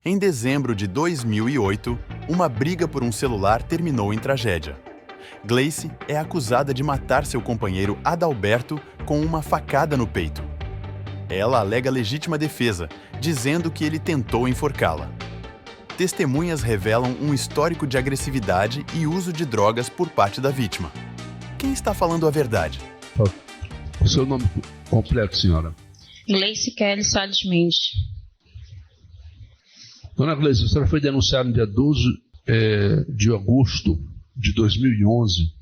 Em dezembro de 2008, uma briga por um celular terminou em tragédia. Gleice é acusada de matar seu companheiro Adalberto com uma facada no peito. Ela alega legítima defesa, dizendo que ele tentou enforcá-la. Testemunhas revelam um histórico de agressividade e uso de drogas por parte da vítima. Quem está falando a verdade? O seu nome completo, senhora? Gleice Kelly Salles Mendes. Dona Gleice, a senhora foi denunciada no dia 12 de agosto de 2011.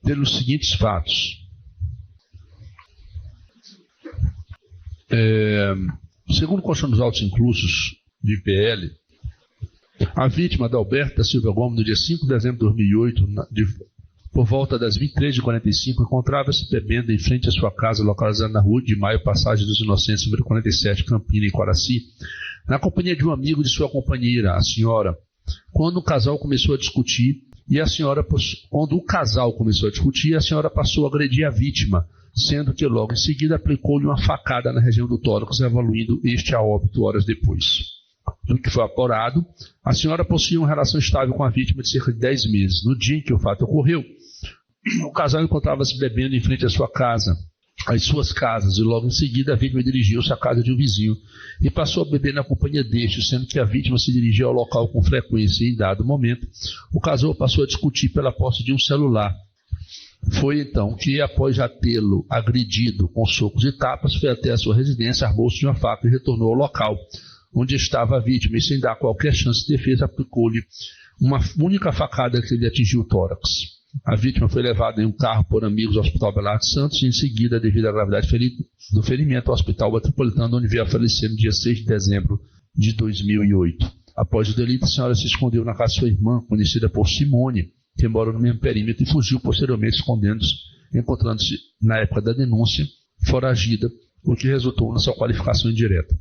Pelos seguintes fatos. Segundo o Constituição dos Autos Inclusos de IPL, a vítima, Adalberto da Silva Gomes, no dia 5 de dezembro de 2008, por volta das 23h45, encontrava-se bebendo em frente à sua casa, localizada na Rua de Maio, Passagem dos Inocentes, número 47, Campina, em Coraci, na companhia de um amigo de sua companheira, a senhora, quando o casal começou a discutir. Quando o casal começou a discutir, a senhora passou a agredir a vítima, sendo que logo em seguida aplicou-lhe uma facada na região do tórax, evoluindo este a óbito horas depois. Do que foi apurado, a senhora possuía uma relação estável com a vítima de cerca de 10 meses. No dia em que o fato ocorreu, o casal encontrava-se bebendo em frente à sua casa, às suas casas, e logo em seguida a vítima dirigiu-se à casa de um vizinho e passou a beber na companhia deste, sendo que a vítima se dirigia ao local com frequência e, em dado momento, o casal passou a discutir pela posse de um celular. Foi então que, após já tê-lo agredido com socos e tapas, foi até a sua residência, armou-se de uma faca e retornou ao local onde estava a vítima, e sem dar qualquer chance de defesa, aplicou-lhe uma única facada que lhe atingiu o tórax. A vítima foi levada em um carro por amigos ao Hospital Belardo Santos e, em seguida, devido à gravidade do ferimento, ao Hospital Metropolitano, onde veio a falecer no dia 6 de dezembro de 2008. Após o delito, a senhora se escondeu na casa de sua irmã, conhecida por Simone, que mora no mesmo perímetro, e fugiu posteriormente, escondendo-se, encontrando-se, na época da denúncia, foragida, o que resultou na sua qualificação indireta.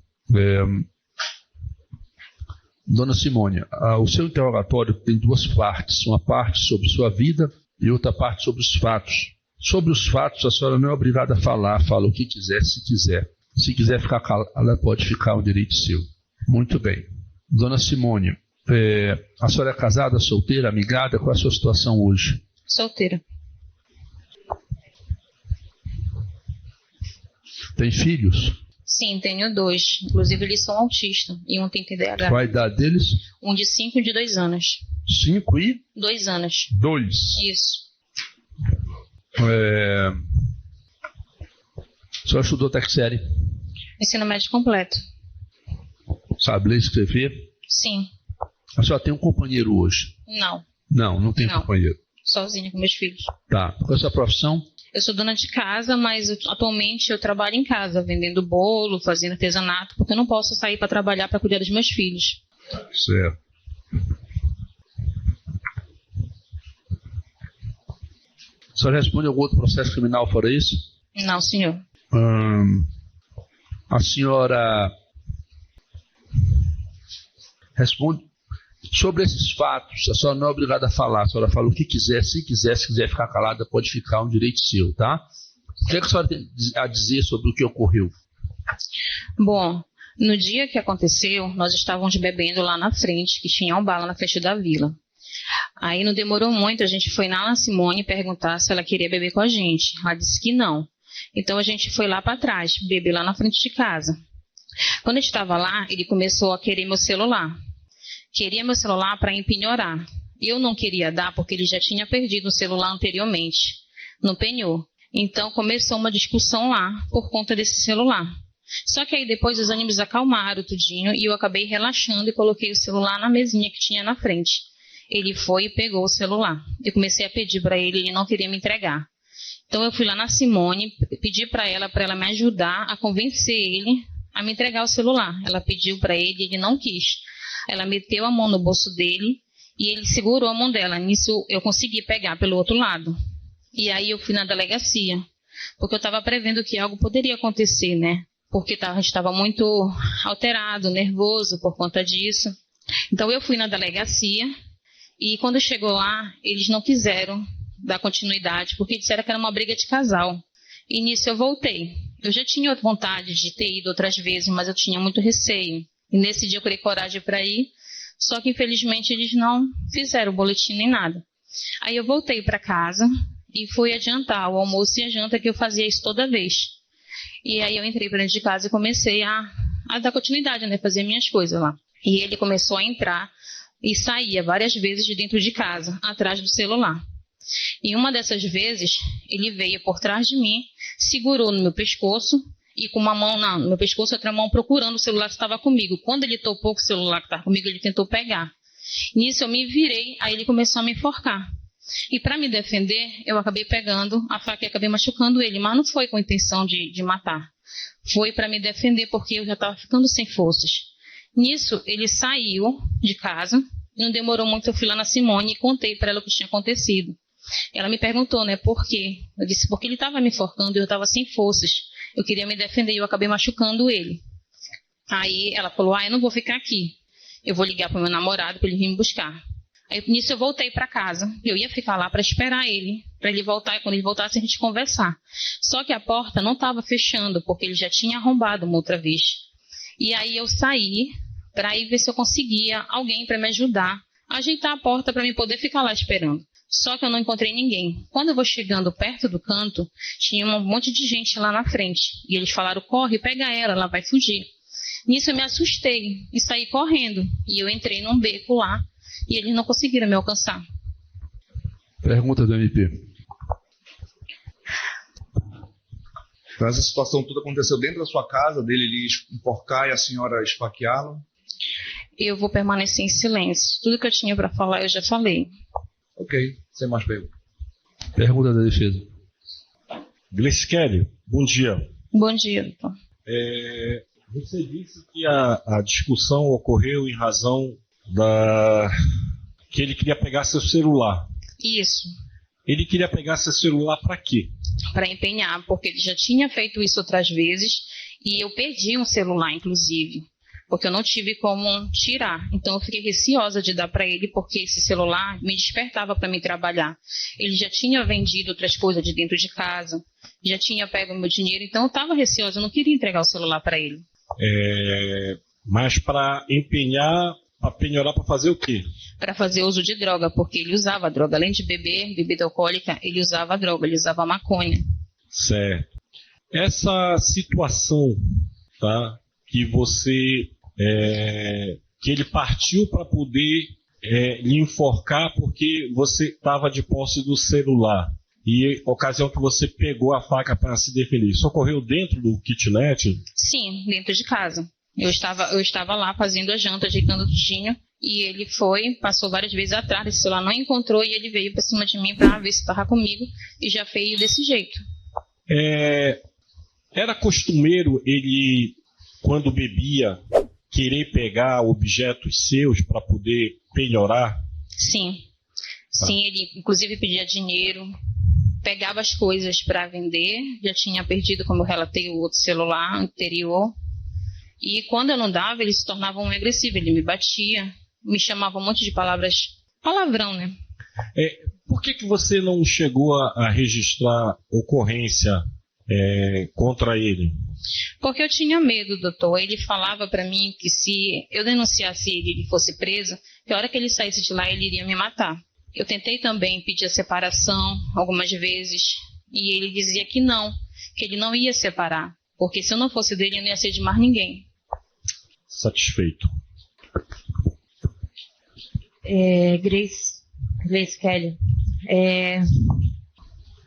Dona Simone, o seu interrogatório tem duas partes, uma parte sobre sua vida e outra parte sobre os fatos. Sobre os fatos, a senhora não é obrigada a falar, fala o que quiser, se quiser. Se quiser ficar calada, pode ficar, um direito seu. Muito bem. Dona Simone, a senhora é casada, solteira, amigada? Qual é a sua situação hoje? Solteira. Tem filhos? Sim, tenho 2. Inclusive, eles são autistas e um tem TDAH. Qual a idade deles? Um de 5 e um de 2 anos. 5 e? 2 anos. 2. Isso. A senhora estudou até que série? Ensino médio completo. Sabe ler e escrever? Sim. A senhora tem um companheiro hoje? Não. Não tem companheiro. Sozinha com meus filhos. Tá. Qual é a sua profissão? Eu sou dona de casa, mas atualmente eu trabalho em casa, vendendo bolo, fazendo artesanato, porque eu não posso sair para trabalhar para cuidar dos meus filhos. Certo. A senhora responde algum outro processo criminal fora isso? Não, senhor. A senhora responde sobre esses fatos. A senhora não é obrigada a falar. A senhora fala o que quiser. Se quiser ficar calada, pode ficar, um direito seu, tá? O que a senhora tem a dizer sobre o que ocorreu? Bom, no dia que aconteceu, nós estávamos bebendo lá na frente, que tinha um bar lá na frente da vila. Aí não demorou muito, a gente foi lá na Simone perguntar se ela queria beber com a gente. Ela disse que não. Então a gente foi lá para trás, beber lá na frente de casa. Quando a gente estava lá, ele começou a querer meu celular. Queria meu celular para empenhorar. Eu não queria dar porque ele já tinha perdido o celular anteriormente, no penhor. Então começou uma discussão lá por conta desse celular. Só que aí depois os ânimos acalmaram tudinho e eu acabei relaxando e coloquei o celular na mesinha que tinha na frente. Ele foi e pegou o celular. Eu comecei a pedir para ele, ele não queria me entregar. Então eu fui lá na Simone, pedi para ela me ajudar a convencer ele a me entregar o celular. Ela pediu para ele, ele não quis. Ela meteu a mão no bolso dele E ele segurou a mão dela. Nisso eu consegui pegar pelo outro lado. E aí eu fui na delegacia, porque eu estava prevendo que algo poderia acontecer, né? Porque a gente estava muito alterado, nervoso por conta disso. Então eu fui na delegacia e quando chegou lá, eles não quiseram dar continuidade, porque disseram que era uma briga de casal. E nisso eu voltei. Eu já tinha vontade de ter ido outras vezes, mas eu tinha muito receio. E nesse dia eu criei coragem para ir, só que infelizmente eles não fizeram o boletim nem nada. Aí eu voltei para casa e fui adiantar o almoço e a janta, que eu fazia isso toda vez. E aí eu entrei para dentro de casa e comecei a dar continuidade, né, fazer minhas coisas lá. E ele começou a entrar e saía várias vezes de dentro de casa, atrás do celular. E uma dessas vezes, ele veio por trás de mim, segurou no meu pescoço e com uma mão no meu pescoço, outra mão procurando o celular que estava comigo. Quando ele topou com o celular que estava comigo, ele tentou pegar. Nisso eu me virei, aí ele começou a me enforcar. E para me defender, eu acabei pegando a faca e acabei machucando ele, mas não foi com a intenção de matar. Foi para me defender, porque eu já estava ficando sem forças. Nisso, ele saiu de casa, não demorou muito, eu fui lá na Simone e contei para ela o que tinha acontecido. Ela me perguntou, né, por quê? Eu disse, porque ele estava me enforcando e eu estava sem forças. Eu queria me defender e eu acabei machucando ele. Aí ela falou, eu não vou ficar aqui. Eu vou ligar para o meu namorado para ele vir me buscar. Aí nisso eu voltei para casa. Eu ia ficar lá para esperar ele, para ele voltar, e quando ele voltasse a gente conversar. Só que a porta não estava fechando, porque ele já tinha arrombado uma outra vez. E aí eu saí para ir ver se eu conseguia alguém para me ajudar a ajeitar a porta para mim poder ficar lá esperando. Só que eu não encontrei ninguém. Quando eu vou chegando perto do canto, tinha um monte de gente lá na frente. E eles falaram, corre, pega ela vai fugir. Nisso eu me assustei e saí correndo. E eu entrei num beco lá e eles não conseguiram me alcançar. Pergunta do MP. Então essa situação toda aconteceu dentro da sua casa, dele lhe enforcar e a senhora esfaqueá-lo? Eu vou permanecer em silêncio. Tudo que eu tinha para falar eu já falei. Ok, sem mais perguntas. Pergunta da defesa. Gleice Kelly, bom dia. Bom dia, doutor. Você disse que a discussão ocorreu em razão que ele queria pegar seu celular. Isso. Ele queria pegar seu celular para quê? Para empenhar, porque ele já tinha feito isso outras vezes e eu perdi um celular, inclusive, porque eu não tive como tirar. Então eu fiquei receosa de dar para ele, porque esse celular me despertava para me trabalhar. Ele já tinha vendido outras coisas de dentro de casa, já tinha pego meu dinheiro, então eu estava receosa, eu não queria entregar o celular para ele. Mas para empenhar, para penhorar, para fazer o quê? Para fazer uso de droga, porque ele usava droga. Além de beber, bebida alcoólica, ele usava droga, ele usava maconha. Certo. Essa situação, tá, que você... que ele partiu para poder lhe enforcar porque você estava de posse do celular. E ocasião que você pegou a faca para se defender. Isso ocorreu dentro do kitnet? Sim, dentro de casa. Eu estava lá fazendo a janta, ajeitando o tudinho, e ele passou várias vezes atrás desse celular, não encontrou, e ele veio para cima de mim para ver se estava comigo, e já fez desse jeito. Era costumeiro ele, quando bebia, querer pegar objetos seus para poder penhorar? Sim. Sim, ele inclusive pedia dinheiro, pegava as coisas para vender, já tinha perdido, como eu relatei, o outro celular anterior. E quando eu não dava, ele se tornava um agressivo, ele me batia, me chamava um monte de palavrão, né? Por que você não chegou a registrar ocorrência contra ele? Porque eu tinha medo, doutor. Ele falava para mim que se eu denunciasse ele e ele fosse preso, que a hora que ele saísse de lá, ele iria me matar. Eu tentei também pedir a separação algumas vezes, e ele dizia que ele não ia separar, porque se eu não fosse dele, eu não ia ser de mais ninguém. Satisfeito. Gleice Kelly,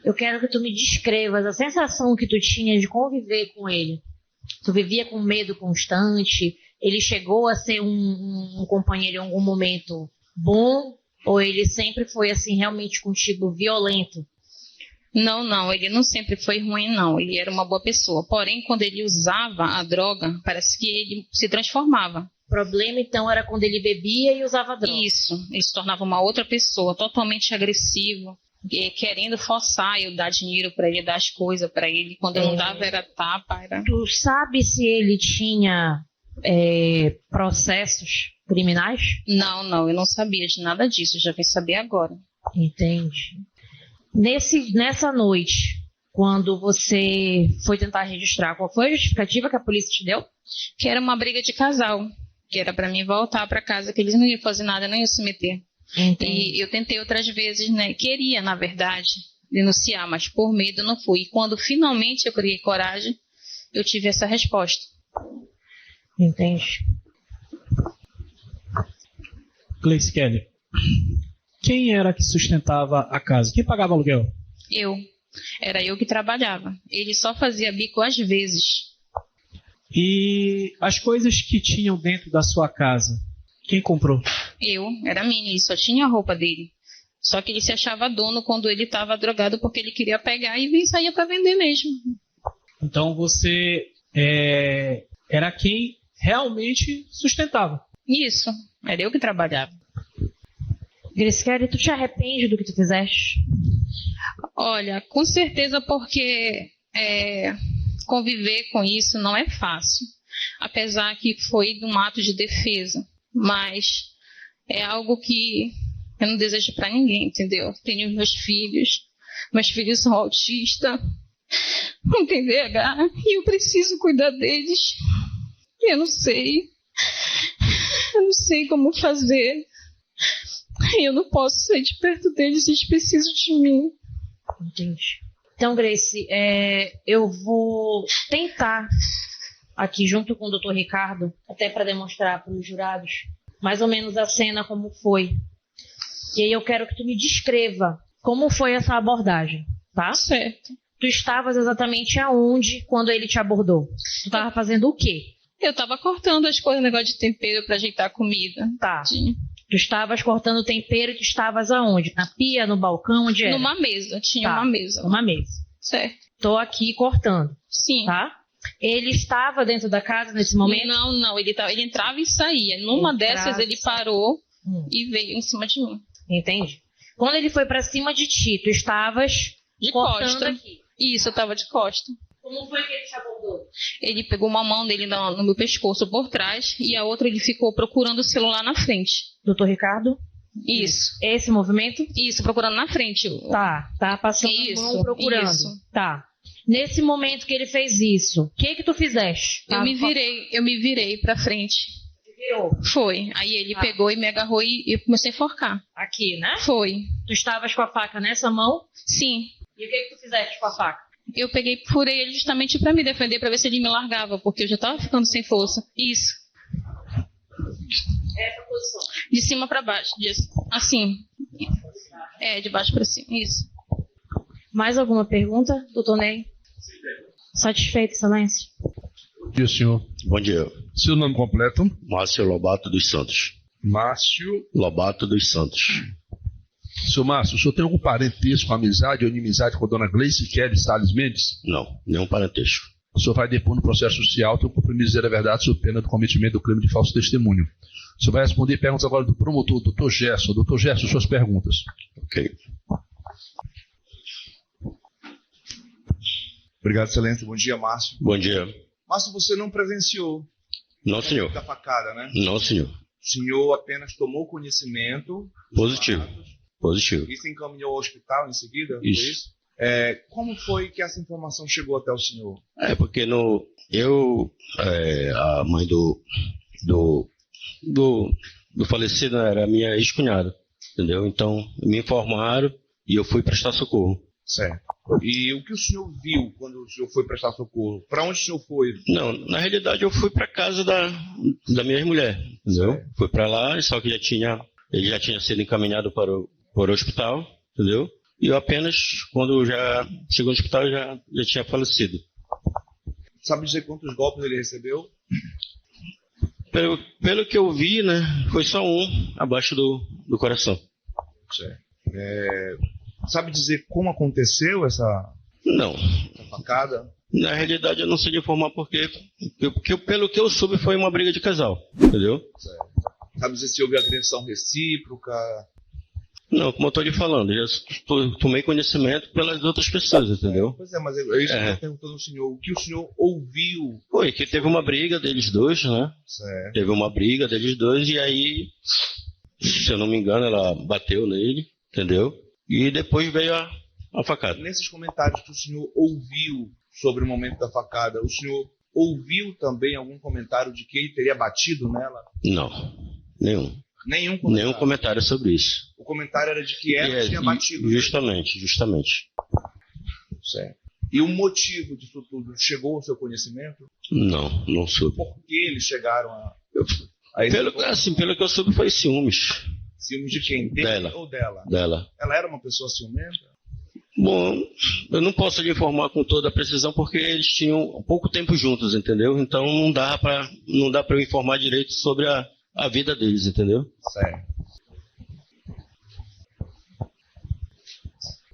eu quero que tu me descrevas a sensação que tu tinha de conviver com ele. Tu vivia com medo constante? Ele chegou a ser um companheiro em algum momento bom? Ou ele sempre foi assim, realmente contigo, violento? Não, ele não sempre foi ruim, não. Ele era uma boa pessoa. Porém, quando ele usava a droga, parece que ele se transformava. problema, então, era quando ele bebia e usava droga. Isso, ele se tornava uma outra pessoa, totalmente agressivo, querendo forçar eu dar dinheiro para ele, dar as coisas para ele. Quando eu não dava, era tapa. Tu sabe se ele tinha processos criminais? Não, eu não sabia de nada disso, eu já vim saber agora. Entendi. Nessa noite, quando você foi tentar registrar, qual foi a justificativa que a polícia te deu? Que era uma briga de casal, que era para mim voltar para casa, que eles não iam fazer nada, não iam se meter. Entendi. E eu tentei outras vezes, né? Queria, na verdade, denunciar, mas por medo não fui. E quando finalmente eu criei coragem, eu tive essa resposta. Entendi. Gleice Kelly, quem era que sustentava a casa? Quem pagava aluguel? Era eu que trabalhava. Ele só fazia bico às vezes. E as coisas que tinham dentro da sua casa, quem comprou? Era minha, ele só tinha a roupa dele. Só que ele se achava dono quando ele estava drogado porque ele queria pegar e saía para vender mesmo. Então você era quem realmente sustentava. Isso, era eu que trabalhava. Gleice Kelly, tu te arrepende do que tu fizeste? Olha, com certeza porque conviver com isso não é fácil. Apesar que foi de um ato de defesa. Mas é algo que eu não desejo para ninguém, entendeu? Tenho meus filhos são autistas, não tem DH, e eu preciso cuidar deles. Eu não sei como fazer. Eu não posso sair de perto deles, eles precisam de mim. Entendi. Então, Gleice, eu vou tentar aqui junto com o Dr. Ricardo, até para demonstrar para os jurados, mais ou menos a cena como foi. E aí eu quero que tu me descreva como foi essa abordagem, tá? Certo. Tu estavas exatamente aonde quando ele te abordou? Tu estava fazendo o quê? Eu estava cortando as coisas, negócio de tempero para ajeitar a comida. Tá. Tinha. Tu estavas cortando tempero e tu estavas aonde? Na pia, no balcão, onde era? Numa mesa, tinha Tá. uma mesa. Numa mesa. Certo. Tô aqui cortando, Sim. tá? Ele estava dentro da casa nesse momento? Não, ele entrava e saía. Numa dessas ele parou e veio em cima de mim. Entendi. Quando ele foi pra cima de ti, tu estavas De cortando costa. aqui. Isso, eu tava de costa. Como foi que ele te abordou? Ele pegou uma mão dele no meu pescoço por trás e a outra ele ficou procurando o celular na frente. Doutor Ricardo? Isso. Esse movimento? Isso, procurando na frente. Tá passando a mão procurando. Isso. Tá. Nesse momento que ele fez isso, o que tu fizeste? Eu me virei pra frente. Virou. Foi. Aí ele pegou e me agarrou e eu comecei a enforcar. Aqui, né? Foi. Tu estavas com a faca nessa mão? Sim. E o que tu fizeste com a faca? Eu peguei, furei ele justamente pra me defender, pra ver se ele me largava, porque eu já tava ficando sem força. Isso. Essa posição. De cima pra baixo. Assim. De baixo pra cima. Isso. Mais alguma pergunta, doutor Ney? Satisfeito, excelência? Bom dia, senhor. Bom dia. Seu nome completo? Márcio Lobato dos Santos. Márcio. Lobato dos Santos. Seu Márcio, o senhor tem algum parentesco, amizade ou inimizade com a dona Gleice Kelly Salles Mendes? Não, nenhum parentesco. O senhor vai depor no processo social, tem o compromisso de dizer a verdade sob pena do cometimento do crime de falso testemunho. O senhor vai responder perguntas agora do promotor, doutor Gerson. Doutor Gerson, suas perguntas. Ok. Obrigado, excelência. Bom dia, Márcio. Bom dia. Márcio, você não presenciou Não, senhor. da facada, né? Não, senhor. O senhor apenas tomou conhecimento. Positivo. Positivo. E se encaminhou ao hospital em seguida? Isso. Foi isso? Como foi que essa informação chegou até o senhor? Porque a mãe do falecido era minha ex-cunhada, entendeu? Então, me informaram e eu fui prestar socorro. Certo. E o que o senhor viu quando o senhor foi prestar socorro? Para onde o senhor foi? Não, na realidade eu fui para casa da minha ex-mulher, entendeu? Certo. Fui para lá, só que ele já tinha sido encaminhado para o hospital, entendeu? E eu apenas, quando já chegou no hospital, já tinha falecido. Sabe dizer quantos golpes ele recebeu? Pelo que eu vi, né, foi só um abaixo do coração. Certo. Sabe dizer como aconteceu Não. A facada? Na realidade, eu não sei de informar porque pelo que eu soube, foi uma briga de casal, entendeu? Certo. Sabe dizer se houve agressão recíproca? Não, como eu estou lhe falando, já tomei conhecimento pelas outras pessoas, entendeu? Pois é, mas é isso que eu estou perguntando ao senhor. O que o senhor ouviu? Foi que teve uma briga deles dois, né? Certo. Teve uma briga deles dois e aí, se eu não me engano, ela bateu nele, entendeu? E depois veio a facada. Nesses comentários que o senhor ouviu sobre o momento da facada, o senhor ouviu também algum comentário de que ele teria batido nela? Não, nenhum. Nenhum comentário sobre isso. O comentário era de que ela tinha batido. Justamente. Certo. E o motivo disso tudo chegou ao seu conhecimento? Não soube. Por que eles chegaram a esse ponto? Pelo que eu soube, foi ciúmes. Ciúmes de quem? Dele ou dela? Dela. Ela era uma pessoa ciumenta? Bom, eu não posso lhe informar com toda a precisão porque eles tinham pouco tempo juntos, entendeu? Então não dá para eu informar direito sobre a vida deles, entendeu? Certo.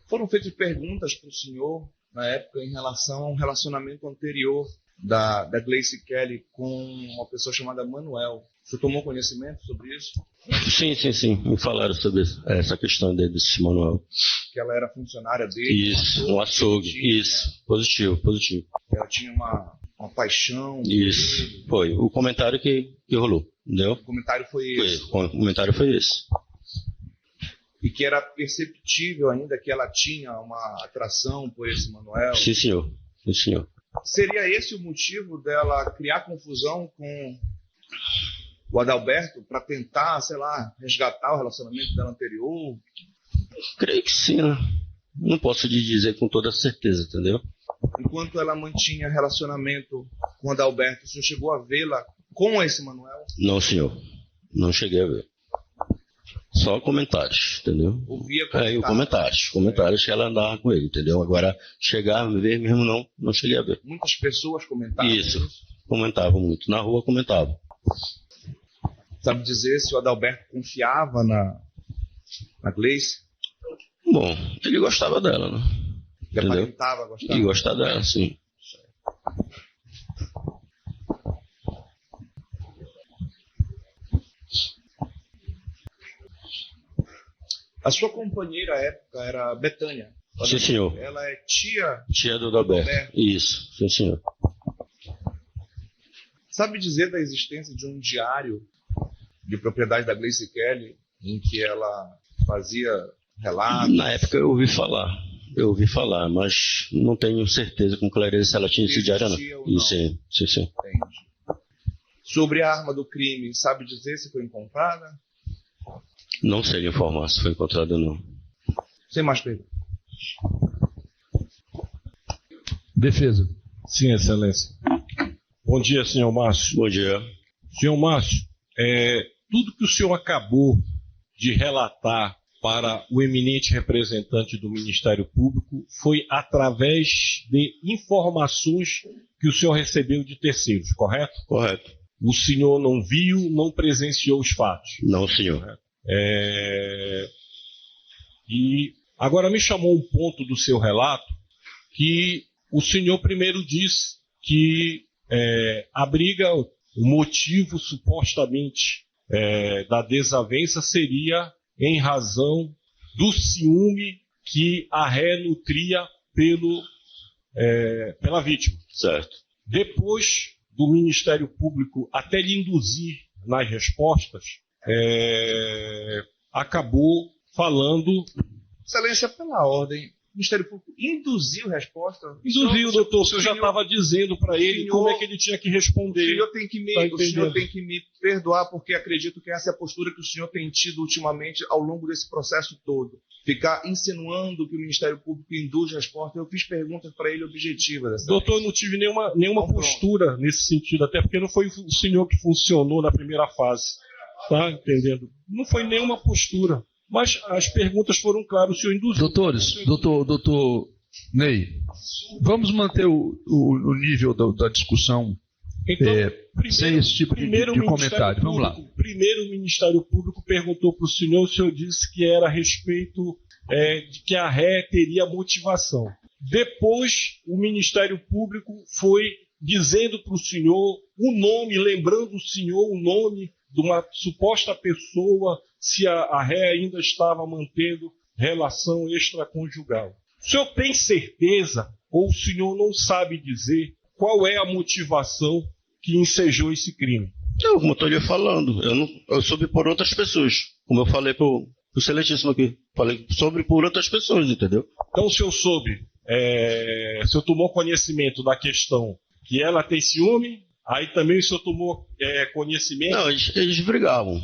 Foram feitas perguntas para o senhor, na época, em relação a um relacionamento anterior da Gleice Kelly com uma pessoa chamada Manuel. O senhor tomou conhecimento sobre isso? Sim. Me falaram sobre essa questão desse Manuel. Que ela era funcionária dele? Isso, um açougue. Isso, positivo. Ela tinha uma paixão? Isso, foi. O comentário que rolou. Entendeu? O comentário foi esse. O comentário foi esse. E que era perceptível ainda que ela tinha uma atração por esse Manuel? Sim, senhor. Seria esse o motivo dela criar confusão com o Adalberto para tentar, sei lá, resgatar o relacionamento dela anterior? Creio que sim, né? Não posso lhe dizer com toda certeza, entendeu? Enquanto ela mantinha relacionamento com o Adalberto, o senhor chegou a vê-la com esse Manuel? Não, senhor. Não cheguei a ver. Só comentários, entendeu? Ouvia comentários. Comentários que ela andava com ele, entendeu? Agora, chegar a ver mesmo, não cheguei a ver. Muitas pessoas comentavam isso? Comentavam muito. Na rua comentavam. Sabe dizer se o Adalberto confiava na Gleice? Bom, ele gostava dela, né? Ele aparentava gostar? E gostar dela, sim. A sua companheira à época era Betânia? Sim, senhor. Ela é tia? Tia do Adalberto. Isso, sim, senhor. Sabe dizer da existência de um diário de propriedade da Gleice Kelly em que ela fazia relatos? Na época eu ouvi falar, mas não tenho certeza com clareza se ela tinha esse diário ou não. Sim. Entendi. Sobre a arma do crime, sabe dizer se foi encontrada? Não sei lhe informar se foi encontrada ou não. Sem mais perguntas. Defesa. Sim, excelência. Bom dia, senhor Márcio. Bom dia. Senhor Márcio, tudo que o senhor acabou de relatar para o eminente representante do Ministério Público foi através de informações que o senhor recebeu de terceiros, correto? Correto. O senhor não viu, não presenciou os fatos? Não, senhor. E agora me chamou um ponto do seu relato que o senhor primeiro disse que a briga, o motivo supostamente da desavença seria em razão do ciúme que a ré nutria pela vítima. Certo. Depois do Ministério Público até lhe induzir nas respostas, acabou falando... Excelência, pela ordem, o Ministério Público induziu resposta? Induziu, doutor. O senhor já estava dizendo para ele como é que ele tinha que responder. O senhor tem que me perdoar, porque acredito que essa é a postura que o senhor tem tido ultimamente ao longo desse processo todo. Ficar insinuando que o Ministério Público induz resposta. Eu fiz perguntas para ele objetivas. Doutor, eu não tive nenhuma postura nesse sentido, até porque não foi o senhor que funcionou na primeira fase. Tá entendendo? Não foi nenhuma postura. Mas as perguntas foram claras, o senhor induziu. Doutor Ney, vamos manter o nível da discussão sem esse tipo de comentário. Vamos lá. Primeiro, o Ministério Público perguntou para o senhor disse que era a respeito de que a ré teria motivação. Depois, o Ministério Público foi dizendo para o senhor o nome, lembrando o senhor o nome de uma suposta pessoa, se a ré ainda estava mantendo relação extraconjugal. O senhor tem certeza, ou o senhor não sabe dizer, qual é a motivação que ensejou esse crime? Eu, como estou lhe falando, eu soube por outras pessoas. Como eu falei para o excelentíssimo aqui. Falei sobre por outras pessoas, entendeu? Então o senhor soube, o senhor tomou conhecimento da questão que ela tem ciúme, aí também o senhor tomou conhecimento... Não, eles brigavam.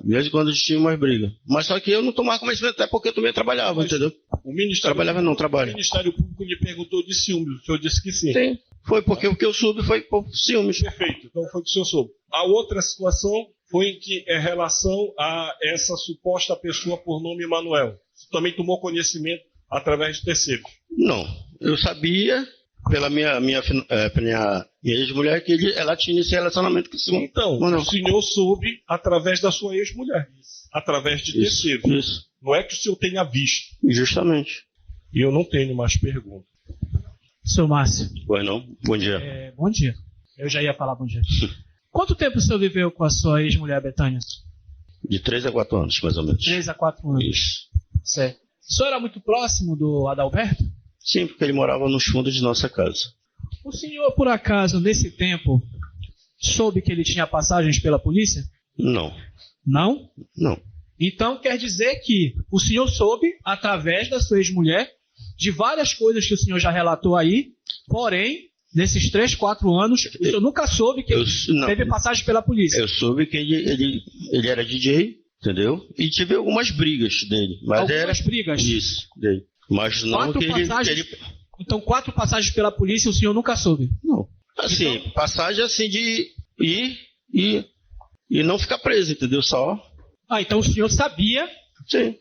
Mesmo quando eles tinham mais briga. Mas só que eu não tomava conhecimento, até porque eu também trabalhava, mas entendeu? O Ministério Trabalhava não, trabalho. O Ministério Público lhe perguntou de ciúmes, o senhor disse que sim. Sim, foi porque o que eu soube foi por ciúmes. Perfeito, então foi o que o senhor soube. A outra situação foi em que é relação a essa suposta pessoa por nome Manuel. Você também tomou conhecimento através de terceiros? Não, eu sabia pela minha ex-mulher que ela tinha esse relacionamento com esse homem. Então, o senhor soube através da sua ex-mulher, através de terceiros. Isso. Não é que o senhor tenha visto. Justamente. E eu não tenho mais perguntas. Seu Márcio. Pois não? Bom dia. Bom dia. Eu já ia falar bom dia. Quanto tempo o senhor viveu com a sua ex-mulher, Betânia? De 3 a 4 anos, mais ou menos. 3 a 4 anos. Isso. Certo. O senhor era muito próximo do Adalberto? Sim, porque ele morava nos fundos de nossa casa. O senhor, por acaso, nesse tempo, soube que ele tinha passagens pela polícia? Não. Não? Não. Então quer dizer que o senhor soube, através da sua ex-mulher, de várias coisas que o senhor já relatou aí, porém, nesses 3, 4 anos, o senhor nunca soube que ele teve passagem pela polícia. Eu soube que ele era DJ, entendeu? E tive algumas brigas dele. Mas algumas brigas? Isso, dele. Mas não 4 que passagens... ele... Então 4 passagens pela polícia o senhor nunca soube? Não. Assim, então... passagem assim de ir e não ficar preso, entendeu? Só... então o senhor sabia... Sim.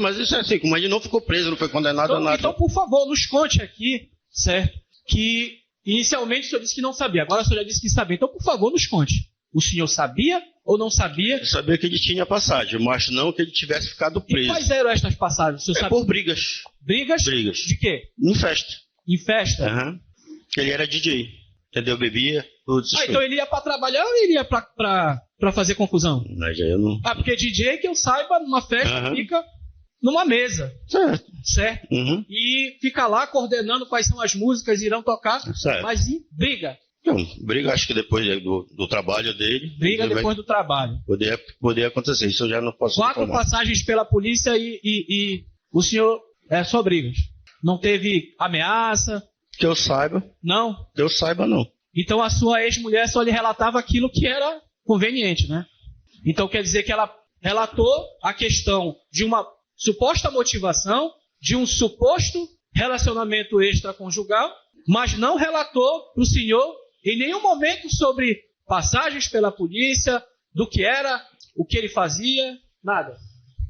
Mas isso é assim, como ele não ficou preso, não foi condenado a nada. Então, por favor, nos conte aqui, certo? Que inicialmente o senhor disse que não sabia, agora o senhor já disse que sabia. Então, por favor, nos conte. O senhor sabia ou não sabia? Eu sabia que ele tinha passagem, mas não que ele tivesse ficado preso. E quais eram estas passagens? O senhor sabe? Por brigas. Brigas? Brigas. De quê? Em festa. Em festa? Aham. Ele era DJ, entendeu? Bebia, tudo isso. Então ele ia pra trabalhar ou ele ia pra fazer confusão? Mas eu não... porque DJ, que eu saiba, numa festa fica numa mesa. Certo? Uhum. E fica lá coordenando quais são as músicas que irão tocar, certo. Mas em briga. Não, briga acho que depois do trabalho dele. Briga depois do trabalho. Poder acontecer, isso eu já não posso 4 informar. passagens pela polícia e o senhor só brigas. Não teve ameaça? Que eu saiba. Não? Que eu saiba, não. Então a sua ex-mulher só lhe relatava aquilo que era conveniente, né? Então quer dizer que ela relatou a questão de uma suposta motivação, de um suposto relacionamento extraconjugal, mas não relatou para o senhor em nenhum momento sobre passagens pela polícia, do que era, o que ele fazia, nada.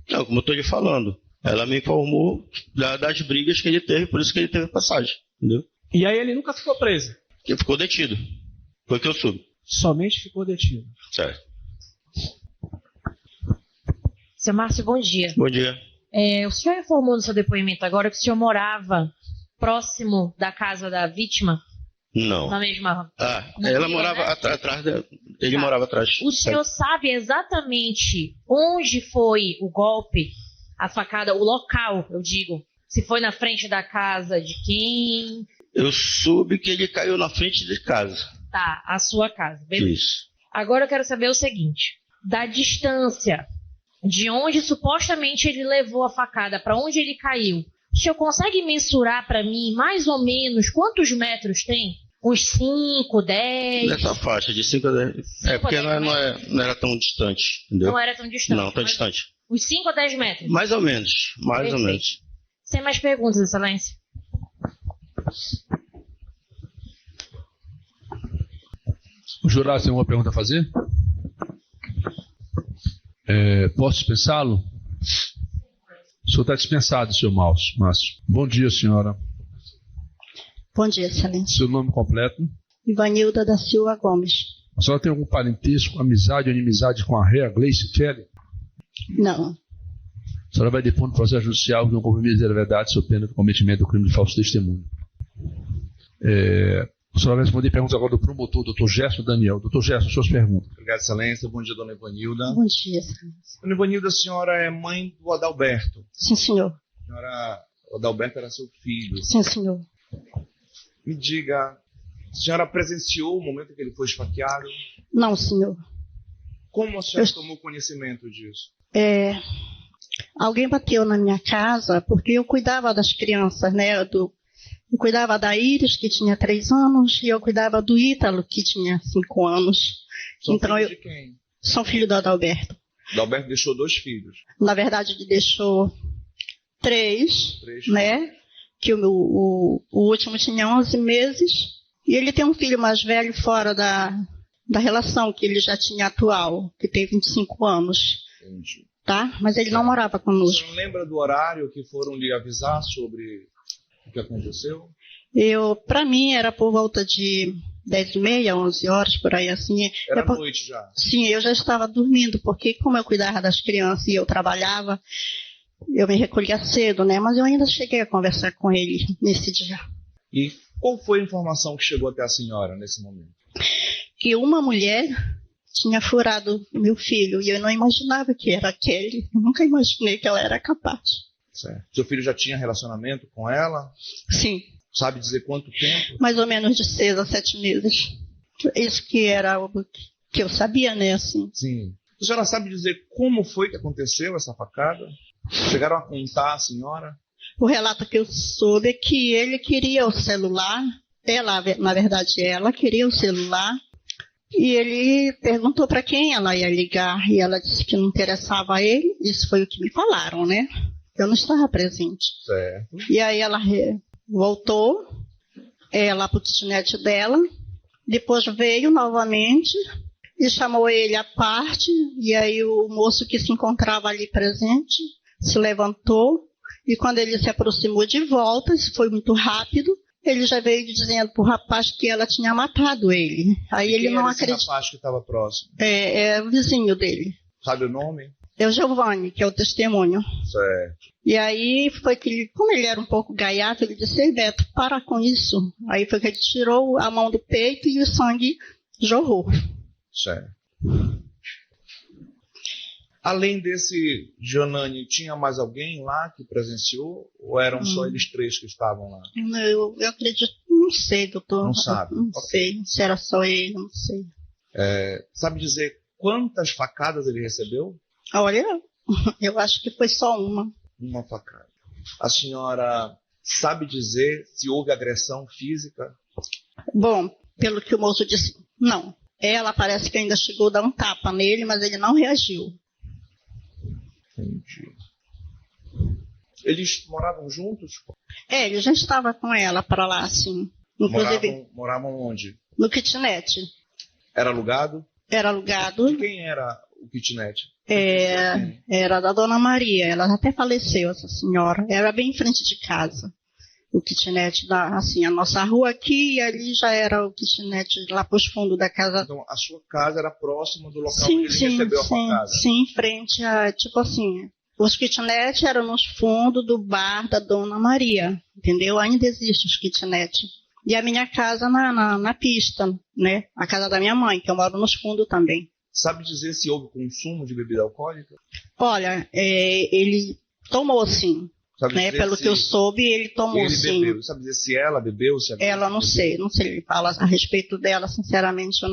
Não, como eu estou lhe falando, ela me informou das brigas que ele teve, por isso que ele teve passagem, entendeu? E aí ele nunca ficou preso? Ele ficou detido, foi o que eu soube. Somente ficou detido. Certo. Seu Márcio, bom dia. Bom dia. O senhor informou no seu depoimento agora que o senhor morava próximo da casa da vítima? Não. Na mesma... ela morava atrás dela. Ele morava atrás. O senhor sabe exatamente onde foi o golpe, a facada, o local, eu digo? Se foi na frente da casa de quem? Eu soube que ele caiu na frente de casa. Tá, a sua casa. Beleza. Isso. Agora eu quero saber o seguinte. Da distância de onde supostamente ele levou a facada, para onde ele caiu, o senhor consegue mensurar para mim mais ou menos quantos metros tem? Uns 5, 10? Nessa faixa, de 5 a 10. Porque não era tão distante, entendeu? Não era tão distante. Não, tão distante. Uns 5 a 10 metros? Mais ou menos, mais ou menos. Sem mais perguntas, Excelência. O jurado tem uma pergunta a fazer? Posso dispensá-lo? O senhor está dispensado, senhor Márcio. Bom dia, senhora. Bom dia, Excelência. Seu nome completo? Ivanilda da Silva Gomes. A senhora tem algum parentesco, amizade ou inimizade com a réa Gleice Kelly? Não. A senhora vai depor no processo judicial que não compromisso da verdade sob pena do cometimento do crime de falso testemunho. A senhora vai responder perguntas agora do promotor, doutor Gerson Daniel. Doutor Gerson, suas perguntas. Obrigado, Excelência. Bom dia, dona Ivanilda. Bom dia, Excelência. Dona Ivanilda, a senhora é mãe do Adalberto. Sim, senhor. A senhora, o Adalberto era seu filho. Sim, senhor. Me diga, a senhora presenciou o momento que ele foi esfaqueado? Não, senhor. Como a senhora tomou conhecimento disso? Alguém bateu na minha casa porque eu cuidava das crianças, né? Eu cuidava da Iris, que tinha 3 anos, e eu cuidava do Ítalo, que tinha 5 anos. São filhos de quem? São filhos do Adalberto. Adalberto deixou 2 filhos. Na verdade, ele deixou 3, né? Que o último tinha 11 meses. E ele tem um filho mais velho fora da relação que ele já tinha atual, que tem 25 anos. Entendi. Tá? Mas ele não morava conosco. Você não lembra do horário que foram lhe avisar sobre o que aconteceu? Para mim, era por volta de 10h30, 11 horas, por aí assim. Era noite já? Sim, eu já estava dormindo, porque como eu cuidava das crianças e eu trabalhava, eu me recolhia cedo, né? Mas eu ainda cheguei a conversar com ele nesse dia. E qual foi a informação que chegou até a senhora nesse momento? Que uma mulher tinha furado meu filho, e eu não imaginava que era aquele. Eu nunca imaginei que ela era capaz. Certo. Seu filho já tinha relacionamento com ela? Sim. Sabe dizer quanto tempo? Mais ou menos de 6 a 7 meses. Isso que era o que eu sabia, né? Assim. Sim. A senhora sabe dizer como foi que aconteceu essa facada? Chegaram a contar a senhora? O relato que eu soube é que ele queria o celular. Ela, na verdade, ela queria o celular. E ele perguntou para quem ela ia ligar. E ela disse que não interessava a ele. Isso foi o que me falaram, né? Eu não estava presente. Certo. E aí ela voltou lá para o kitnet dela. Depois veio novamente e chamou ele à parte. E aí o moço que se encontrava ali presente se levantou. E quando ele se aproximou de volta, isso foi muito rápido, ele já veio dizendo para o rapaz que ela tinha matado ele. Aí ele não acreditou. Esse rapaz que estava próximo? É o vizinho dele. Sabe o nome? É o Giovanni, que é o testemunho. Certo. E aí foi que ele, como ele era um pouco gaiato, ele disse: "Ei, Beto, para com isso." Aí foi que ele tirou a mão do peito e o sangue jorrou. Certo. Além desse Giovanni, tinha mais alguém lá que presenciou? Ou eram só eles 3 que estavam lá? Eu acredito, não sei, doutor. Não sabe? Não sei, se era só ele, não sei. Sabe dizer quantas facadas ele recebeu? Olha, eu acho que foi só uma. Uma facada. A senhora sabe dizer se houve agressão física? Bom, pelo que o moço disse, não. Ela parece que ainda chegou a dar um tapa nele, mas ele não reagiu. Entendi. Eles moravam juntos? Ele já estava com ela para lá, assim. Inclusive, moravam onde? no kitnet. Era alugado? Era alugado. De quem era o kitnet? Era da Dona Maria. Ela até faleceu, essa senhora. Era bem em frente de casa. O kitnet, assim, a nossa rua aqui, e ali já era o kitnet lá para os fundos da casa. Então, a sua casa era próxima do local onde ele recebeu a facada? Sim, em frente a, tipo assim, os kitnet eram nos fundos do bar da Dona Maria, entendeu? Ainda existe os kitnet. E a minha casa na pista, né? A casa da minha mãe, que eu moro nos fundos também. Sabe dizer se houve consumo de bebida alcoólica? Olha, ele tomou sim. Né, pelo que eu soube, ele tomou ele sim. Bebeu. Sabe dizer se ela bebeu? Se ela não sei ele fala a respeito dela, sinceramente eu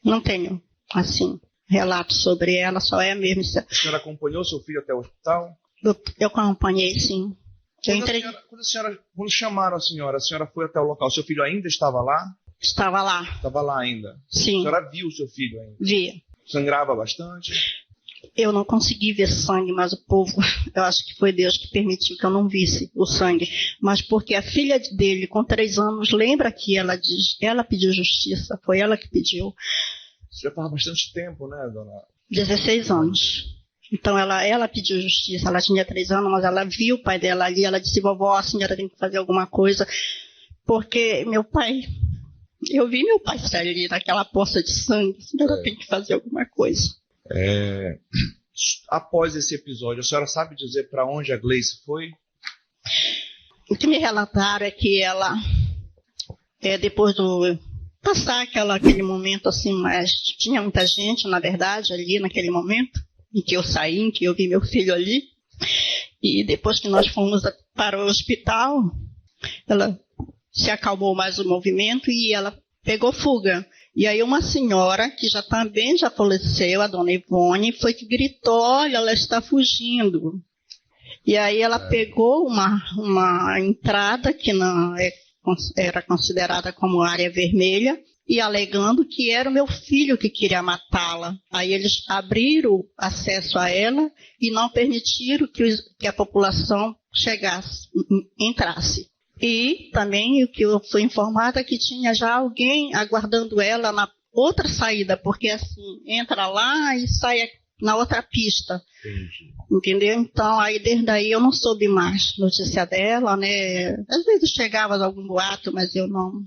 não tenho, assim, relato sobre ela, só é mesmo. A senhora acompanhou seu filho até o hospital? Eu acompanhei, sim. Quando chamaram a senhora foi até o local, seu filho ainda estava lá? Estava lá. Estava lá ainda? Sim. A senhora viu o seu filho ainda? Via. Sangrava bastante? Eu não consegui ver sangue, mas o povo, eu acho que foi Deus que permitiu que eu não visse o sangue. Mas porque a filha dele, com 3 anos, lembra que ela pediu justiça, foi ela que pediu. Isso já faz bastante tempo, né, dona? 16 anos. Então ela pediu justiça, ela tinha 3 anos, mas ela viu o pai dela ali, ela disse: "Vovó, a senhora tem que fazer alguma coisa", porque eu vi meu pai sair ali naquela poça de sangue, a senhora tem que fazer alguma coisa. após esse episódio, a senhora sabe dizer para onde a Gleice foi? O que me relataram é que ela, depois do passar aquele momento assim, mas tinha muita gente, na verdade, ali naquele momento, em que eu saí, em que eu vi meu filho ali, e depois que nós fomos para o hospital, ela se acalmou mais o movimento e ela pegou fuga. E aí uma senhora, que também já faleceu, a dona Ivone, foi que gritou, olha, ela está fugindo. E aí ela pegou uma entrada que não era considerada como área vermelha, e alegando que era o meu filho que queria matá-la. Aí eles abriram acesso a ela e não permitiram que a população entrasse. E também o que eu fui informada é que tinha já alguém aguardando ela na outra saída, porque assim, entra lá e sai na outra pista. Entendi. Entendeu? Então, aí desde aí eu não soube mais notícia dela, né? Às vezes chegava algum boato, mas eu não...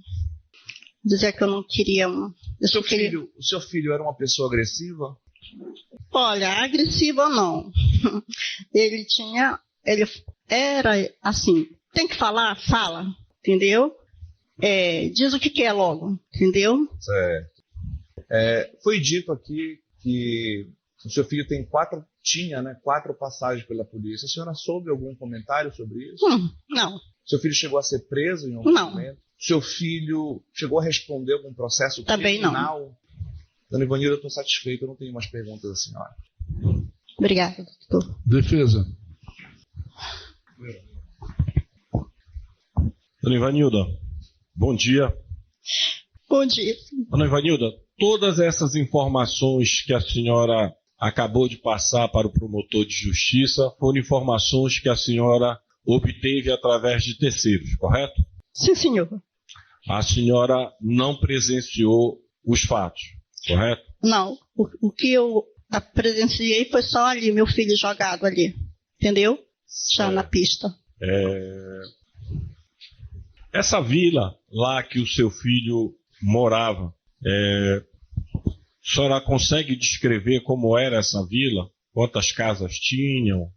Dizia que eu não queria... O seu filho era uma pessoa agressiva? Olha, agressiva não. Ele era assim, tem que falar? Fala, entendeu? Diz o que quer logo, entendeu? Certo. Foi dito aqui que o seu filho tinha 4 passagens pela polícia. A senhora soube algum comentário sobre isso? Não. Seu filho chegou a ser preso em algum momento? Seu filho chegou a responder algum processo também criminal? Não. Dona Ivanilda, eu estou satisfeito, eu não tenho mais perguntas da senhora. Obrigada, doutor. Defesa. Dona Ivanilda, bom dia. Bom dia. Dona Ivanilda, todas essas informações que a senhora acabou de passar para o promotor de justiça foram informações que a senhora obteve através de terceiros, correto? Sim, senhor. A senhora não presenciou os fatos, correto? Não. O que eu presenciei foi só ali, meu filho jogado ali. Entendeu? Já na pista. Essa vila lá que o seu filho morava, a senhora consegue descrever como era essa vila? Quantas casas tinham?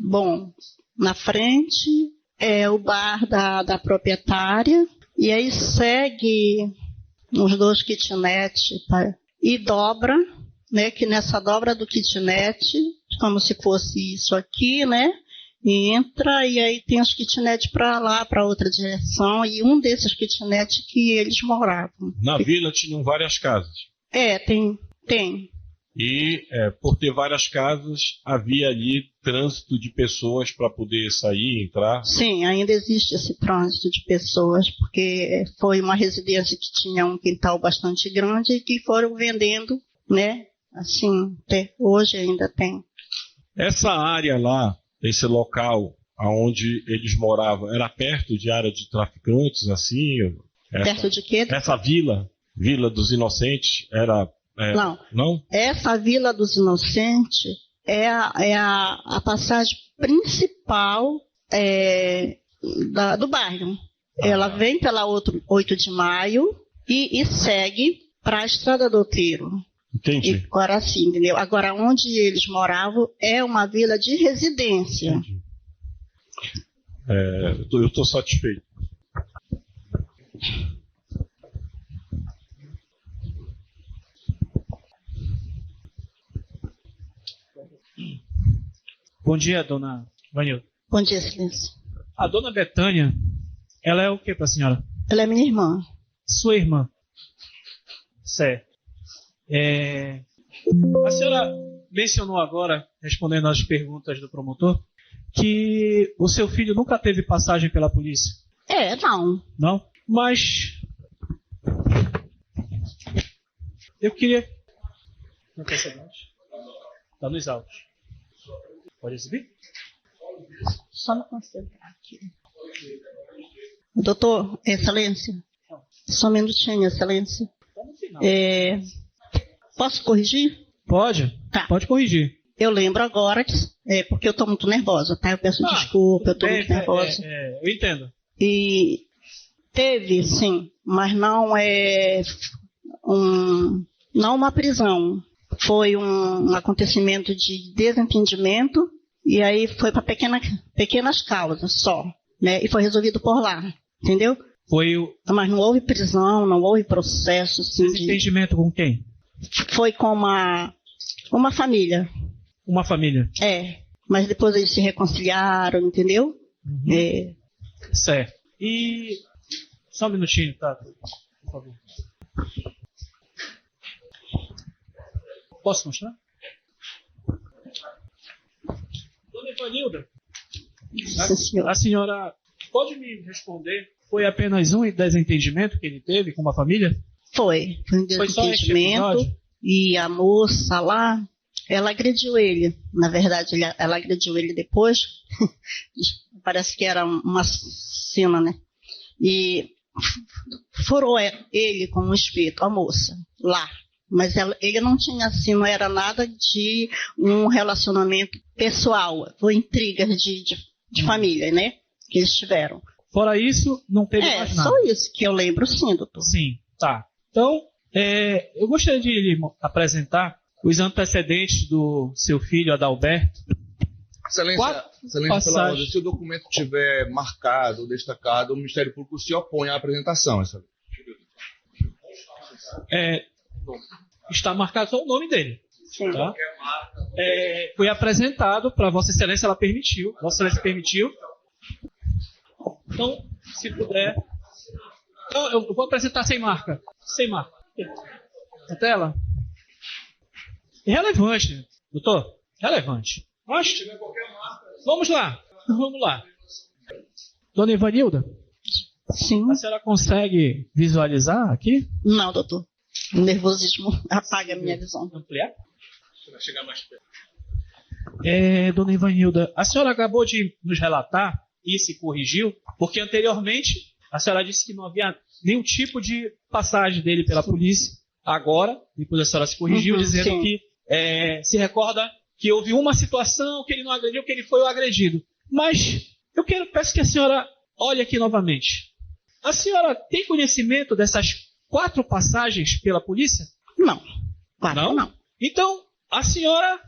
Bom, na frente é o bar da proprietária, e aí segue uns 2 kitnets e dobra, né, que nessa dobra do kitnet, como se fosse isso aqui, né, e entra, e aí tem os kitnets para lá, para outra direção, e um desses kitnets que eles moravam. Na vila tinham várias casas? Tem. E por ter várias casas, havia ali trânsito de pessoas para poder sair, entrar? Sim, ainda existe esse trânsito de pessoas, porque foi uma residência que tinha um quintal bastante grande e que foram vendendo, né? Assim, hoje ainda tem. Essa área lá, esse local onde eles moravam, era perto de área de traficantes, assim? Perto de quê? Essa Vila dos Inocentes, era... Não? Essa Vila dos Inocentes é a passagem principal do bairro. Ela vem pela 8 de maio e segue para a Estrada do Outeiro. Entendi. Agora sim, entendeu? Agora, onde eles moravam é uma vila de residência. Entendi. Eu estou satisfeito. Bom dia, dona Vanilda. Bom dia, Silêncio. A dona Betânia, ela é o que para a senhora? Ela é minha irmã. Sua irmã. Certo. A senhora mencionou agora, respondendo às perguntas do promotor, que o seu filho nunca teve passagem pela polícia. Não. Não? Mas eu queria... Não tem antecedente? Está nos autos. Pode exibir? Só me concentrar aqui. Doutor, Excelência. Só um minutinho, Excelência. Está no final. Posso corrigir? Pode. Tá. Pode corrigir. Eu lembro agora, porque eu estou muito nervosa, tá? Eu peço desculpa, eu estou muito nervosa. Eu entendo. E teve, sim, mas não não uma prisão. foi um acontecimento de desentendimento, e aí foi para pequenas causas só, né? E foi resolvido por lá, entendeu? Mas não houve prisão, não houve processo. Assim, desentendimento com quem? Foi com uma família. Uma família? É, mas depois eles se reconciliaram, entendeu? Uhum. Certo. E... Só um minutinho, tá? Por favor. Posso mostrar? Dona Ivanilda, a senhora pode me responder? Foi apenas um desentendimento que ele teve com uma família? Foi um desentendimento. E a moça lá, ela agrediu ele. Na verdade, ela agrediu ele depois. Parece que era uma cena, né? E furou ele com um espeto, a moça, lá. Mas ele não tinha assim, não era nada de um relacionamento pessoal. Foi intrigas de família, né? Que eles tiveram. Fora isso, não teve mais nada. É, só isso que eu lembro, sim, doutor. Sim, tá. Então, eu gostaria de lhe apresentar os antecedentes do seu filho, Adalberto. Excelência, pela ordem, se o documento estiver marcado ou destacado, o Ministério Público se opõe à apresentação. Está marcado só o nome dele. Sim. Tá? Foi apresentado para Vossa Excelência, ela permitiu. Vossa Excelência permitiu. Então, se puder. Então, eu vou apresentar sem marca. Sem marca. Na tela. Relevante, doutor. Relevante. Mas, vamos lá. Dona Ivanilda? Sim. A senhora consegue visualizar aqui? Não, doutor. O nervosismo apaga a minha visão. Ampliar? Vai chegar mais perto. Dona Ivanilda, a senhora acabou de nos relatar e se corrigiu, porque anteriormente a senhora disse que não havia nenhum tipo de passagem dele pela polícia. Agora, depois a senhora se corrigiu, dizendo sim. que se recorda que houve uma situação que ele não agrediu, que ele foi o agredido. Mas eu peço que a senhora olhe aqui novamente. A senhora tem conhecimento dessas 4 passagens pela polícia? Não. 4 não. Então, a senhora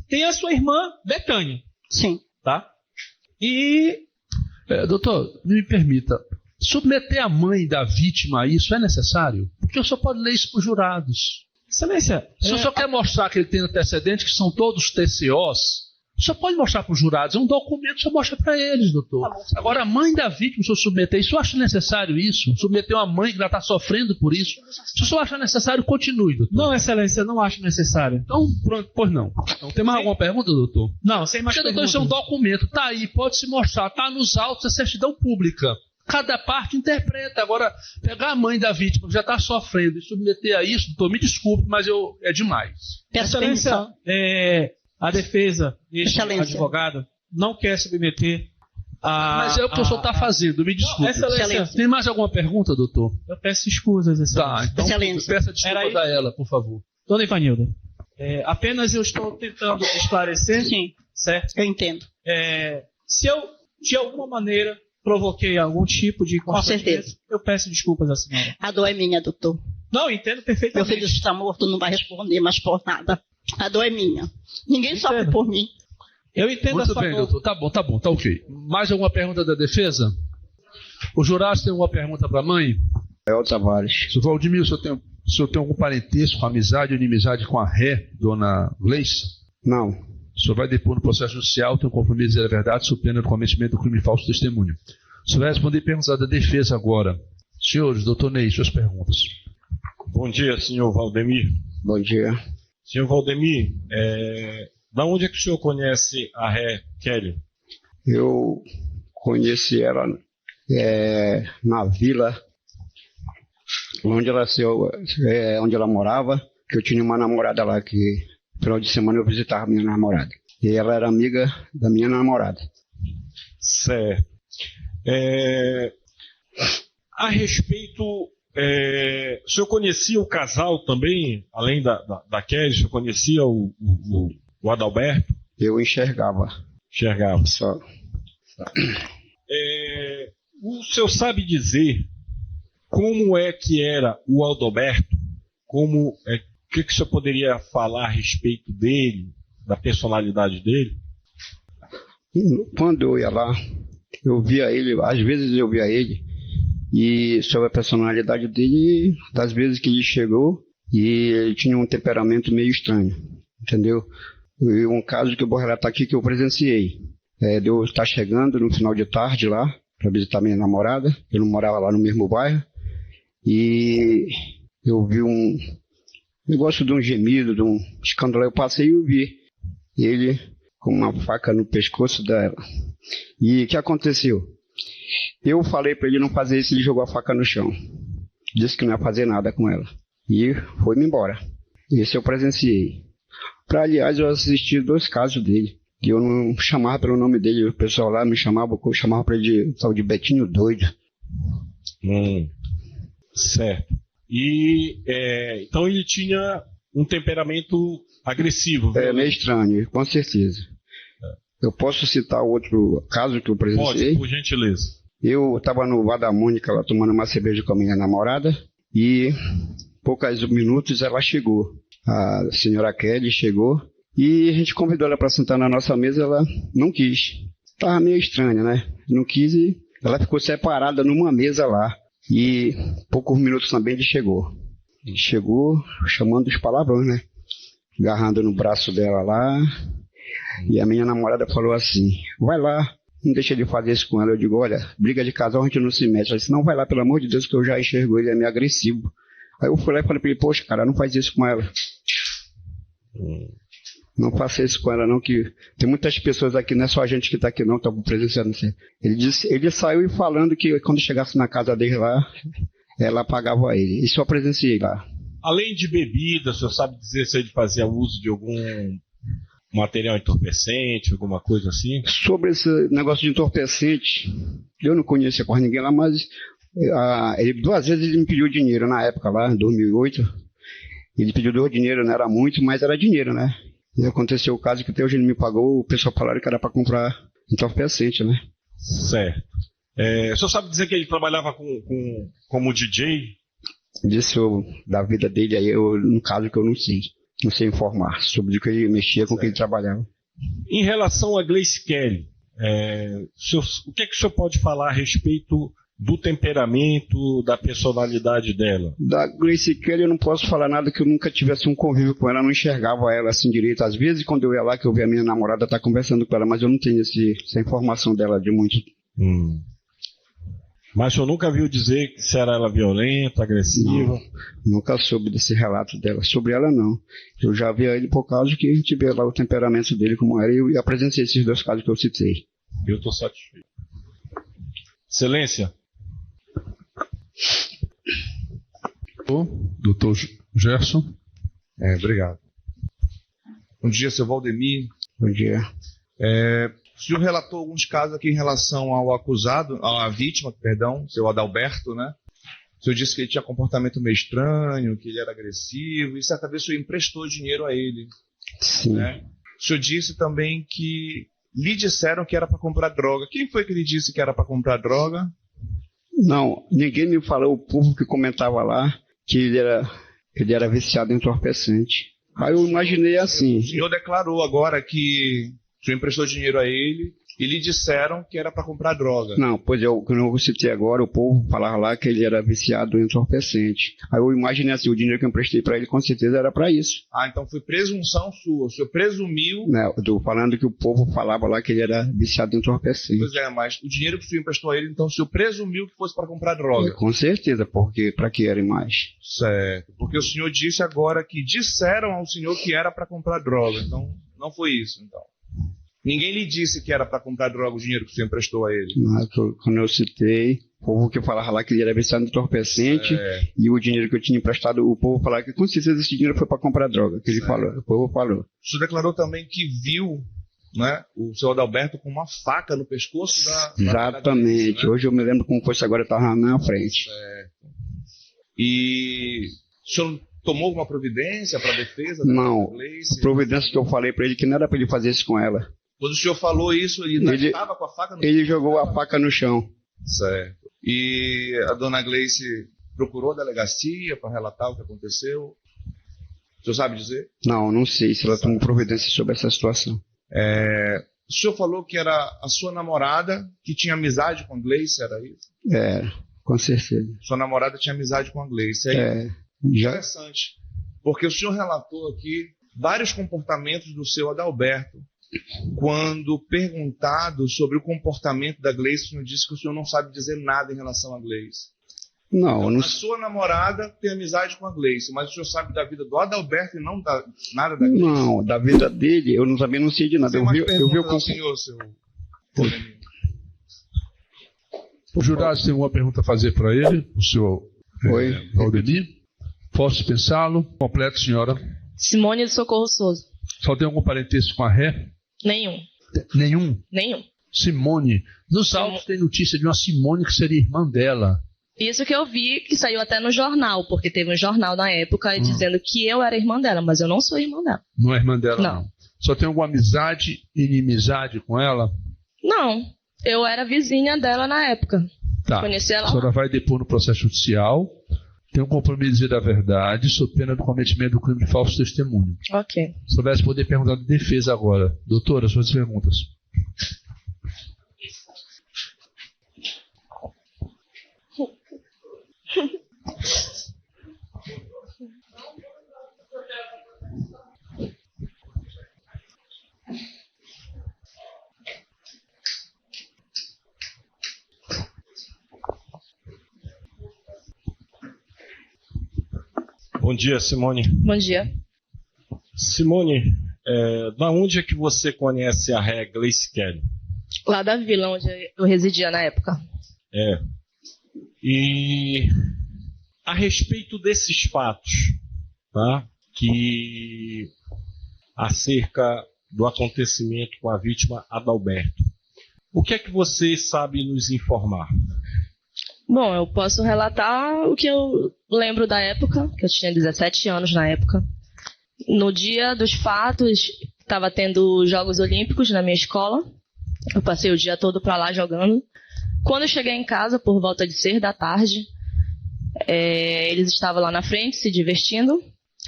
tem a sua irmã Betânia. Sim. Tá? E... doutor, me permita. Submeter a mãe da vítima a isso é necessário? Porque o senhor pode ler isso para os jurados. Excelência... Se o senhor quer mostrar que ele tem antecedentes, que são todos TCOs, o senhor pode mostrar para os jurados. É um documento que o senhor mostra para eles, doutor. Agora, a mãe da vítima, o senhor submeter isso, eu acho necessário isso? Submeter uma mãe que já está sofrendo por isso? Se o senhor acha necessário, continue, doutor. Não, Excelência, eu não acho necessário. Então, pronto, pois não. Então, tem mais alguma pergunta, doutor? Não, sem mais perguntas. Doutor, isso é um documento, está aí, pode se mostrar, está nos autos, é certidão pública. Cada parte interpreta. Agora, pegar a mãe da vítima que já está sofrendo e submeter a isso, doutor, me desculpe, mas é demais. Excelência, a defesa, este advogado, não quer submeter a... Mas é o que o senhor está fazendo, me desculpe. Excelência. Tem mais alguma pergunta, doutor? Eu peço escusas, Excelência. Tá, então peça desculpas a ela, por favor. Dona Ivanilda, apenas eu estou tentando esclarecer. Sim, certo? Eu entendo. Se eu, de alguma maneira, provoquei algum tipo de constrangimento, com certeza, eu peço desculpas à senhora. A dor é minha, doutor. Não, entendo perfeitamente. Meu filho está morto, não vai responder mais por nada. A dor é minha. Ninguém sofre por mim. Eu entendo muito bem, doutor. Tá bom, tá ok. Mais alguma pergunta da defesa? O jurado tem alguma pergunta para a mãe? Tavares. Sr. Valdemir, o senhor tem algum parentesco, amizade ou inimizade com a ré, dona Gleice? Não. O senhor vai depor no processo judicial, tem um compromisso de dizer a verdade, sob pena do cometimento do crime de falso testemunho. O senhor vai responder perguntas da defesa agora. Senhores, doutor Ney, suas perguntas. Bom dia, senhor Valdemir. Bom dia. Senhor Valdemir, da onde é que o senhor conhece a ré Kelly? Eu conheci ela na vila onde ela morava, que eu tinha uma namorada lá que no final de semana eu visitava minha namorada. E ela era amiga da minha namorada. Certo. A respeito, o senhor conhecia o casal também, além da Kelly? O senhor conhecia o Adalberto? Eu enxergava. Enxergava. Só. O senhor sabe dizer como é que era o Adalberto? Como é que o senhor poderia falar a respeito dele, da personalidade dele? Quando eu ia lá, eu via ele, às vezes eu via ele, e sobre a personalidade dele, das vezes que ele chegou, e ele tinha um temperamento meio estranho, entendeu? E um caso que eu vou relatar aqui que eu presenciei. De eu estar chegando no final de tarde lá, para visitar minha namorada, eu não morava lá no mesmo bairro, e eu vi um negócio de um gemido, de um escândalo, eu passei e eu vi ele com uma faca no pescoço dela. E o que aconteceu? Eu falei para ele não fazer isso, ele jogou a faca no chão. Disse que não ia fazer nada com ela. E foi-me embora. Esse eu presenciei. Aliás, eu assisti 2 casos dele. Que eu não chamava pelo nome dele, o pessoal lá me chamava, eu chamava para ele de tal de Betinho doido. Certo. E então ele tinha um temperamento agressivo. Meio estranho, com certeza. Eu posso citar outro caso que eu presenciei? Pode, por gentileza. Eu estava no Bar da Mônica lá tomando uma cerveja com a minha namorada e poucos minutos ela chegou. A senhora Kelly chegou e a gente convidou ela para sentar na nossa mesa, ela não quis. Estava meio estranha, né? Não quis e ela ficou separada numa mesa lá. E poucos minutos também ele chegou. Ele chegou chamando os palavrões, né? Agarrando no braço dela lá. E a minha namorada falou assim, vai lá, não deixa de fazer isso com ela. Eu digo, olha, briga de casal a gente não se mete. Ela disse, não, vai lá, pelo amor de Deus, que eu já enxergo ele, é meio agressivo. Aí eu fui lá e falei pra ele, poxa, cara, não faz isso com ela. Não faça isso com ela não, que tem muitas pessoas aqui, não é só a gente que tá aqui não, tá presenciando isso. Ele saiu falando que quando chegasse na casa dele lá, ela pagava ele. Isso eu presenciei lá. Além de bebida, o senhor sabe dizer se ele fazia uso de algum material entorpecente, alguma coisa assim? Sobre esse negócio de entorpecente, eu não conhecia quase ninguém lá, mas ele 2 vezes ele me pediu dinheiro na época lá, em 2008. Ele pediu dinheiro, não era muito, mas era dinheiro, né? E aconteceu o caso que até hoje ele me pagou, o pessoal falaram que era para comprar entorpecente, né? Certo. O senhor sabe dizer que ele trabalhava como DJ? Disso, da vida dele aí, no caso que eu não sei. Não sei informar sobre o que ele mexia, com o que ele trabalhava. Em relação a Gleice Kelly, o que o senhor pode falar a respeito do temperamento, da personalidade dela? Da Gleice Kelly eu não posso falar nada, que eu nunca tivesse um convívio com ela, não enxergava ela assim direito. Às vezes quando eu ia lá, que eu via a minha namorada estar conversando com ela, mas eu não tenho essa informação dela de muito. Mas o senhor nunca viu dizer se era ela violenta, agressiva? Não, nunca soube desse relato dela. Sobre ela, não. Eu já vi ele por causa que a gente vê lá o temperamento dele como era, e eu apresentei esses 2 casos que eu citei. Eu estou satisfeito. Excelência. Doutor Gerson. Obrigado. Bom dia, seu Valdemir. Bom dia. O senhor relatou alguns casos aqui em relação ao acusado, à vítima, perdão, seu Adalberto, né? O senhor disse que ele tinha comportamento meio estranho, que ele era agressivo, e certa vez o senhor emprestou dinheiro a ele. Sim. Né? O senhor disse também que lhe disseram que era para comprar droga. Quem foi que lhe disse que era para comprar droga? Não, ninguém me falou, o povo que comentava lá, que ele era viciado em entorpecente. Aí eu imaginei assim. O senhor declarou agora que o senhor emprestou dinheiro a ele e lhe disseram que era para comprar droga. Não, pois como eu citei agora, o povo falava lá que ele era viciado em entorpecente. Aí eu imaginei assim, o dinheiro que eu emprestei para ele com certeza era para isso. Então foi presunção sua, o senhor presumiu... Não, eu tô falando que o povo falava lá que ele era viciado em entorpecente. Pois mas o dinheiro que o senhor emprestou a ele, então o senhor presumiu que fosse para comprar droga. Com certeza, porque para que era mais? Certo, porque o senhor disse agora que disseram ao senhor que era para comprar droga, então não foi isso, então. Ninguém lhe disse que era para comprar droga o dinheiro que o senhor emprestou a ele? Não, quando eu citei, o povo que falava lá que ele era viciado em entorpecente e o dinheiro que eu tinha emprestado, o povo falava que com certeza esse dinheiro foi para comprar droga, que ele falou, o povo falou. O senhor declarou também que viu, né, o senhor Adalberto com uma faca no pescoço da... Exatamente, da né? Hoje eu me lembro como fosse agora, eu estava na minha frente. Certo. E o senhor tomou alguma providência para a defesa? Não, a providência que eu falei para ele que não era para ele fazer isso com ela. Quando o senhor falou isso, ele não estava com a faca no chão? Ele jogou a faca no chão. Certo. E a dona Gleice procurou a delegacia para relatar o que aconteceu? O senhor sabe dizer? Não sei se ela tomou providência sobre essa situação. O senhor falou que era a sua namorada que tinha amizade com a Gleice, era isso? Com certeza. Sua namorada tinha amizade com a Gleice. Interessante. Porque o senhor relatou aqui vários comportamentos do seu Adalberto. Quando perguntado sobre o comportamento da Gleice, o senhor disse que o senhor não sabe dizer nada em relação a Gleice. Não. A sua namorada tem amizade com a Gleice, mas o senhor sabe da vida do Adalberto e não nada da Gleice? Não, da vida dele eu também não sei de nada. Eu vi o senhor, seu... O jurado tem uma pergunta a fazer para ele, o senhor Aldemir. Posso dispensá-lo? Completo, senhora. Simone de Socorro Souza. Só tem algum parentesco com a Ré? Nenhum. Nenhum? Simone. Nos autos tem notícia de uma Simone que seria irmã dela. Isso que eu vi, que saiu até no jornal, porque teve um jornal na época dizendo que eu era irmã dela, mas eu não sou irmã dela. Não é irmã dela, não. Só tem alguma amizade, inimizade com ela? Não, eu era vizinha dela na época. Tá. Conheci ela. A senhora vai depor no processo judicial, tem um compromisso de dizer a verdade, sob pena do cometimento do crime de falso testemunho. Ok. Se soubesse poder perguntar de defesa agora. Doutora, suas perguntas. Bom dia, Simone. Bom dia. Simone, da onde é que você conhece a Ré Gleice Kelly? Lá da vila onde eu residia na época. E a respeito desses fatos, tá? Que acerca do acontecimento com a vítima Adalberto, o que é que você sabe nos informar? Bom, eu posso relatar o que eu lembro da época, que eu tinha 17 anos na época. No dia dos fatos, estava tendo Jogos Olímpicos na minha escola. Eu passei o dia todo para lá jogando. Quando eu cheguei em casa, por volta de 6 da tarde, eles estavam lá na frente se divertindo.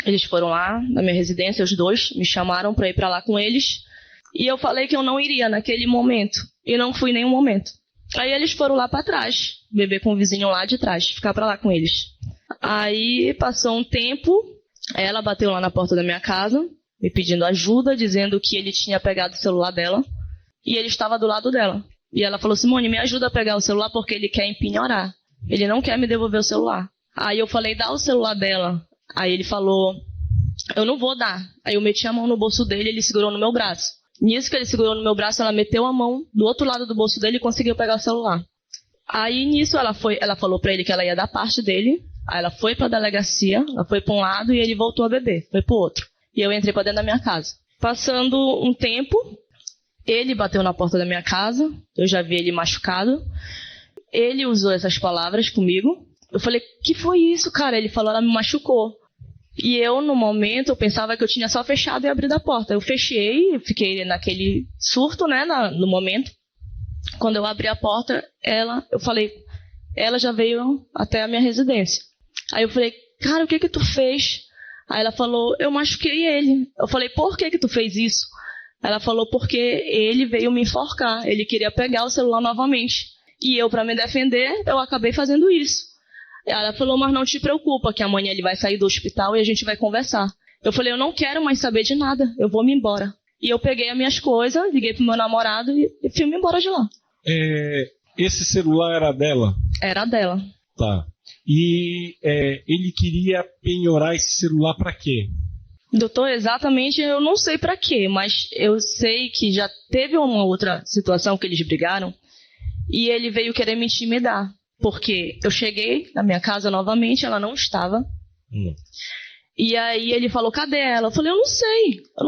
Eles foram lá na minha residência, os dois, me chamaram para ir para lá com eles. E eu falei que eu não iria naquele momento. E não fui em nenhum momento. Aí eles foram lá para trás, beber com o vizinho lá de trás, ficar para lá com eles. Aí passou um tempo, ela bateu lá na porta da minha casa, me pedindo ajuda, dizendo que ele tinha pegado o celular dela. E ele estava do lado dela. E ela falou, Simone, me ajuda a pegar o celular porque ele quer empenhorar. Ele não quer me devolver o celular. Aí eu falei, dá o celular dela. Aí ele falou, eu não vou dar. Aí eu meti a mão no bolso dele e ele segurou no meu braço. Nisso que ele segurou no meu braço, ela meteu a mão do outro lado do bolso dele e conseguiu pegar o celular. Aí nisso ela falou pra ele que ela ia dar parte dele. Aí ela foi pra delegacia, ela foi pra um lado e ele voltou a beber, foi pro outro. E eu entrei pra dentro da minha casa. Passando um tempo, ele bateu na porta da minha casa, eu já vi ele machucado. Ele usou essas palavras comigo. Eu falei, que foi isso, cara? Ele falou, ela me machucou. E eu, no momento, eu pensava que eu tinha só fechado e abrido a porta. Eu fechei, fiquei naquele surto, né, no momento. Quando eu abri a porta, eu falei, ela já veio até a minha residência. Aí eu falei, cara, o que tu fez? Aí ela falou, eu machuquei ele. Eu falei, por que tu fez isso? Ela falou, porque ele veio me enforcar, ele queria pegar o celular novamente. E eu, para me defender, eu acabei fazendo isso. Ela falou, mas não te preocupa, que amanhã ele vai sair do hospital e a gente vai conversar. Eu falei, eu não quero mais saber de nada, eu vou me embora. E eu peguei as minhas coisas, liguei pro meu namorado e fui-me embora de lá. Esse celular era dela? Era dela. Tá. E ele queria penhorar esse celular para quê? Doutor, exatamente, eu não sei para quê, mas eu sei que já teve uma outra situação que eles brigaram e ele veio querer me intimidar. Porque eu cheguei na minha casa novamente, ela não estava. E aí ele falou, cadê ela? Eu falei, eu não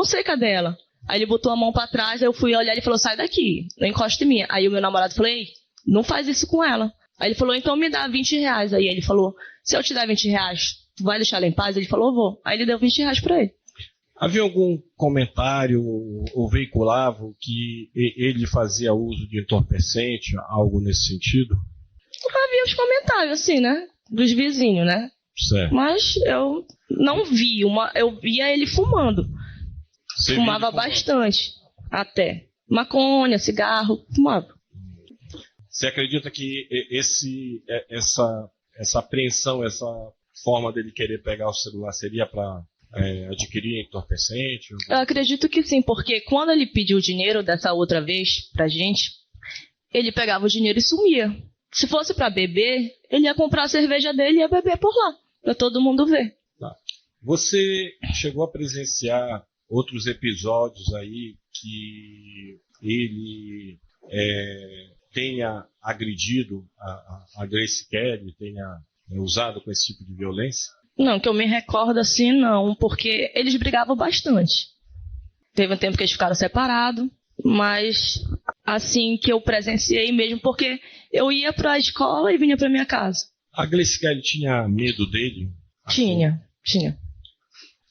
sei cadê ela. Aí ele botou a mão pra trás, eu fui olhar e ele falou, sai daqui, não encosta em mim. Aí o meu namorado falou, ei, não faz isso com ela. Aí ele falou, então me dá 20 reais. Aí ele falou, se eu te der 20 reais, tu vai deixar ela em paz? Ele falou, vou. Aí ele deu 20 reais pra ele. Havia algum comentário ou veiculava que ele fazia uso de entorpecente, algo nesse sentido? Havia os comentários, assim, né? Dos vizinhos, né? Certo. Mas eu não vi, eu via ele fumando. Você Fumava bastante, até. Maconha, cigarro, fumava. Você acredita que essa apreensão, essa forma dele querer pegar o celular seria para adquirir entorpecente? Eu acredito que sim, porque quando ele pediu o dinheiro dessa outra vez pra gente, ele pegava o dinheiro e sumia. Se fosse para beber, ele ia comprar a cerveja dele e ia beber por lá, para todo mundo ver. Tá. Você chegou a presenciar outros episódios aí que ele tenha agredido a Grace Kelly, tenha usado com esse tipo de violência? Não, que eu me recordo assim, não, porque eles brigavam bastante. Teve um tempo que eles ficaram separados, mas assim que eu presenciei mesmo, porque eu ia para a escola e vinha para minha casa. A Grace Kelly tinha medo dele? Tinha.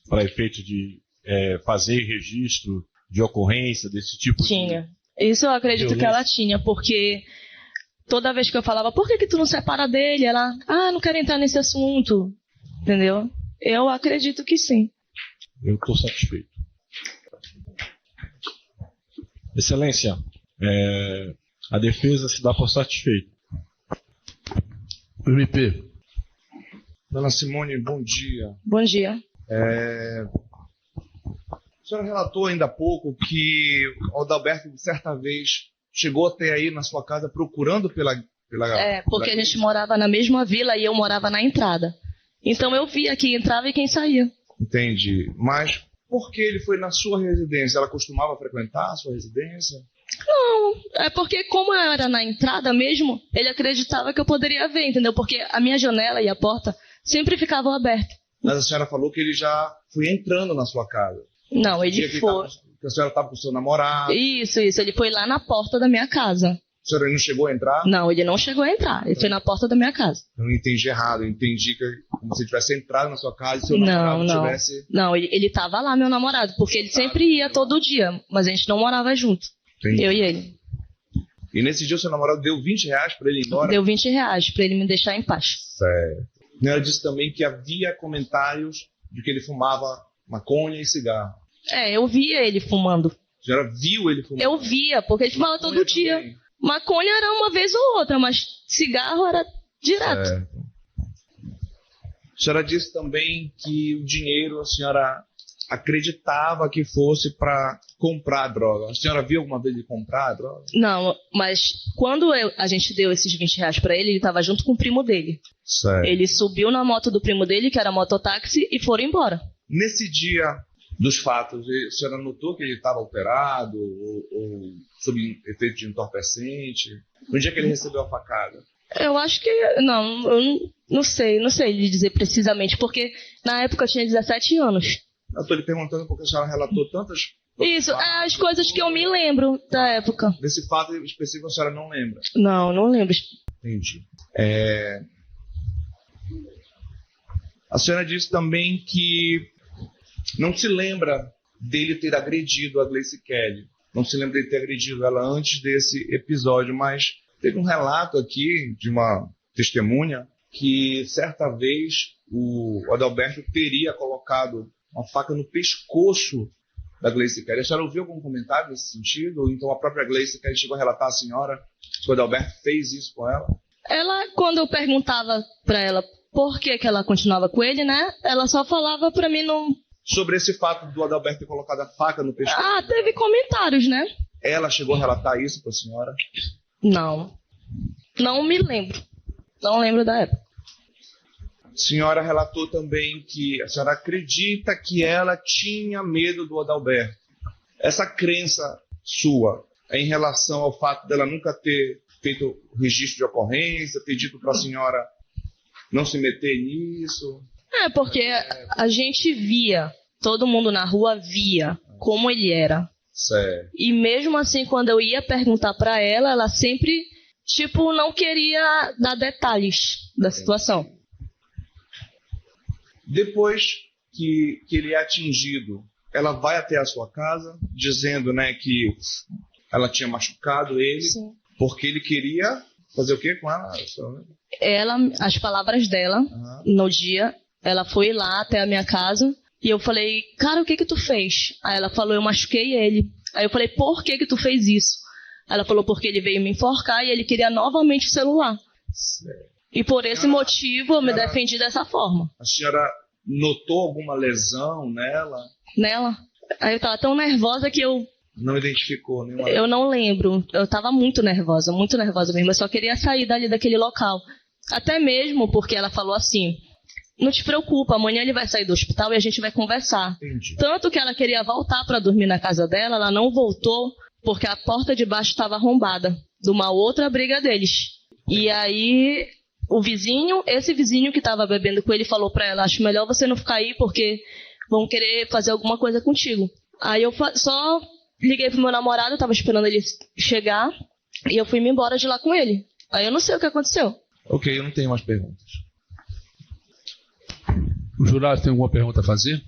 Para efeito de fazer registro de ocorrência desse tipo? Tinha. Isso eu acredito violência. Que ela tinha, porque toda vez que eu falava, por que tu não separa dele? Ela, não quero entrar nesse assunto. Entendeu? Eu acredito que sim. Eu estou satisfeito. Excelência, a defesa se dá por satisfeita. MP. Dona Simone, bom dia. Bom dia. A senhora relatou ainda há pouco que o Adalberto, certa vez, chegou até aí na sua casa procurando pela porque a gente morava na mesma vila e eu morava na entrada. Então eu via quem entrava e quem saía. Entendi. Mas por que ele foi na sua residência? Ela costumava frequentar a sua residência? Não, é porque como eu era na entrada mesmo, ele acreditava que eu poderia ver, entendeu? Porque a minha janela e a porta sempre ficavam abertas. Mas a senhora falou que ele já foi entrando na sua casa. Não, ele foi. Que a senhora estava com o seu namorado. Isso, ele foi lá na porta da minha casa. A senhora não chegou a entrar? Não, ele não chegou a entrar. Ele foi na porta da minha casa. Eu não entendi errado. Eu entendi que como se tivesse entrado na sua casa e seu namorado tivesse... Não, ele estava lá, meu namorado, porque ele sempre ia todo dia, mas a gente não morava junto. Entendi. Eu e ele. E nesse dia o seu namorado deu R$20 para ele ir embora? Deu R$20 para ele me deixar em paz. Certo. E ela disse também que havia comentários de que ele fumava maconha e cigarro. Eu via ele fumando. A senhora viu ele fumando? Eu via, porque ele fumava todo dia. Também. Maconha era uma vez ou outra, mas cigarro era direto. Certo. A senhora disse também que o dinheiro a senhora acreditava que fosse para comprar droga. A senhora viu alguma vez ele comprar droga? Não, mas quando a gente deu esses R$20 para ele estava junto com o primo dele. Certo. Ele subiu na moto do primo dele, que era mototáxi, e foram embora. Nesse dia dos fatos, a senhora notou que ele estava alterado ou sob efeito de entorpecente? No dia que ele recebeu a facada? Eu acho que... Não, eu não sei lhe dizer precisamente, porque na época eu tinha 17 anos. Eu estou lhe perguntando porque a senhora relatou tantas... Isso, as coisas que eu me lembro da época. Desse fato específico a senhora não lembra? Não lembro. Entendi. A senhora disse também que não se lembra dele ter agredido a Grace Kelly. Não se lembra dele ter agredido ela antes desse episódio, mas teve um relato aqui de uma testemunha que certa vez o Adalberto teria colocado uma faca no pescoço da Grace Kelly. A senhora ouviu algum comentário nesse sentido? Ou então a própria Grace Kelly chegou a relatar à senhora que o Adalberto fez isso com ela? Ela, quando eu perguntava para ela por que ela continuava com ele, né? Ela só falava para mim não... Sobre esse fato do Adalberto ter colocado a faca no pescoço? Teve comentários, né? Ela chegou a relatar isso para a senhora? Não me lembro. Não lembro da época. A senhora relatou também que a senhora acredita que ela tinha medo do Adalberto. Essa crença sua é em relação ao fato dela nunca ter feito registro de ocorrência, ter dito para a senhora não se meter nisso? Porque a gente via, todo mundo na rua via como ele era. Certo. E mesmo assim, quando eu ia perguntar para ela, ela sempre, não queria dar detalhes da situação. Depois que ele é atingido, ela vai até a sua casa, dizendo, né, que ela tinha machucado ele, Sim. porque ele queria Fazer o quê com ela? Ela, as palavras dela, no dia, ela foi lá até a minha casa e eu falei, cara, o que tu fez? Aí ela falou, eu machuquei ele. Aí eu falei, por que tu fez isso? Ela falou, porque ele veio me enforcar e ele queria novamente o celular. Certo. E por esse motivo eu me defendi dessa forma. A senhora notou alguma lesão nela? Nela? Aí eu tava tão nervosa que eu... Não identificou nenhuma... Eu não lembro. Eu tava muito nervosa mesmo. Eu só queria sair dali daquele local. Até mesmo porque ela falou assim, não te preocupa, amanhã ele vai sair do hospital e a gente vai conversar. Entendi. Tanto que ela queria voltar para dormir na casa dela, ela não voltou porque a porta de baixo estava arrombada de uma outra briga deles. E aí esse vizinho que estava bebendo com ele falou para ela, acho melhor você não ficar aí porque vão querer fazer alguma coisa contigo. Aí eu só liguei pro meu namorado, eu tava esperando ele chegar e eu fui me embora de lá com ele. Aí eu não sei o que aconteceu. Ok, eu não tenho mais perguntas. O jurado tem alguma pergunta a fazer?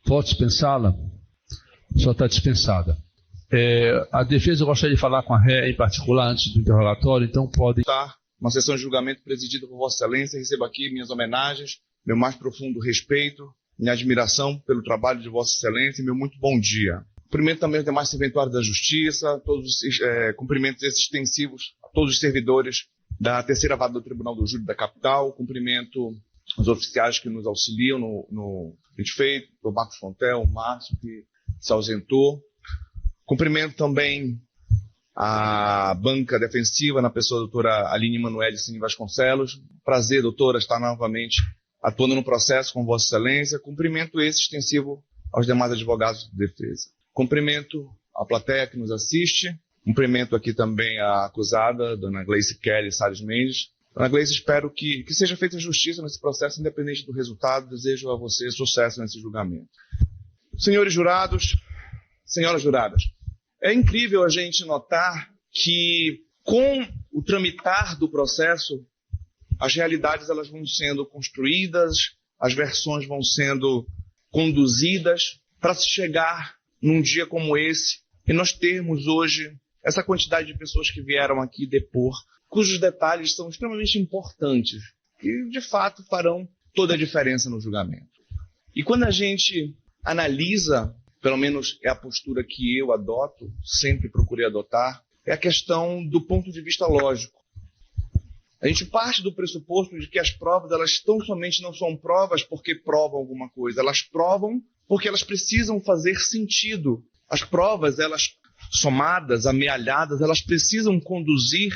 Pode dispensá-la? Só está dispensada. A defesa gostaria de falar com a ré em particular antes do interrogatório, então podem... Uma sessão de julgamento presidida por Vossa Excelência. Recebo aqui minhas homenagens, meu mais profundo respeito, minha admiração pelo trabalho de Vossa Excelência e meu muito bom dia. Cumprimento também os demais serventuários da Justiça, cumprimentos extensivos a todos os servidores da terceira vara do Tribunal do Júri da Capital, cumprimento os oficiais que nos auxiliam no feito, o Marcos Fontel, o Márcio, que se ausentou. Cumprimento também a banca defensiva, na pessoa da doutora Aline Manoel Cine Vasconcelos. Prazer, doutora, estar novamente atuando no processo com Vossa Excelência. Cumprimento esse extensivo aos demais advogados de defesa. Cumprimento a plateia que nos assiste. Cumprimento aqui também a acusada, dona Gleice Kelly Salles Mendes. Dona Gleice, espero que seja feita justiça nesse processo, independente do resultado. Desejo a você sucesso nesse julgamento. Senhores jurados, senhoras juradas, é incrível a gente notar que, com o tramitar do processo, as realidades elas vão sendo construídas, as versões vão sendo conduzidas para se chegar num dia como esse e nós termos hoje essa quantidade de pessoas que vieram aqui depor, cujos detalhes são extremamente importantes e, de fato, farão toda a diferença no julgamento. E quando a gente analisa, pelo menos é a postura que eu adoto, sempre procurei adotar, é a questão do ponto de vista lógico. A gente parte do pressuposto de que as provas, elas tão somente não são provas porque provam alguma coisa, elas provam porque elas precisam fazer sentido. As provas, elas somadas, amealhadas, elas precisam conduzir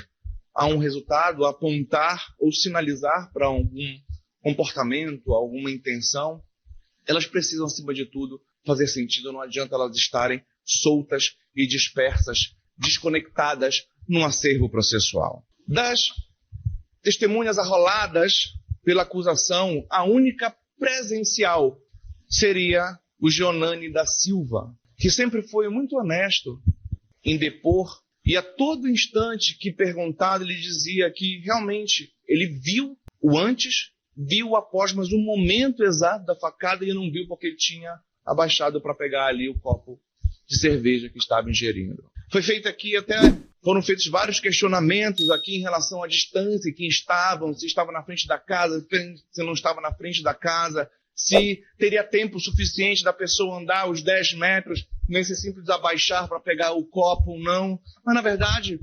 a um resultado, apontar ou sinalizar para algum comportamento, alguma intenção. Elas precisam, acima de tudo, fazer sentido. Não adianta elas estarem soltas e dispersas, desconectadas num acervo processual. Das testemunhas arroladas pela acusação, a única presencial seria o Gionani da Silva, que sempre foi muito honesto em depor, e a todo instante que perguntado, ele dizia que realmente ele viu o antes, viu o após, mas o momento exato da facada ele não viu porque ele tinha abaixado para pegar ali o copo de cerveja que estava ingerindo. Foi feito aqui foram feitos vários questionamentos aqui em relação à distância, quem estavam, se estava na frente da casa, se não estava na frente da casa, se teria tempo suficiente da pessoa andar os 10 metros, nesse simples abaixar para pegar o copo ou não. Mas, na verdade,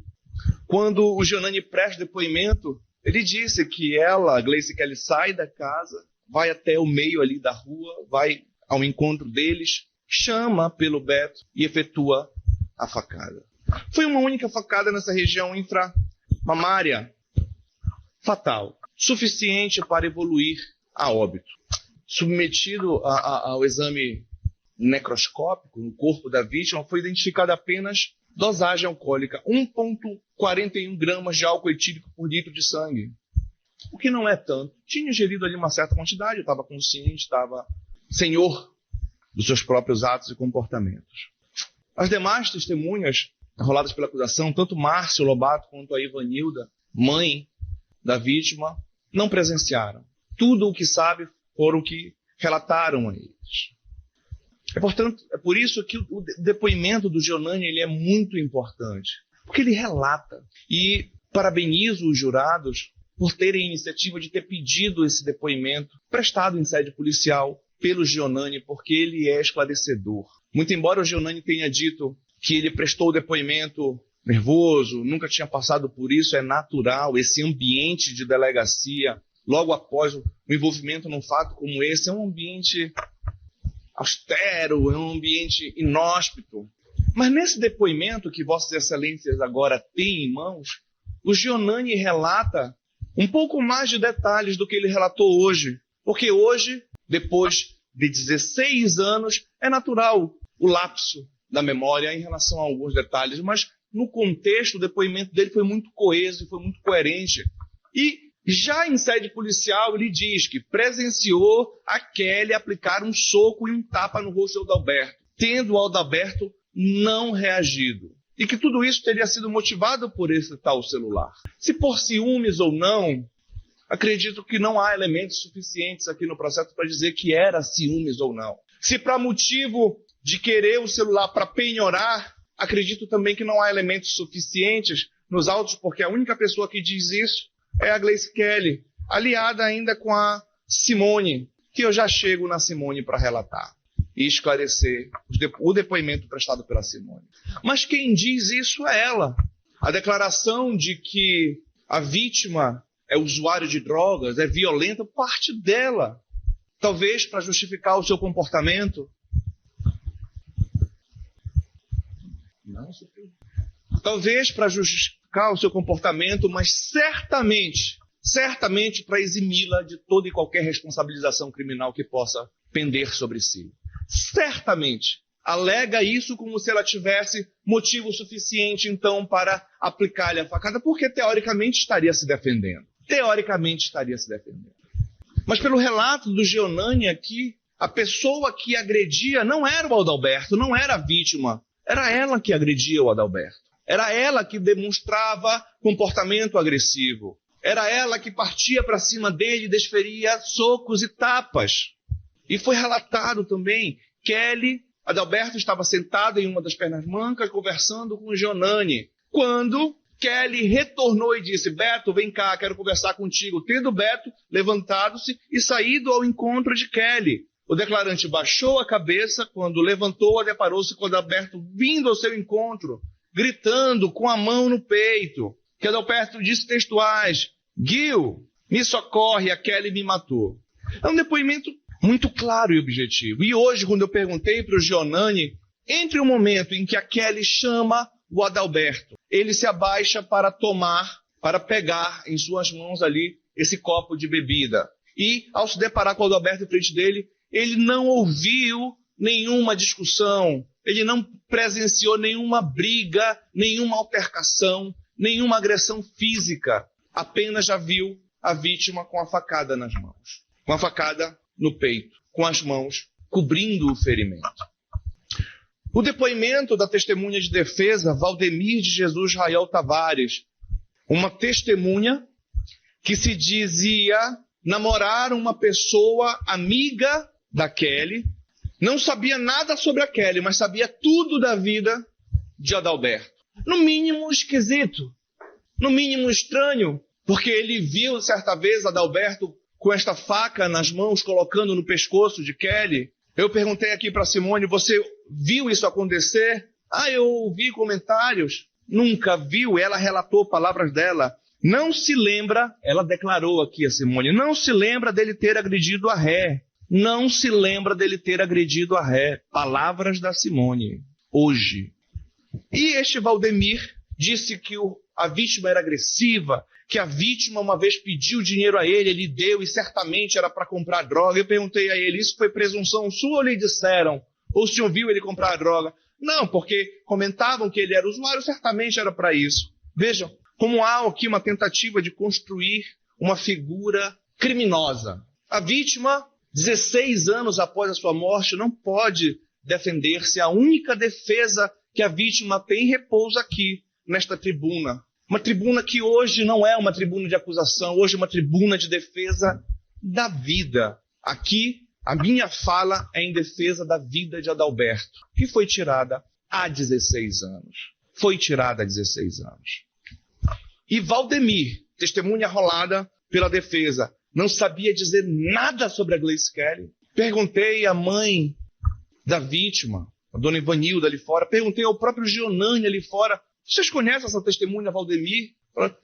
quando o Gionani presta depoimento, ele disse que ela, a Gleice Kelly, sai da casa, vai até o meio ali da rua, vai ao encontro deles, chama pelo Beto e efetua a facada. Foi uma única facada nessa região inframamária, fatal, suficiente para evoluir a óbito. Submetido ao exame necroscópico no corpo da vítima, foi identificada apenas dosagem alcoólica, 1,41 gramas de álcool etílico por litro de sangue. O que não é tanto. Tinha ingerido ali uma certa quantidade, estava consciente, estava senhor dos seus próprios atos e comportamentos. As demais testemunhas arroladas pela acusação, tanto Márcio Lobato quanto a Ivanilda, mãe da vítima, não presenciaram. Tudo o que sabe foram o que relataram a eles. Portanto, é por isso que o depoimento do Gionani ele é muito importante, porque ele relata. E parabenizo os jurados por terem a iniciativa de ter pedido esse depoimento prestado em sede policial pelo Gionani, porque ele é esclarecedor. Muito embora o Gionani tenha dito que ele prestou o depoimento nervoso, nunca tinha passado por isso, é natural, esse ambiente de delegacia, logo após o envolvimento num fato como esse, é um ambiente austero, é um ambiente inóspito. Mas nesse depoimento que Vossas Excelências agora têm em mãos, o Gionani relata um pouco mais de detalhes do que ele relatou hoje. Porque hoje, depois de 16 anos, é natural o lapso da memória em relação a alguns detalhes, mas no contexto o depoimento dele foi muito coeso, foi muito coerente. E já em sede policial ele diz que presenciou a Kelly aplicar um soco e um tapa no rosto do Adalberto, tendo o Adalberto não reagido. E que tudo isso teria sido motivado por esse tal celular. Se por ciúmes ou não, acredito que não há elementos suficientes aqui no processo para dizer que era ciúmes ou não. Se para motivo de querer o celular para penhorar, acredito também que não há elementos suficientes nos autos, porque a única pessoa que diz isso é a Gleice Kelly, aliada ainda com a Simone, que eu já chego na Simone para relatar e esclarecer o depoimento prestado pela Simone. Mas quem diz isso é ela. A declaração de que a vítima é usuário de drogas, é violenta, parte dela. Talvez para justificar o seu comportamento. Talvez para justificar o seu comportamento, mas certamente para eximi-la de toda e qualquer responsabilização criminal que possa pender sobre si. Certamente alega isso como se ela tivesse motivo suficiente, então, para aplicar-lhe a facada, porque teoricamente estaria se defendendo. Mas pelo relato do Gionani aqui, a pessoa que agredia não era o Adalberto, não era a vítima. Era ela que agredia o Adalberto. Era ela que demonstrava comportamento agressivo. Era ela que partia para cima dele e desferia socos e tapas. E foi relatado também, Adalberto estava sentado em uma das pernas mancas, conversando com o Gionani. Quando Kelly retornou e disse, Beto, vem cá, quero conversar contigo. Tendo Beto levantado-se e saído ao encontro de Kelly. O declarante baixou a cabeça, quando levantou, deparou-se com Adalberto vindo ao seu encontro, gritando com a mão no peito. Que Adalberto disse textuais, Gil, me socorre, a Kelly me matou. É um depoimento muito claro e objetivo. E hoje, quando eu perguntei para o Gionani, entre o momento em que a Kelly chama o Adalberto, ele se abaixa para pegar em suas mãos ali esse copo de bebida. E, ao se deparar com o Adalberto em frente dele, ele não ouviu nenhuma discussão, ele não presenciou nenhuma briga, nenhuma altercação, nenhuma agressão física. Apenas já viu a vítima com a facada nas mãos, com a facada no peito, com as mãos cobrindo o ferimento. O depoimento da testemunha de defesa, Valdemir de Jesus Rael Tavares, uma testemunha que se dizia namorar uma pessoa amiga da Kelly, não sabia nada sobre a Kelly, mas sabia tudo da vida de Adalberto. No mínimo esquisito, no mínimo estranho, porque ele viu certa vez Adalberto com esta faca nas mãos, colocando no pescoço de Kelly. Eu perguntei aqui para Simone, você viu isso acontecer? Eu ouvi comentários. Nunca viu, ela relatou palavras dela. Não se lembra, ela declarou aqui a Simone, não se lembra dele ter agredido a ré. Não se lembra dele ter agredido a ré. Palavras da Simone, hoje. E este Valdemir disse que a vítima era agressiva, que a vítima uma vez pediu dinheiro a ele, ele deu e certamente era para comprar droga. Eu perguntei a ele, isso foi presunção sua ou lhe disseram? Ou o senhor viu ele comprar droga? Não, porque comentavam que ele era usuário, certamente era para isso. Vejam, como há aqui uma tentativa de construir uma figura criminosa. A vítima, 16 anos após a sua morte, não pode defender-se. A única defesa que a vítima tem repousa aqui, nesta tribuna. Uma tribuna que hoje não é uma tribuna de acusação, hoje é uma tribuna de defesa da vida. Aqui, a minha fala é em defesa da vida de Adalberto, que foi tirada há 16 anos. Foi tirada há 16 anos. E Valdemir, testemunha arrolada pela defesa, não sabia dizer nada sobre a Gleice Kelly. Perguntei à mãe da vítima, a dona Ivanilda ali fora, perguntei ao próprio Gionani ali fora, vocês conhecem essa testemunha Valdemir?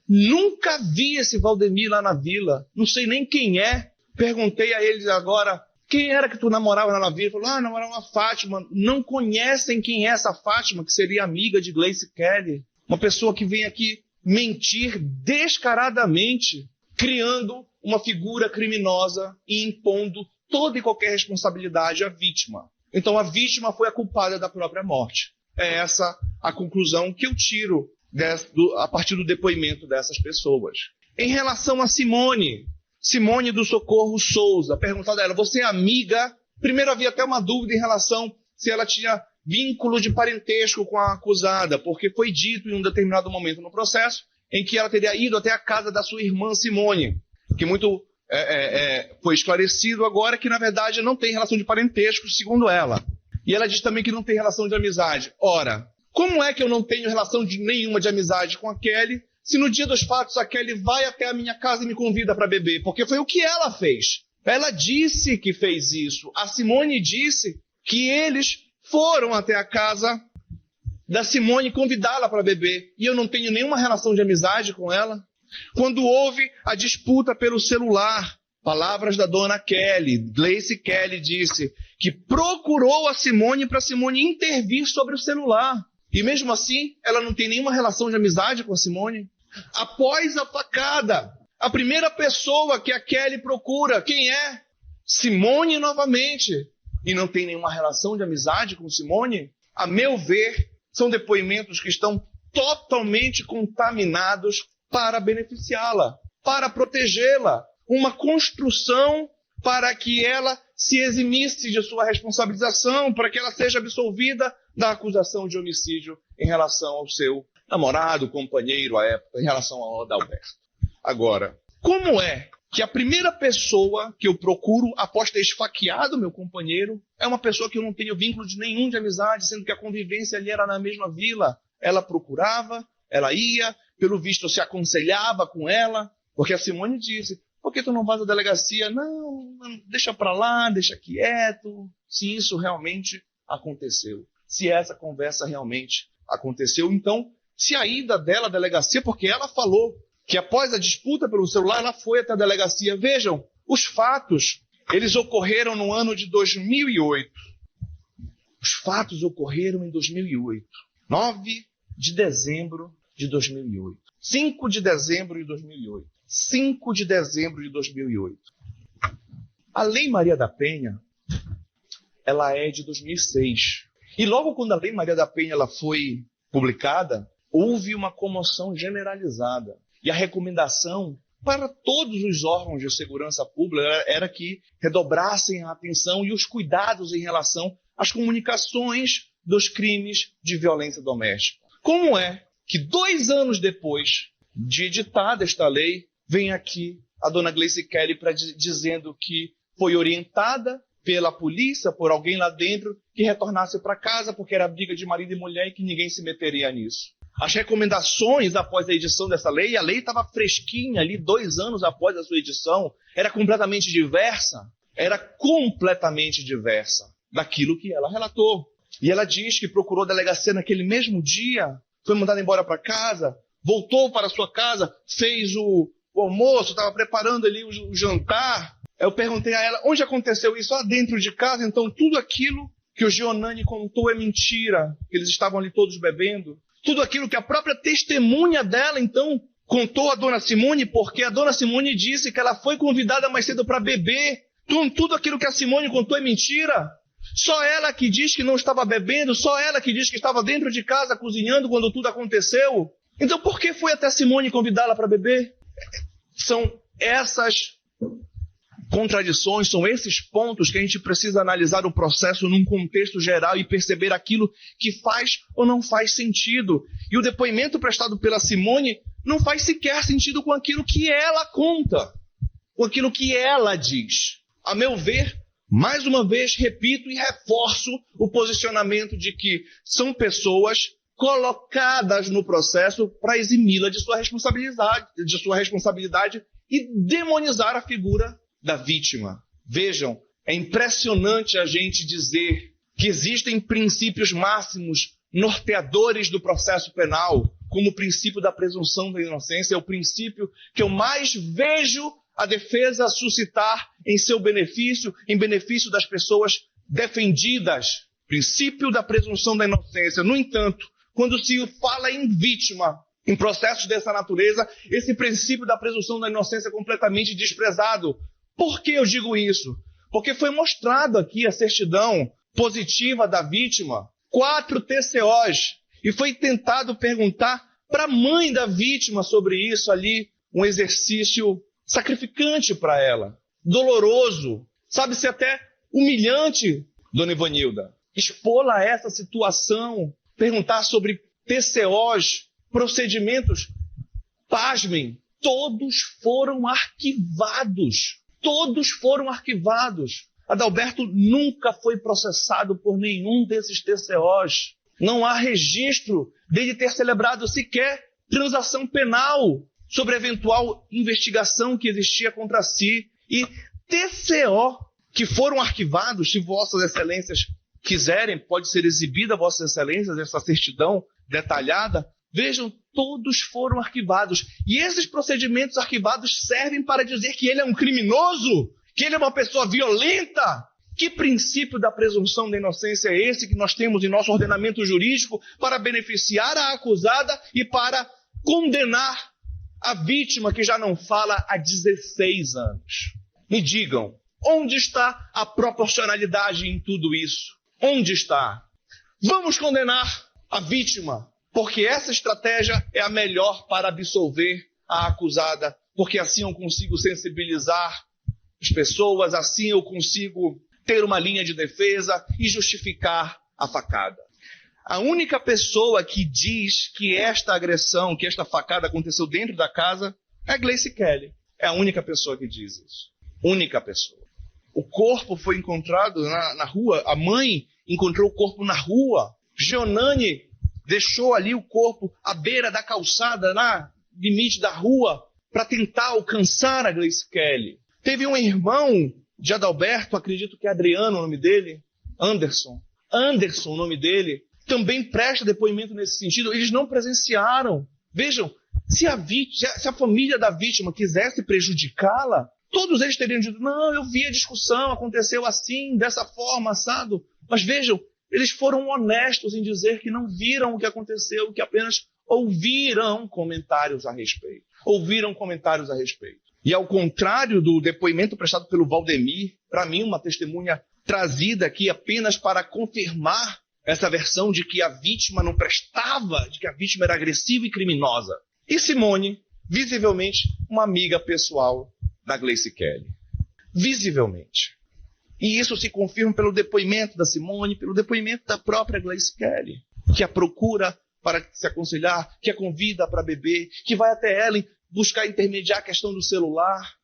Nunca vi esse Valdemir lá na vila, não sei nem quem é. Perguntei a eles agora, quem era que tu namorava lá na vila? Falou, namorava uma Fátima. Não conhecem quem é essa Fátima, que seria amiga de Gleice Kelly. Uma pessoa que vem aqui mentir descaradamente, criando uma figura criminosa e impondo toda e qualquer responsabilidade à vítima. Então a vítima foi a culpada da própria morte. É essa a conclusão que eu tiro a partir do depoimento dessas pessoas. Em relação a Simone do Socorro Souza, perguntada a ela, você é amiga? Primeiro havia até uma dúvida em relação se ela tinha vínculo de parentesco com a acusada, porque foi dito em um determinado momento no processo em que ela teria ido até a casa da sua irmã Simone, que muito foi esclarecido agora que, na verdade, não tem relação de parentesco, segundo ela. E ela diz também que não tem relação de amizade. Ora, como é que eu não tenho relação nenhuma de amizade com a Kelly, se no dia dos fatos a Kelly vai até a minha casa e me convida para beber? Porque foi o que ela fez. Ela disse que fez isso. A Simone disse que eles foram até a casa da Simone convidá-la para beber. E eu não tenho nenhuma relação de amizade com ela. Quando houve a disputa pelo celular, palavras da dona Kelly, Gleice Kelly disse que procurou a Simone para Simone intervir sobre o celular. E mesmo assim, ela não tem nenhuma relação de amizade com a Simone. Após a facada, a primeira pessoa que a Kelly procura, quem é? Simone novamente. E não tem nenhuma relação de amizade com Simone? A meu ver, são depoimentos que estão totalmente contaminados para beneficiá-la, para protegê-la. Uma construção para que ela se eximisse de sua responsabilização, para que ela seja absolvida da acusação de homicídio em relação ao seu namorado, companheiro à época, em relação ao Adalberto. Agora, como é que a primeira pessoa que eu procuro após ter esfaqueado meu companheiro é uma pessoa que eu não tenho vínculo nenhum de amizade, sendo que a convivência ali era na mesma vila? Ela procurava, ela ia, pelo visto se aconselhava com ela, porque a Simone disse, por que tu não vais à delegacia? Não, deixa pra lá, deixa quieto. Se isso realmente aconteceu, se essa conversa realmente aconteceu, então, se a ida dela à delegacia, porque ela falou que após a disputa pelo celular, ela foi até a delegacia. Vejam, os fatos, eles ocorreram no ano de 2008. Os fatos ocorreram em 2008. 9 de dezembro de 2008. 5 de dezembro de 2008. 5 de dezembro de 2008. A Lei Maria da Penha, ela é de 2006. E logo quando a Lei Maria da Penha ela foi publicada, houve uma comoção generalizada. E a recomendação para todos os órgãos de segurança pública era que redobrassem a atenção e os cuidados em relação às comunicações dos crimes de violência doméstica. Como é que 2 anos depois de editada esta lei, vem aqui a dona Gleice Kelly dizendo que foi orientada pela polícia, por alguém lá dentro, que retornasse para casa porque era briga de marido e mulher e que ninguém se meteria nisso. As recomendações após a edição dessa lei, a lei estava fresquinha ali 2 anos após a sua edição, era completamente diversa daquilo que ela relatou. E ela diz que procurou a delegacia naquele mesmo dia, foi mandada embora para casa, voltou para sua casa, fez o almoço, estava preparando ali o jantar. Eu perguntei a ela, onde aconteceu isso? Dentro de casa. Então tudo aquilo que o Gionani contou é mentira, que eles estavam ali todos bebendo. Tudo aquilo que a própria testemunha dela, então, contou à dona Simone, porque a dona Simone disse que ela foi convidada mais cedo para beber. Tudo aquilo que a Simone contou é mentira. Só ela que diz que não estava bebendo, só ela que diz que estava dentro de casa cozinhando quando tudo aconteceu. Então por que foi até a Simone convidá-la para beber? São essas contradições, são esses pontos que a gente precisa analisar o processo num contexto geral e perceber aquilo que faz ou não faz sentido. E o depoimento prestado pela Simone não faz sequer sentido com aquilo que ela conta, com aquilo que ela diz. A meu ver, mais uma vez, repito e reforço o posicionamento de que são pessoas colocadas no processo para eximi-la de sua responsabilidade e demonizar a figura da vítima. Vejam, é impressionante a gente dizer que existem princípios máximos norteadores do processo penal, como o princípio da presunção da inocência. É o princípio que eu mais vejo a defesa suscitar em seu benefício, em benefício das pessoas defendidas. Princípio da presunção da inocência. No entanto, quando se fala em vítima, em processos dessa natureza, esse princípio da presunção da inocência é completamente desprezado. Por que eu digo isso? Porque foi mostrado aqui a certidão positiva da vítima, 4 TCOs, e foi tentado perguntar para a mãe da vítima sobre isso ali, um exercício sacrificante para ela, doloroso, sabe-se até humilhante, dona Ivanilda, expô-la a essa situação, perguntar sobre TCOs, procedimentos. Pasmem, todos foram arquivados. Todos foram arquivados. Adalberto nunca foi processado por nenhum desses TCOs. Não há registro dele ter celebrado sequer transação penal sobre a eventual investigação que existia contra si. E TCO que foram arquivados, se vossas excelências quiserem, pode ser exibida a vossas excelências essa certidão detalhada. Vejam, todos foram arquivados. E esses procedimentos arquivados servem para dizer que ele é um criminoso, que ele é uma pessoa violenta. Que princípio da presunção da inocência é esse que nós temos em nosso ordenamento jurídico para beneficiar a acusada e para condenar a vítima que já não fala há 16 anos? Me digam, onde está a proporcionalidade em tudo isso? Onde está? Vamos condenar a vítima, porque essa estratégia é a melhor para absolver a acusada, porque assim eu consigo sensibilizar as pessoas, assim eu consigo ter uma linha de defesa e justificar a facada. A única pessoa que diz que esta agressão, que esta facada aconteceu dentro da casa é Gleice Kelly. É a única pessoa que diz isso. Única pessoa. O corpo foi encontrado na rua, a mãe encontrou o corpo na rua. Jeanane deixou ali o corpo à beira da calçada, na limite da rua, para tentar alcançar a Gleice Kelly. Teve um irmão de Adalberto, acredito que é Adriano o nome dele, Anderson, o nome dele, também presta depoimento nesse sentido. Eles não presenciaram. Vejam, se a família da vítima quisesse prejudicá-la, todos eles teriam dito, não, eu vi a discussão, aconteceu assim, dessa forma, assado. Mas vejam, eles foram honestos em dizer que não viram o que aconteceu, que apenas ouviram comentários a respeito. E ao contrário do depoimento prestado pelo Valdemir, para mim uma testemunha trazida aqui apenas para confirmar essa versão de que a vítima não prestava, de que a vítima era agressiva e criminosa. E Simone, visivelmente, uma amiga pessoal da Gleice Kelly. Visivelmente. E isso se confirma pelo depoimento da Simone, pelo depoimento da própria Gleice Kelly, que a procura para se aconselhar, que a convida para beber, que vai até ela buscar intermediar a questão do celular.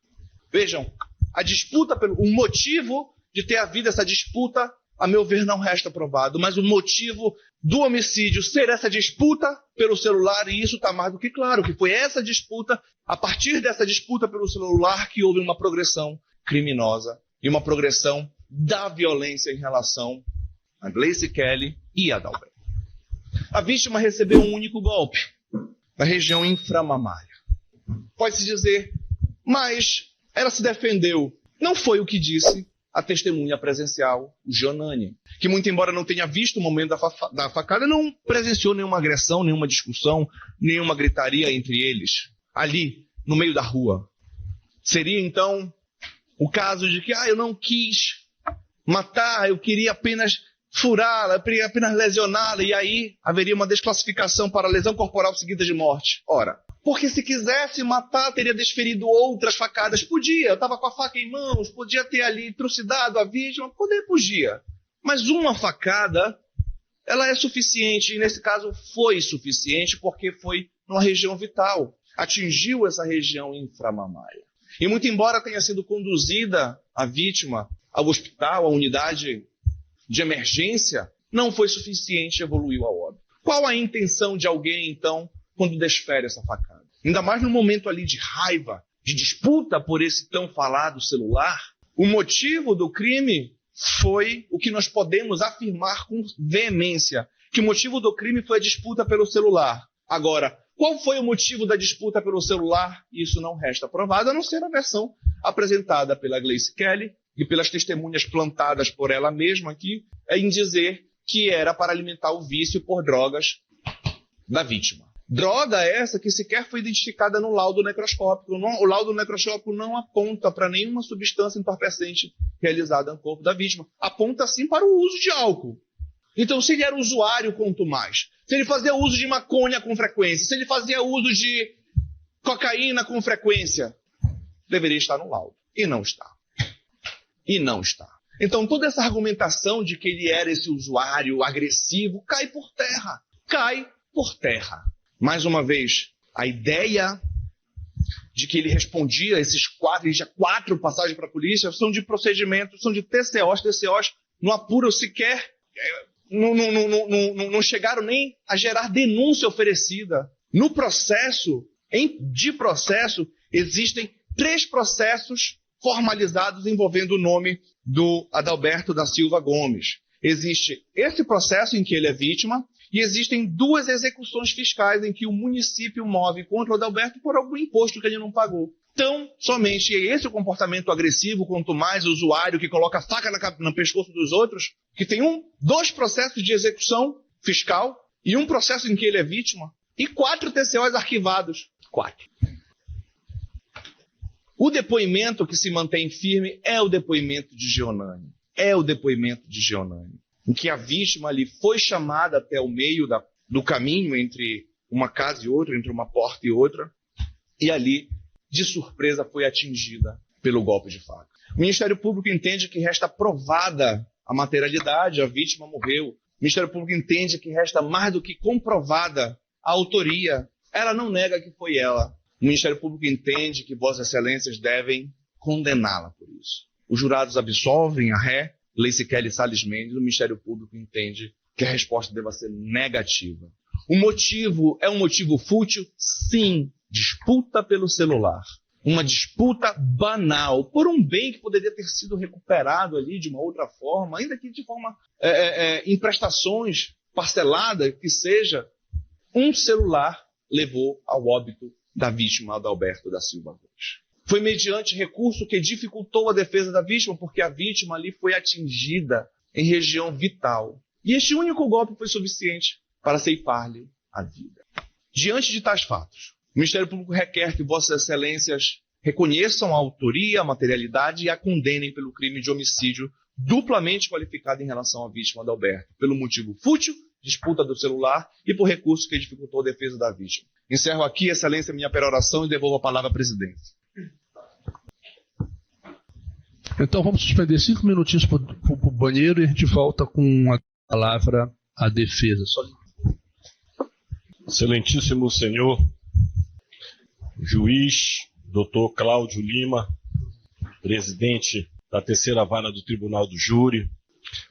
Vejam, a disputa, o motivo de ter havido essa disputa, a meu ver, não resta provado, mas o motivo do homicídio ser essa disputa pelo celular, e isso está mais do que claro, que foi essa disputa, a partir dessa disputa pelo celular, que houve uma progressão criminosa e uma progressão da violência em relação a Gleice Kelly e a Adalberto. A vítima recebeu um único golpe, na região inframamária. Pode-se dizer, mas ela se defendeu. Não foi o que disse a testemunha presencial, o Jeanane, que muito embora não tenha visto o momento da facada, não presenciou nenhuma agressão, nenhuma discussão, nenhuma gritaria entre eles, ali, no meio da rua. Seria então o caso de que eu não quis matar, eu queria apenas furá-la, eu queria apenas lesioná-la, e aí haveria uma desclassificação para lesão corporal seguida de morte. Ora, porque se quisesse matar, teria desferido outras facadas. Podia, eu estava com a faca em mãos, podia ter ali trucidado a vítima, podia. Mas uma facada, ela é suficiente, e nesse caso foi suficiente, porque foi numa região vital. Atingiu essa região inframamária. E muito embora tenha sido conduzida a vítima ao hospital, à unidade de emergência, não foi suficiente e evoluiu ao óbito. Qual a intenção de alguém, então, quando desfere essa facada? Ainda mais no momento ali de raiva, de disputa por esse tão falado celular. O motivo do crime foi o que nós podemos afirmar com veemência, que o motivo do crime foi a disputa pelo celular. Agora, qual foi o motivo da disputa pelo celular? Isso não resta provado, a não ser a versão apresentada pela Gleice Kelly e pelas testemunhas plantadas por ela mesma aqui, em dizer que era para alimentar o vício por drogas da vítima. Droga essa que sequer foi identificada no laudo necroscópico. O laudo necroscópico não aponta para nenhuma substância entorpecente realizada no corpo da vítima. Aponta sim para o uso de álcool. Então, se ele era usuário, quanto mais. Se ele fazia uso de maconha com frequência, se ele fazia uso de cocaína com frequência, deveria estar no laudo. E não está. E não está. Então, toda essa argumentação de que ele era esse usuário agressivo cai por terra. Cai por terra. Mais uma vez, a ideia de que ele respondia ele tinha 4 passagens para a polícia, são de procedimentos, são de TCOs. TCOs não apuram sequer, não chegaram nem a gerar denúncia oferecida. No processo, de processo, existem 3 processos formalizados envolvendo o nome do Adalberto da Silva Gomes. Existe esse processo em que ele é vítima, e existem 2 execuções fiscais em que o município move contra o Adalberto por algum imposto que ele não pagou. Então, somente esse o comportamento agressivo, quanto mais o usuário que coloca a faca no pescoço dos outros, que tem 2 processos de execução fiscal e um processo em que ele é vítima, e 4 TCOs arquivados. 4. O depoimento que se mantém firme é o depoimento de Geonane. Em que a vítima ali foi chamada até o meio do caminho entre uma casa e outra, entre uma porta e outra, e ali, de surpresa, foi atingida pelo golpe de faca. O Ministério Público entende que resta provada a materialidade, a vítima morreu. O Ministério Público entende que resta mais do que comprovada a autoria. Ela não nega que foi ela. O Ministério Público entende que Vossas Excelências devem condená-la por isso. Os jurados absolvem a ré, Gleice Kelly Salles Mendes. O Ministério Público entende que a resposta deva ser negativa. O motivo é um motivo fútil? Sim. Disputa pelo celular. Uma disputa banal por um bem que poderia ter sido recuperado ali de uma outra forma, ainda que de forma em prestações parceladas, que seja. Um celular levou ao óbito da vítima Adalberto da Silva Gomes. Foi mediante recurso que dificultou a defesa da vítima, porque a vítima ali foi atingida em região vital. E este único golpe foi suficiente para ceifar-lhe a vida. Diante de tais fatos, o Ministério Público requer que Vossas Excelências reconheçam a autoria, a materialidade e a condenem pelo crime de homicídio duplamente qualificado em relação à vítima Adalberto, pelo motivo fútil, disputa do celular, e por recurso que dificultou a defesa da vítima. Encerro aqui, Excelência, minha peroração e devolvo a palavra à presidência. Então vamos suspender 5 minutinhos para o banheiro e a gente volta com a palavra à defesa. Excelentíssimo senhor juiz, doutor Cláudio Lima, presidente da 3ª Vara do Tribunal do Júri,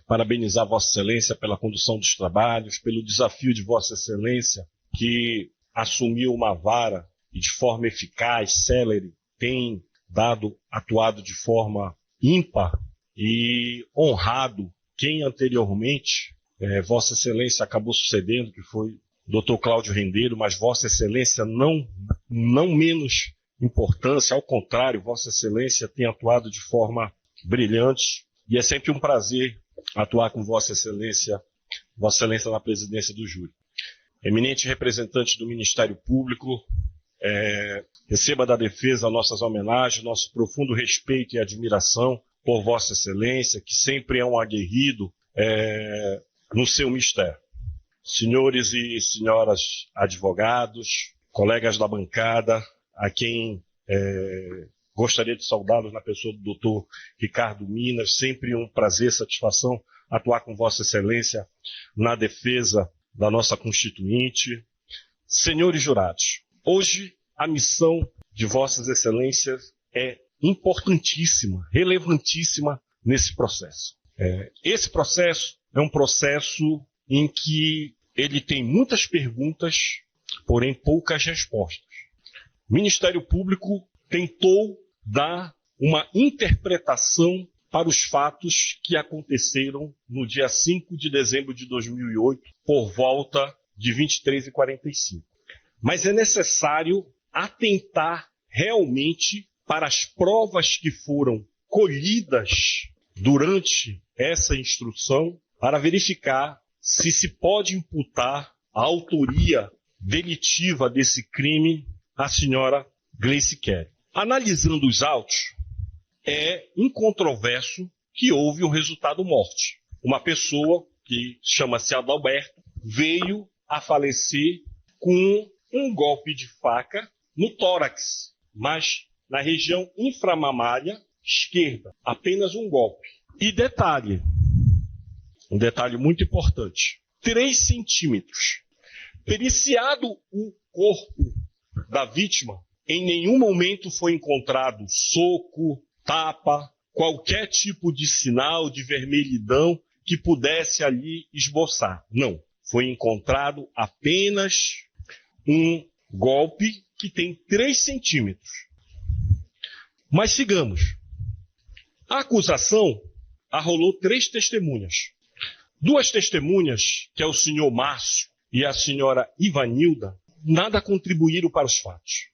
parabenizar Vossa Excelência pela condução dos trabalhos, pelo desafio de Vossa Excelência, que assumiu uma vara e de forma eficaz, célere, tem atuado de forma ímpar e honrado quem anteriormente Vossa Excelência acabou sucedendo, que foi Dr. Cláudio Rendeiro, mas Vossa Excelência não menos importância, ao contrário, Vossa Excelência tem atuado de forma brilhante e é sempre um prazer atuar com Vossa Excelência na presidência do júri. Eminente representante do Ministério Público, receba da defesa nossas homenagens, nosso profundo respeito e admiração por Vossa Excelência, que sempre é um aguerrido no seu mistério. Senhores e senhoras advogados, colegas da bancada, a quem gostaria de saudá-los na pessoa do doutor Ricardo Minas, sempre um prazer, satisfação atuar com Vossa Excelência na defesa da nossa Constituinte. Senhores jurados, hoje a missão de Vossas Excelências é importantíssima, relevantíssima nesse processo. Esse processo é um processo em que ele tem muitas perguntas, porém poucas respostas. O Ministério Público tentou dar uma interpretação para os fatos que aconteceram no dia 5 de dezembro de 2008, por volta de 23h45. Mas é necessário atentar realmente para as provas que foram colhidas durante essa instrução para verificar se se pode imputar a autoria delitiva desse crime à senhora Gleice Kelly. Analisando os autos, é incontroverso que houve um resultado morte. Uma pessoa que chama-se Adalberto veio a falecer com um golpe de faca no tórax, mas na região inframamária esquerda, apenas um golpe. E detalhe, um detalhe muito importante, 3 centímetros. Periciado o corpo da vítima, em nenhum momento foi encontrado soco, tapa, qualquer tipo de sinal de vermelhidão que pudesse ali esboçar. Não, foi encontrado apenas um golpe que tem 3 centímetros. Mas sigamos. A acusação arrolou 3 testemunhas. 2 testemunhas, que é o senhor Márcio e a senhora Ivanilda, nada contribuíram para os fatos.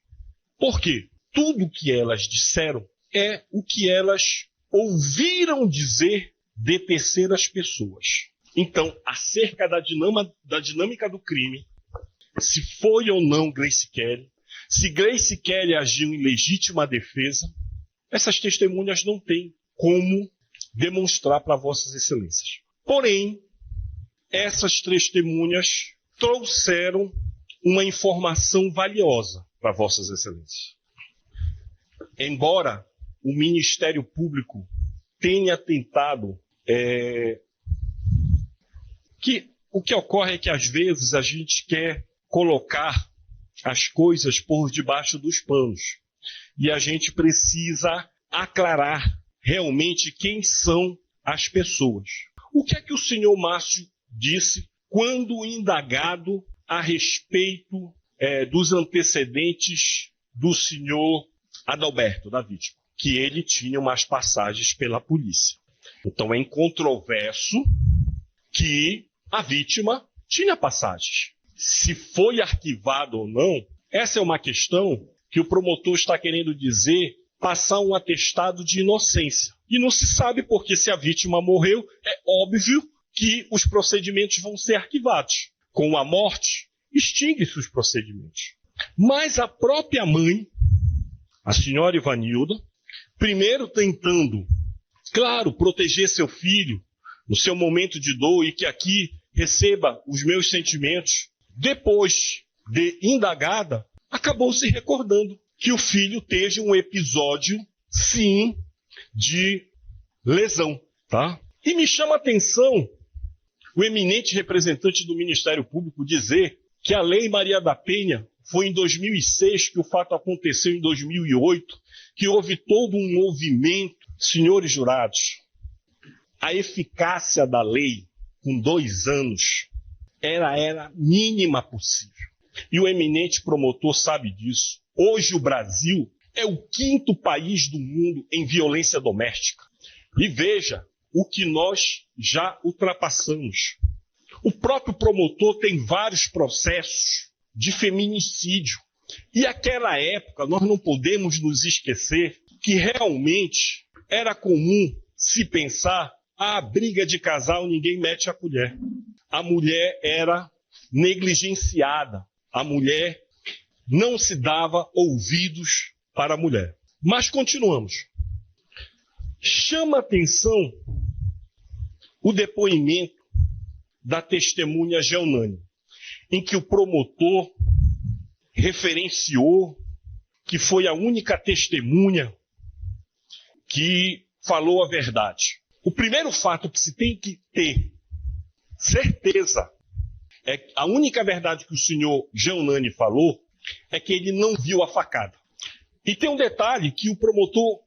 Por quê? Tudo o que elas disseram é o que elas ouviram dizer de terceiras pessoas. Então, acerca da dinâmica do crime, se foi ou não Gleice Kelly, se Gleice Kelly agiu em legítima defesa, essas testemunhas não têm como demonstrar para vossas excelências. Porém, essas testemunhas trouxeram uma informação valiosa para vossas excelências. Embora o Ministério Público tenha tentado... o que ocorre é que às vezes a gente quer colocar as coisas por debaixo dos panos. E a gente precisa aclarar realmente quem são as pessoas. O que é que o senhor Márcio disse quando indagado a respeito dos antecedentes do senhor Adalberto, da vítima? Que ele tinha umas passagens pela polícia. Então é incontroverso que a vítima tinha passagens. Se foi arquivado ou não, essa é uma questão que o promotor está querendo dizer, passar um atestado de inocência. E não se sabe porque se a vítima morreu, é óbvio que os procedimentos vão ser arquivados. Com a morte, extingue-se os procedimentos. Mas a própria mãe, a senhora Ivanilda, primeiro tentando, claro, proteger seu filho no seu momento de dor e que aqui receba os meus sentimentos, depois de indagada, acabou se recordando que o filho teve um episódio, sim, de lesão, tá? E me chama a atenção o eminente representante do Ministério Público dizer que a Lei Maria da Penha foi em 2006, que o fato aconteceu em 2008, que houve todo um movimento. Senhores jurados, a eficácia da lei com 2 anos era mínima possível. E o eminente promotor sabe disso. Hoje o Brasil é o 5º país do mundo em violência doméstica. E veja o que nós já ultrapassamos. O próprio promotor tem vários processos de feminicídio. E aquela época, nós não podemos nos esquecer que realmente era comum se pensar a briga de casal, ninguém mete a colher. A mulher era negligenciada. A mulher não se dava ouvidos para a mulher. Mas continuamos. Chama atenção o depoimento da testemunha Geonane, em que o promotor referenciou que foi a única testemunha que falou a verdade. O primeiro fato que se tem que ter certeza é que a única verdade que o senhor Geonane falou é que ele não viu a facada. E tem um detalhe que o promotor,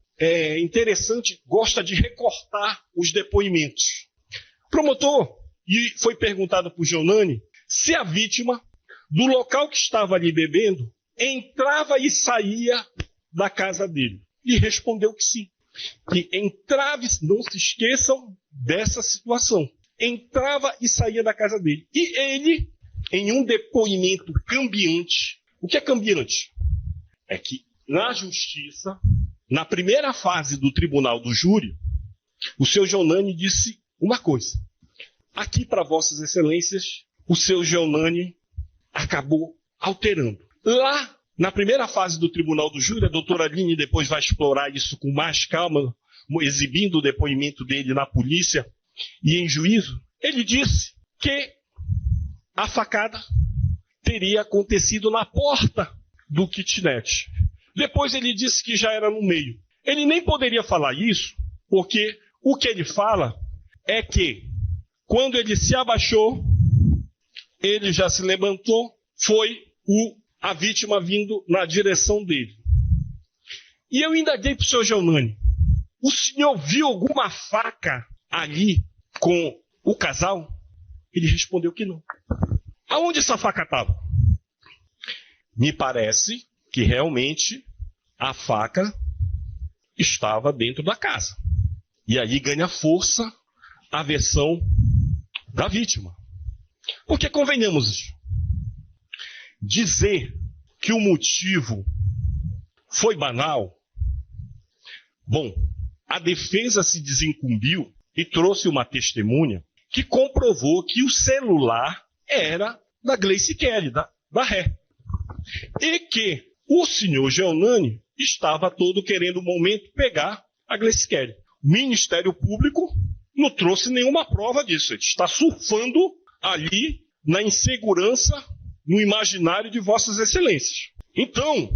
interessante, gosta de recortar os depoimentos. O promotor, e foi perguntado por Geonane, se a vítima, do local que estava ali bebendo, entrava e saía da casa dele. E respondeu que sim. Que entrava, não se esqueçam dessa situação, entrava e saía da casa dele. E ele, em um depoimento cambiante, o que é cambiante? É que na justiça, na primeira fase do tribunal do júri, o seu Geonani disse uma coisa. Aqui, para vossas excelências, o seu Geonani acabou alterando. Lá, na primeira fase do tribunal do júri, a doutora Aline depois vai explorar isso com mais calma, exibindo o depoimento dele na polícia e em juízo. Ele disse que a facada teria acontecido na porta do kitnet. Depois ele disse que já era no meio. Ele nem poderia falar isso, porque o que ele fala é que quando ele se abaixou, ele já se levantou, foi a vítima vindo na direção dele. E eu indaguei para o senhor Geonani, o senhor viu alguma faca ali com o casal? Ele respondeu que não. Aonde essa faca estava? Me parece que realmente a faca estava dentro da casa. E aí ganha força a versão da vítima. Porque convenhamos, dizer que o motivo foi banal, bom, a defesa se desincumbiu e trouxe uma testemunha que comprovou que o celular era da Gleice Kelly, da ré. E que o senhor Geonani estava todo querendo, no momento, pegar a Gleice Kelly. O Ministério Público não trouxe nenhuma prova disso. Ele está surfando ali na insegurança, no imaginário de vossas excelências. Então,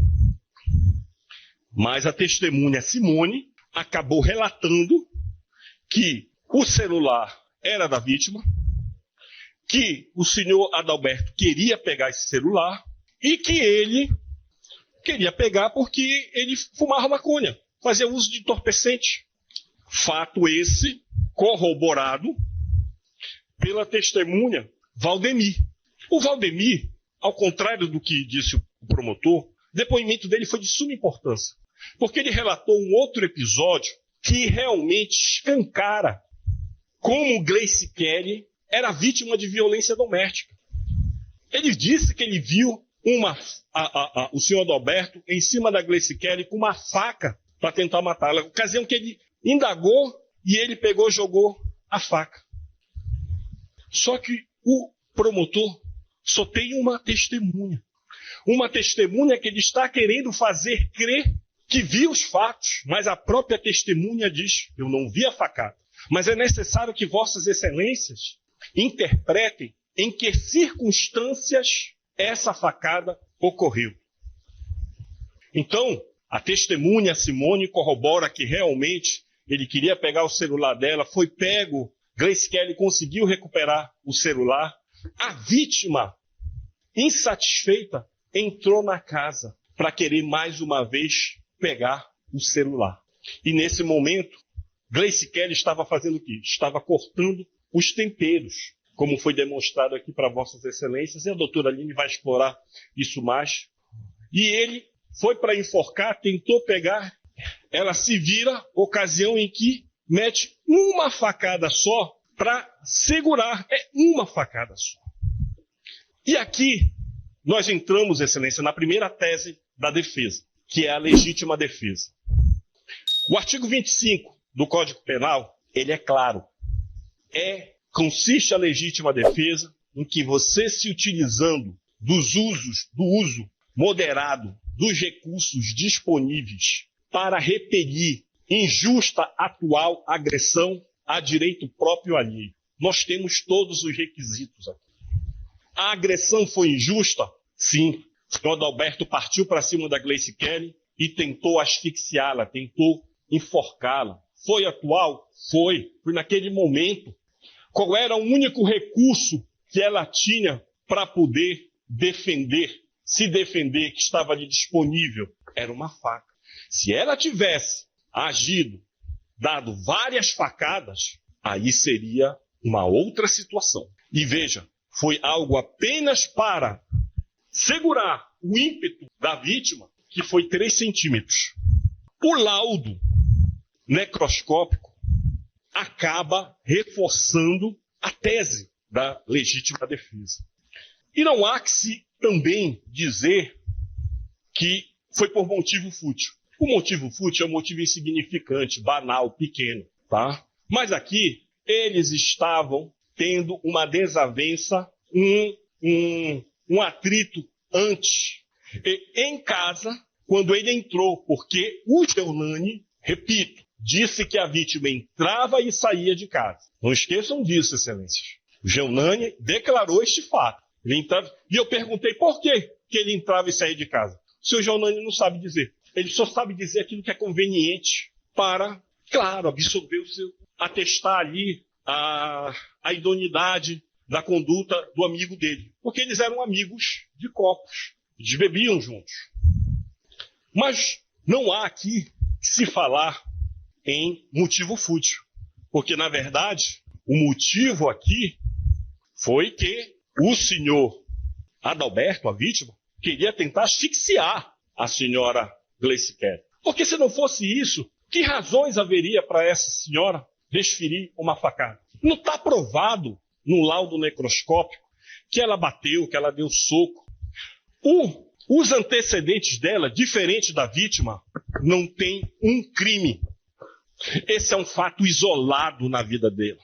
mas a testemunha Simone acabou relatando que o celular era da vítima, que o senhor Adalberto queria pegar esse celular e que ele queria pegar porque ele fumava maconha, fazia uso de entorpecente. Fato esse corroborado pela testemunha Valdemir. O Valdemir, ao contrário do que disse o promotor, o depoimento dele foi de suma importância, porque ele relatou um outro episódio que realmente escancara como Gleice Kelly era vítima de violência doméstica. Ele disse que ele viu o senhor Adalberto em cima da Gleice Kelly com uma faca para tentar matá-la. Ocasião que ele indagou e ele pegou e jogou a faca. Só que o promotor só tem uma testemunha. Uma testemunha que ele está querendo fazer crer que viu os fatos, mas a própria testemunha diz, eu não vi a facada. Mas é necessário que vossas excelências interpretem em que circunstâncias essa facada ocorreu. Então, a testemunha Simone corrobora que realmente ele queria pegar o celular dela, foi pego, Gleice Kelly conseguiu recuperar o celular. A vítima, insatisfeita, entrou na casa para querer mais uma vez pegar o celular. E nesse momento, Gleice Kelly estava fazendo o quê? Estava cortando os temperos, como foi demonstrado aqui para vossas excelências, e a doutora Aline vai explorar isso mais. E ele foi para enforcar, tentou pegar, ela se vira, ocasião em que mete uma facada só para segurar, uma facada só. E aqui nós entramos, excelência, na primeira tese da defesa, que é a legítima defesa. O artigo 25 do Código Penal, ele é claro. Consiste a legítima defesa em que você, se utilizando do uso moderado dos recursos disponíveis para repelir injusta atual agressão a direito próprio alheio. Nós temos todos os requisitos aqui. A agressão foi injusta? Sim. O senhor Adalberto partiu para cima da Gleice Kelly e tentou asfixiá-la, tentou enforcá-la. Foi atual? Foi. Foi naquele momento. Qual era o único recurso que ela tinha para poder se defender, que estava ali disponível? Era uma faca. Se ela tivesse agido, dado várias facadas, aí seria uma outra situação. E veja, foi algo apenas para segurar o ímpeto da vítima, que foi 3 centímetros. O laudo necroscópico acaba reforçando a tese da legítima defesa. E não há que se também dizer que foi por motivo fútil. O motivo fútil é um motivo insignificante, banal, pequeno, tá? Mas aqui eles estavam tendo uma desavença, um atrito antes. E em casa, quando ele entrou, porque o Geunani, repito, disse que a vítima entrava e saía de casa. Não esqueçam disso, excelências. O Geunani declarou este fato. Ele entrava, e eu perguntei por que ele entrava e saía de casa. O senhor Geunani não sabe dizer. Ele só sabe dizer aquilo que é conveniente para, claro, absorver atestar ali a idoneidade da conduta do amigo dele. Porque eles eram amigos de copos. Eles bebiam juntos. Mas não há aqui que se falar em motivo fútil. Porque, na verdade, o motivo aqui foi que o senhor Adalberto, a vítima, queria tentar asfixiar a senhora Gleice Kelly. Porque se não fosse isso, que razões haveria para essa senhora desferir uma facada? Não está provado no laudo necroscópico que ela bateu, que ela deu soco. Os antecedentes dela, diferente da vítima, não tem um crime. Esse é um fato isolado na vida dela.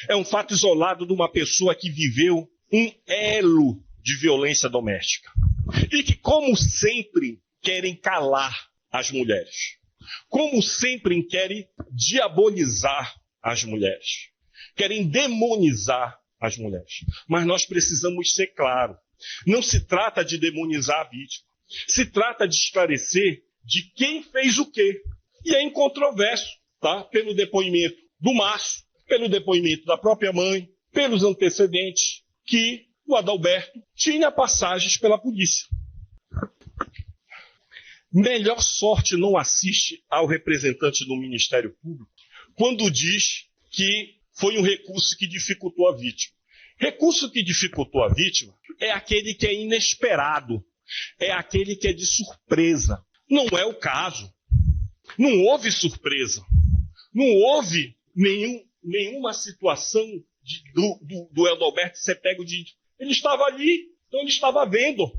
É um fato isolado de uma pessoa que viveu um elo de violência doméstica. E que, como sempre, querem calar as mulheres. Como sempre, querem diabolizar as mulheres. Querem demonizar as mulheres. Mas nós precisamos ser claros. Não se trata de demonizar a vítima. Se trata de esclarecer de quem fez o quê. E é incontroverso, tá? Pelo depoimento do Márcio, pelo depoimento da própria mãe, pelos antecedentes, que o Adalberto tinha passagens pela polícia. Melhor sorte não assiste ao representante do Ministério Público quando diz que foi um recurso que dificultou a vítima. Recurso que dificultou a vítima é aquele que é inesperado, é aquele que é de surpresa. Não é o caso. Não houve surpresa. Não houve nenhuma situação do Adalberto ser pego de... Ele estava ali, então ele estava vendo.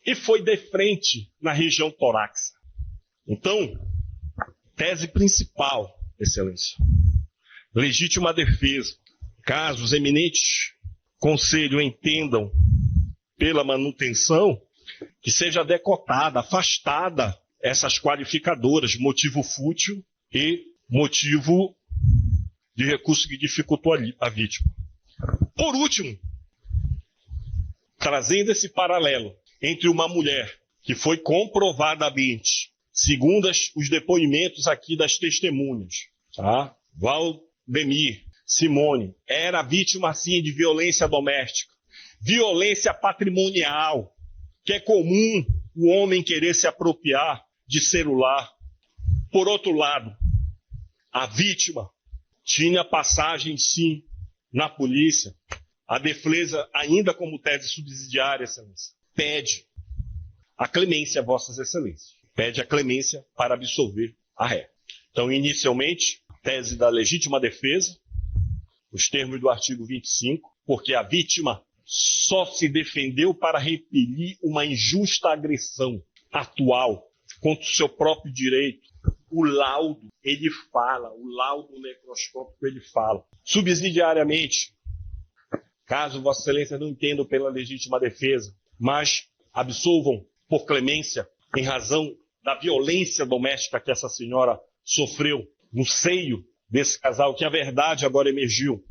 E foi de frente na região torácica. Então, tese principal, excelência. Legítima defesa. Caso os eminentes conselho entendam pela manutenção, que seja decotada, afastada essas qualificadoras, motivo fútil e motivo de recurso que dificultou a vítima. Por último, trazendo esse paralelo entre uma mulher que foi comprovadamente, segundo os depoimentos aqui das testemunhas, tá? Valdemir, Simone, era vítima sim de violência doméstica, violência patrimonial, que é comum o homem querer se apropriar de celular. Por outro lado, a vítima tinha passagem sim na polícia. A defesa, ainda como tese subsidiária, excelência, pede a clemência, vossas excelências. Pede a clemência para absolver a ré. Então, inicialmente, tese da legítima defesa, os termos do artigo 25, porque a vítima só se defendeu para repelir uma injusta agressão atual contra o seu próprio direito. O laudo, ele fala, o laudo necroscópico, ele fala. Subsidiariamente, caso Vossa Excelência não entenda pela legítima defesa, mas absolvam por clemência em razão da violência doméstica que essa senhora sofreu no seio desse casal, que a verdade agora emergiu.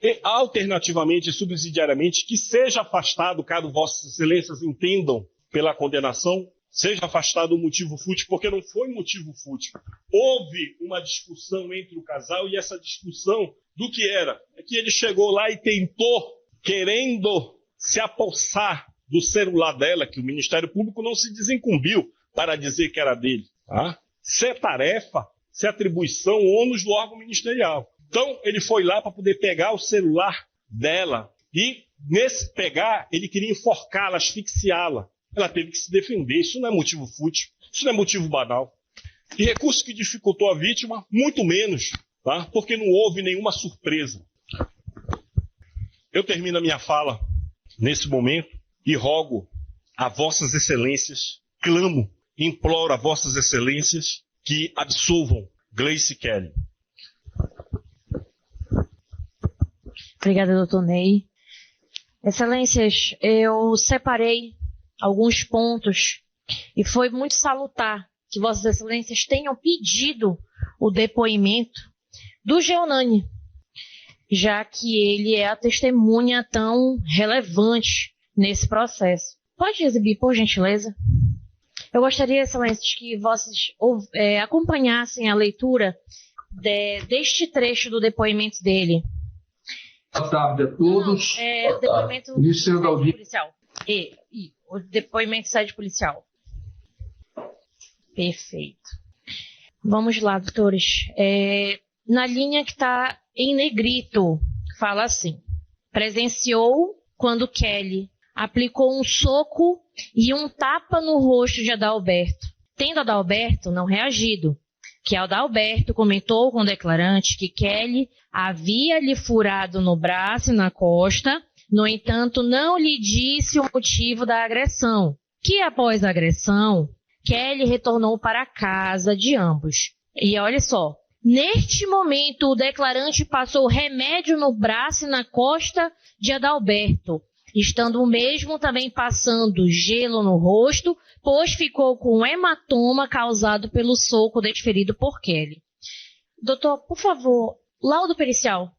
E, alternativamente e subsidiariamente, que seja afastado, caso Vossas Excelências entendam pela condenação, seja afastado o motivo fútil, porque não foi motivo fútil. Houve uma discussão entre o casal e essa discussão do que era? É que ele chegou lá e tentou, querendo se apossar do celular dela, que o Ministério Público não se desincumbiu para dizer que era dele. Tá? Isso é tarefa, isso é atribuição, ônus do órgão ministerial. Então, ele foi lá para poder pegar o celular dela e, nesse pegar, ele queria enforcá-la, asfixiá-la. Ela teve que se defender. Isso não é motivo fútil, isso não é motivo banal. E recurso que dificultou a vítima, muito menos, tá? Porque não houve nenhuma surpresa. Eu termino a minha fala nesse momento e rogo a vossas excelências, clamo, imploro a vossas excelências que absolvam Gleice Kelly. Obrigada, doutor Ney. Excelências, eu separei alguns pontos e foi muito salutar que vossas excelências tenham pedido o depoimento do Geonani, já que ele é a testemunha tão relevante nesse processo. Pode exibir, por gentileza? Eu gostaria, excelências, que vocês acompanhassem a leitura deste trecho do depoimento dele. Boa tarde a todos. O depoimento Iniciando a audiência policial. O depoimento sede policial. Perfeito. Vamos lá, doutores. Na linha que está em negrito, fala assim: presenciou quando Kelly aplicou um soco e um tapa no rosto de Adalberto, tendo Adalberto não reagido, que Adalberto comentou com o declarante que Kelly havia lhe furado no braço e na costa, no entanto não lhe disse o motivo da agressão, que após a agressão, Kelly retornou para a casa de ambos. E olha só, neste momento o declarante passou remédio no braço e na costa de Adalberto, estando o mesmo também passando gelo no rosto, pois ficou com um hematoma causado pelo soco desferido por Kelly. Doutor, por favor, laudo pericial.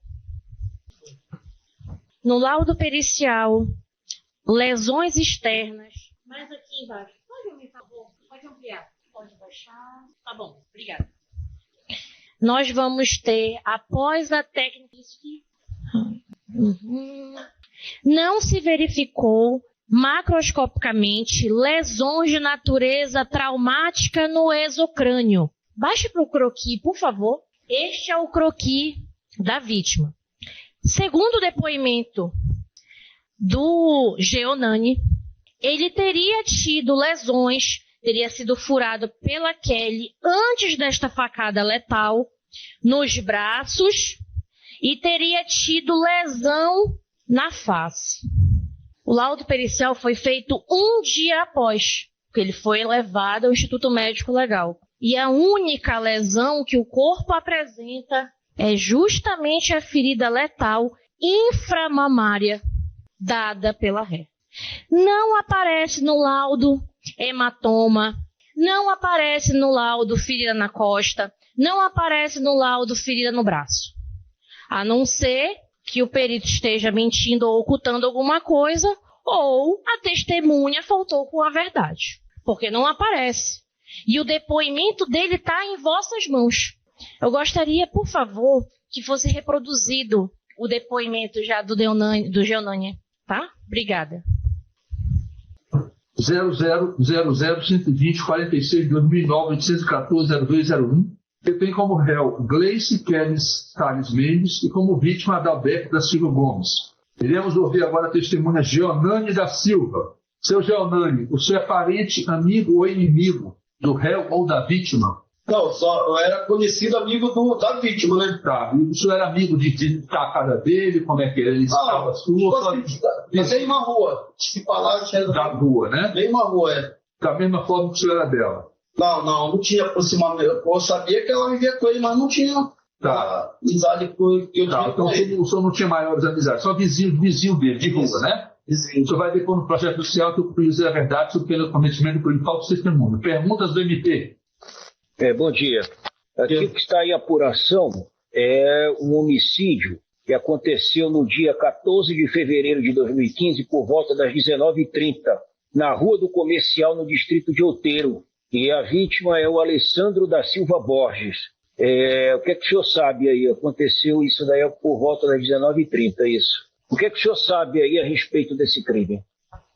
No laudo pericial, lesões externas. Mais aqui embaixo. Pode ouvir, por favor? Pode ampliar. Pode baixar. Tá bom, obrigada. Nós vamos ter, após a técnica... Não se verificou macroscopicamente lesões de natureza traumática no exocrânio. Baixe para o croquis, por favor. Este é o croquis da vítima. Segundo o depoimento do Geonani, ele teria tido lesões, teria sido furado pela Kelly antes desta facada letal nos braços e teria tido lesão na face. O laudo pericial foi feito um dia após, que ele foi levado ao Instituto Médico Legal. E a única lesão que o corpo apresenta é justamente a ferida letal inframamária dada pela ré. Não aparece no laudo hematoma, não aparece no laudo ferida na costa, não aparece no laudo ferida no braço. A não ser que o perito esteja mentindo ou ocultando alguma coisa, ou a testemunha faltou com a verdade, porque não aparece. E o depoimento dele está em vossas mãos. Eu gostaria, por favor, que fosse reproduzido o depoimento já do Geonani, tá? Obrigada. 0000-120-46-2009-814-0201. Eu tenho como réu Gleice Kelly Salles Mendes e como vítima Adalberto da Silva Gomes. Iremos ouvir agora a testemunha Geonani da Silva. Seu Geonani, o senhor é parente, amigo ou inimigo do réu ou da vítima? Não, só eu era conhecido amigo da vítima, né? Tá, e o senhor era amigo de a casa dele? Como é que ele estava sua? Na mesma rua. Se falar, tinha da rua, né? Mesma rua, é. Da mesma forma que o senhor era dela? Não tinha aproximamento. Eu sabia que ela vivia com ele, mas não tinha amizade que eu tinha então com ele. O senhor não tinha maiores amizades, só vizinho dele, de rua, né? Vizinho. O senhor vai depor no processo judicial que o juiz é a verdade sobre o cometimento por falta de testemunho. Perguntas do MP. Bom dia. Aqui que está em apuração é um homicídio que aconteceu no dia 14 de fevereiro de 2015, por volta das 19h30, na Rua do Comercial, no distrito de Outeiro. E a vítima é o Alessandro da Silva Borges. O que é que o senhor sabe aí? Aconteceu isso daí por volta das 19h30, isso. O que é que o senhor sabe aí a respeito desse crime?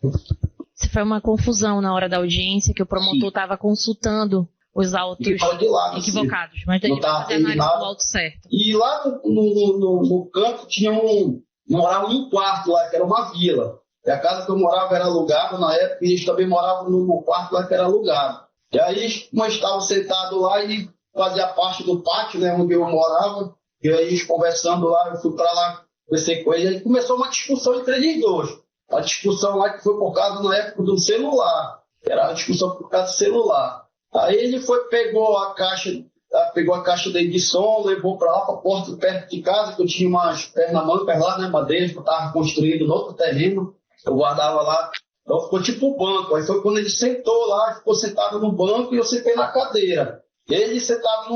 Isso foi uma confusão na hora da audiência, que o promotor estava consultando os autos equivocados, mas ele vai fazer análise do auto certo. E lá no canto tinha um moravam num quarto lá, que era uma vila. E a casa que eu morava era alugada na época, e eles também moravam no quarto lá que era alugado. E aí, nós estávamos sentados lá e fazia parte do pátio, né, onde eu morava. E aí, eles conversando lá, eu fui para lá, conversei com ele, e começou uma discussão entre eles dois. A discussão lá que foi por causa, na época, do celular. Era uma discussão por causa do celular. Aí ele pegou a caixa de som, levou para lá, para a porta perto de casa, que eu tinha umas pernamancas lá, né, madeira, que eu estava construindo no outro terreno. Eu guardava lá. Então ficou tipo um banco. Aí foi quando ele sentou lá, ficou sentado no banco e eu sentei na cadeira. Ele sentado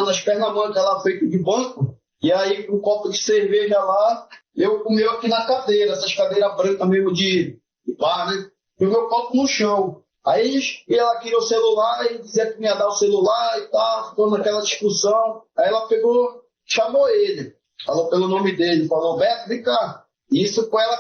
nas pernamancas lá, feito de banco, e aí com um copo de cerveja lá, eu comeu aqui na cadeira, essas cadeiras brancas mesmo de bar, né? E o meu copo no chão. Aí ela queria o celular e dizia que me ia dar o celular e tal, ficou naquela discussão. Aí ela pegou, chamou ele, falou pelo nome dele, falou, Beto, vem cá. Isso com ela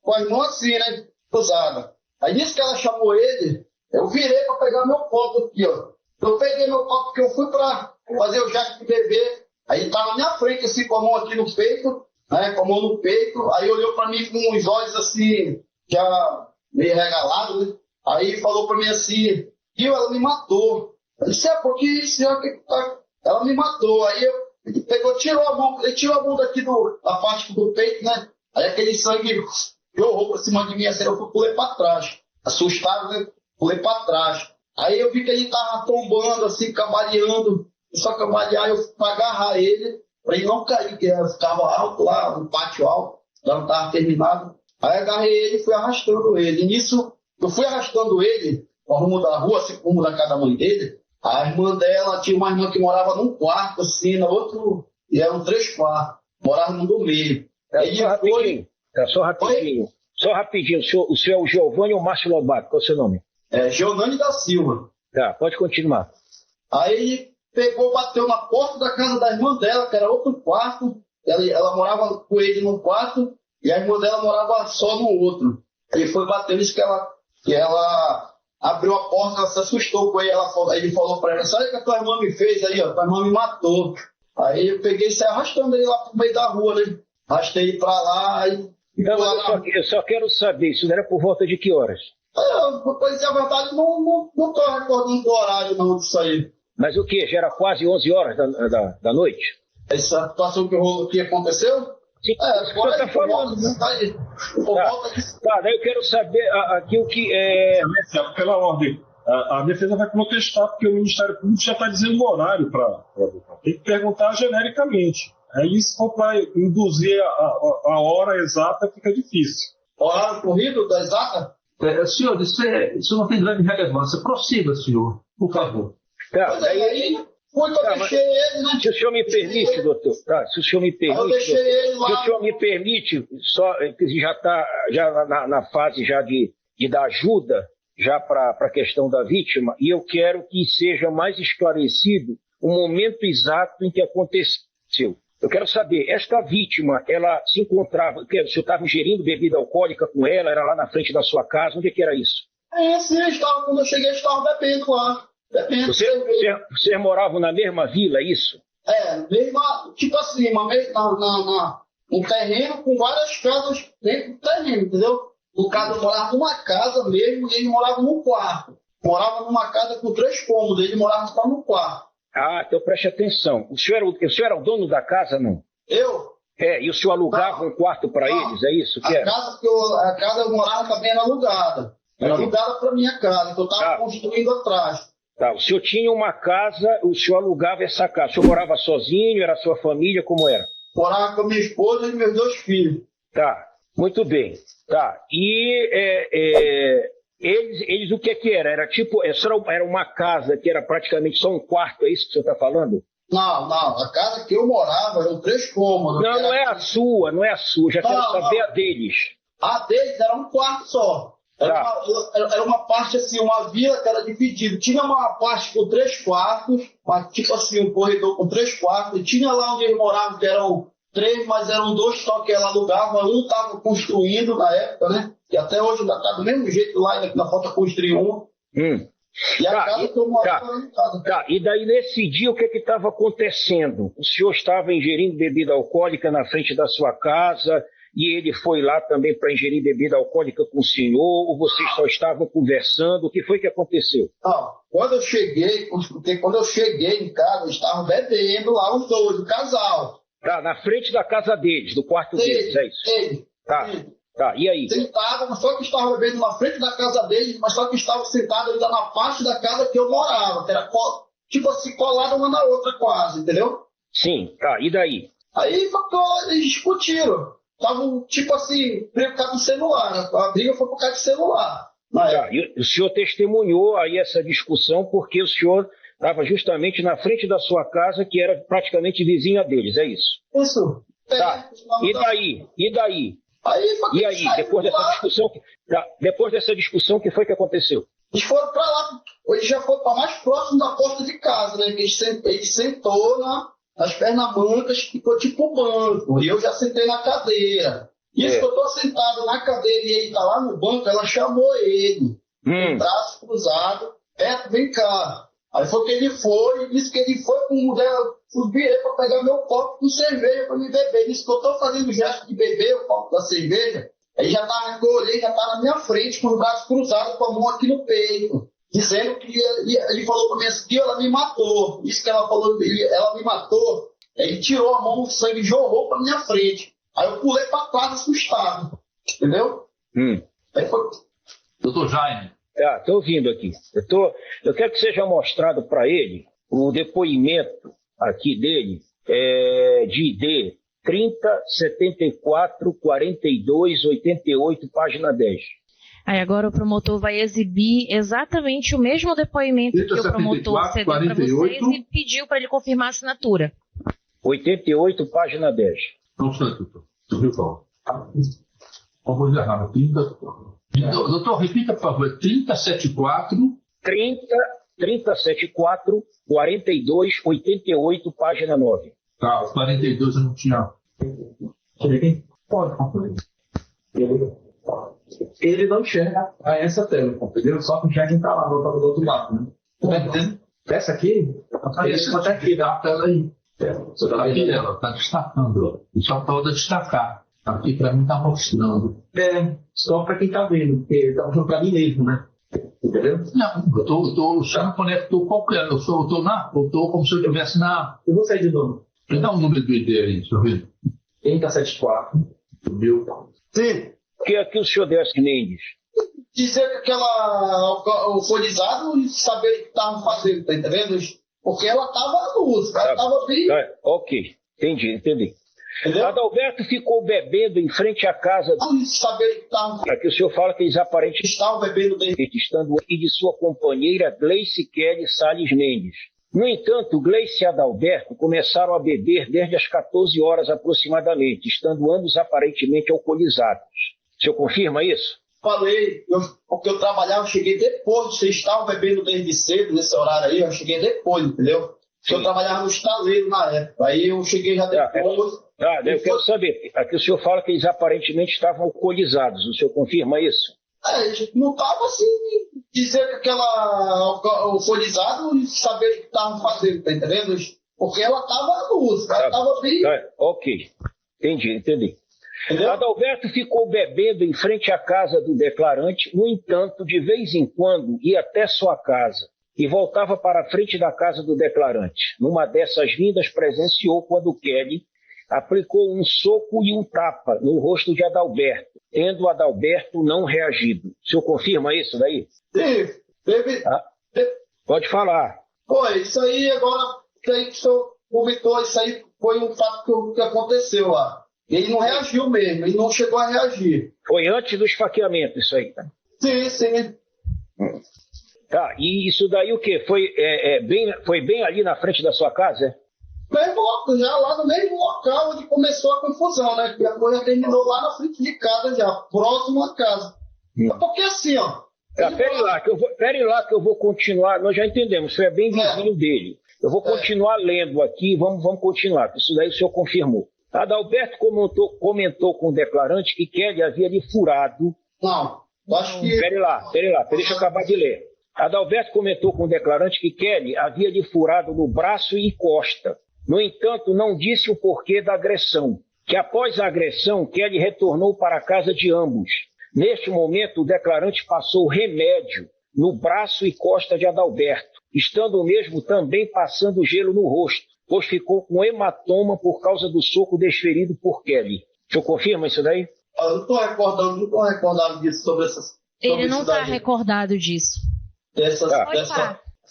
com as mãos assim, né, cruzada. Aí disse que ela chamou ele, eu virei para pegar meu copo aqui, ó. Eu peguei meu copo porque eu fui para fazer o jato de bebê. Aí ele estava na minha frente, assim, com a mão aqui no peito, né, com a mão no peito. Aí olhou para mim com os olhos assim, já meio regalados, né. Aí falou para mim assim, viu, ela me matou. Eu disse, porque isso, ela me matou. Aí ele pegou, tirou a mão daqui da parte do peito, né. Aí aquele sangue jorrou para cima de mim, assim, eu pulei para trás. Assustado, né, pulei para trás. Aí eu vi que ele tava tombando, assim, cambaleando. Só cambalear, eu fui para agarrar ele, para ele não cair, porque eu ficava alto lá, no pátio alto, já não estava terminado. Aí agarrei ele e fui arrastando ele. E nisso, eu fui arrastando ele, ao rumo da rua, assim, rumo da casa da mãe dele. A irmã dela tinha uma irmã que morava num quarto, assim, no outro, e eram 3 quartos. Morava no do meio. Só rapidinho. Só rapidinho. O senhor é o Giovanni ou Márcio Lobato? Qual é o seu nome? Giovanni da Silva. Tá, pode continuar. Aí ele pegou, bateu na porta da casa da irmã dela, que era outro quarto. Ela morava com ele num quarto e a irmã dela morava só no outro. Ele foi bater, disse que ela abriu a porta, ela se assustou com ele. Aí ele falou pra ela, sabe o que a tua irmã me fez aí, ó? Tua irmã me matou. Aí eu peguei e saí arrastando ele lá pro meio da rua, né? Arrastei ele pra lá. Eu só quero saber, isso era por volta de que horas? Pra dizer a verdade, não tô recordando do horário não disso aí. Mas o que? Já era quase 11 horas da noite? Essa situação que aconteceu? Sim, o que você está falando, né? Tá, daí eu quero saber aqui o que é... Pela ordem, a defesa vai protestar porque o Ministério Público já está dizendo o horário para tem que perguntar genericamente. Aí se for para induzir a hora exata, fica difícil. Horário corrido da exata? Senhor, isso não tem grande relevância. Prossiga, senhor, por favor. Tá, deixei ele, né? Se o senhor me permite, doutor, tá, se o senhor me permite, eu deixei ele lá. Se o senhor me permite, só que já está na fase já de dar ajuda já para a questão da vítima, e eu quero que seja mais esclarecido o momento exato em que aconteceu. Eu quero saber, esta vítima, ela se encontrava, o senhor estava ingerindo bebida alcoólica com ela, era lá na frente da sua casa, onde é que era isso? Sim, quando eu cheguei, estava bebendo lá. Vocês moravam na mesma vila, é isso? Tipo assim, um terreno com várias casas dentro do terreno, entendeu? O cara morava numa casa mesmo e ele morava num quarto. Morava numa casa com 3 cômodos, ele morava só no quarto. Ah, então preste atenção. O senhor era o dono da casa, não? Eu? E o senhor alugava um quarto para eles, é isso? A casa eu morava também era alugada. Era alugada para minha casa, que eu estava construindo atrás. Tá, o senhor tinha uma casa, o senhor alugava essa casa. O senhor morava sozinho, era a sua família, como era? Morava com a minha esposa e meus 2 filhos. Tá, muito bem. Tá, e eles o que era? Era tipo, era uma casa que era praticamente só um quarto, é isso que o senhor está falando? Não, a casa que eu morava eram 3 cômodos. Não é a sua, já quero saber a deles. A deles era um quarto só. Era uma parte assim, uma vila que era dividida. Tinha uma parte com 3 quartos, tipo assim, um corredor com 3 quartos. E tinha lá onde eles moravam, que eram 3, mas eram 2 só que ela alugava. Um estava construindo na época, né? E até hoje ainda está do mesmo jeito lá, ainda falta construir um. E a casa que eu morava era em casa. Tá, e daí nesse dia o que estava acontecendo? O senhor estava ingerindo bebida alcoólica na frente da sua casa e ele foi lá também para ingerir bebida alcoólica com o senhor, ou vocês só estavam conversando? O que foi que aconteceu? Quando eu cheguei em casa, eles estavam bebendo lá os dois, o casal. Tá, na frente da casa deles, do quarto deles, é isso? Tá, e aí? Sentado, só que estavam bebendo na frente da casa deles, mas só que estavam sentados ainda na parte da casa que eu morava, que era tipo assim, colada uma na outra quase, entendeu? Sim, tá, e daí? Aí eles discutiram. Estavam, tipo assim, por causa do celular, né? A briga foi por causa do celular. Tá, e o senhor testemunhou aí essa discussão porque o senhor estava justamente na frente da sua casa, que era praticamente vizinha deles, é isso? Isso. Tá, e daí? E aí, depois dessa discussão, o que foi que aconteceu? Eles foram para lá, eles já foram para mais próximo da porta de casa, né? Ele sentou nas pernas mancas, ficou tipo um banco, e eu já sentei na cadeira. Isso que eu tô sentado na cadeira e ele tá lá no banco, ela chamou ele, com o braço cruzado, vem cá. Aí foi que ele foi, e disse que ele foi com mulher, eu virei para pegar meu copo com cerveja para me beber. Ele disse que eu tô fazendo o gesto de beber o copo da cerveja. Aí já tá na minha frente, com o braço cruzado, com a mão aqui no peito, dizendo que ele falou pra mim assim, que ela me matou. Isso que ela falou, ela me matou. Ele tirou a mão, o sangue jorrou pra minha frente. Aí eu pulei pra trás assustado. Entendeu? Aí foi. Doutor Jaime. Tô ouvindo aqui. Eu quero que seja mostrado para ele o depoimento aqui dele, de ID 30, 74, 42, 88, página 10. Aí agora o promotor vai exibir exatamente o mesmo depoimento 30, que o promotor 74, cedeu para vocês e pediu para ele confirmar a assinatura. 88, página 10. Não sei, doutor. Viu, Paulo? Vamos errar. Doutor, repita, por favor. 30, 74... 30, 74, 42, 88, página 9. Tá, 42 eu não tinha. Pode concluir. Ele não enxerga a essa tela, entendeu? Só que enxerga quem tá lá do outro lado, né? Tá entendendo? Essa aqui, ele até aqui, dá a tela aí. Aqui ela tá destacando, ó. Só pode destacar. Aqui pra mim tá mostrando. Só pra quem tá vendo, porque tá mostrando pra mim mesmo, né? Entendeu? Não, eu tô usando conector qualquer. Eu tô como se eu estivesse na. Eu vou sair de novo. Me dá o número do ID aí, deixa eu ver. 3074. O meu. Sim. Que aqui o senhor desse Mendes? Dizer que aquela alcoolizado e saber o que estavam fazendo, tá entendendo? Porque ela tava à luz, ela tava bem. Ok, entendi. Entendeu? Adalberto ficou bebendo em frente à casa. Saber o que estavam. Aqui o senhor fala que eles aparentemente estavam bebendo bem. Estando aqui de sua companheira Gleice Kelly Salles Mendes. No entanto, Gleice e Adalberto começaram a beber desde as 14 horas aproximadamente, estando ambos aparentemente alcoolizados. O senhor confirma isso? Falei, porque eu trabalhava, eu cheguei depois, vocês estavam bebendo desde cedo, nesse horário aí, eu cheguei depois, entendeu? Porque eu trabalhava no estaleiro na época, aí eu cheguei já depois. Eu quero saber, aqui o senhor fala que eles aparentemente estavam alcoolizados, o senhor confirma isso? Não estava assim, dizer que aquela alcoolizado e saber o que estavam fazendo, tá entendendo? Porque ela estava à luz, ela estava bem. Ok, entendi. Entendeu? Adalberto ficou bebendo em frente à casa do declarante, no entanto, de vez em quando ia até sua casa e voltava para a frente da casa do declarante. Numa dessas vindas, presenciou quando Kelly aplicou um soco e um tapa no rosto de Adalberto, tendo Adalberto não reagido. O senhor confirma isso daí? Sim, teve. Pode falar. Isso aí agora, isso aí que o senhor comentou, isso aí foi um fato que aconteceu lá. Ele não reagiu mesmo, ele não chegou a reagir. Foi antes do esfaqueamento isso aí, tá? Sim. Tá, e isso daí o quê? Foi bem ali na frente da sua casa, é? Já lá no mesmo local onde começou a confusão, né? Porque a coisa terminou lá na frente de casa já, próximo à casa. Porque assim, ó... Pere lá que eu vou continuar, nós já entendemos, isso é bem vizinho dele. Eu vou continuar lendo aqui, vamos continuar, isso daí o senhor confirmou. Adalberto comentou com o declarante que Kelly havia lhe furado... Não, acho que... Pere lá, deixa eu acabar de ler. Adalberto comentou com o declarante que Kelly havia lhe furado no braço e costa. No entanto, não disse o porquê da agressão. que após a agressão, Kelly retornou para a casa de ambos. Neste momento, o declarante passou remédio no braço e costa de Adalberto, estando o mesmo também passando gelo no rosto, pois ficou com hematoma por causa do soco desferido por Kelly. O senhor confirma isso daí? Eu não estou recordado disso, sobre essas... Ele não está recordado disso.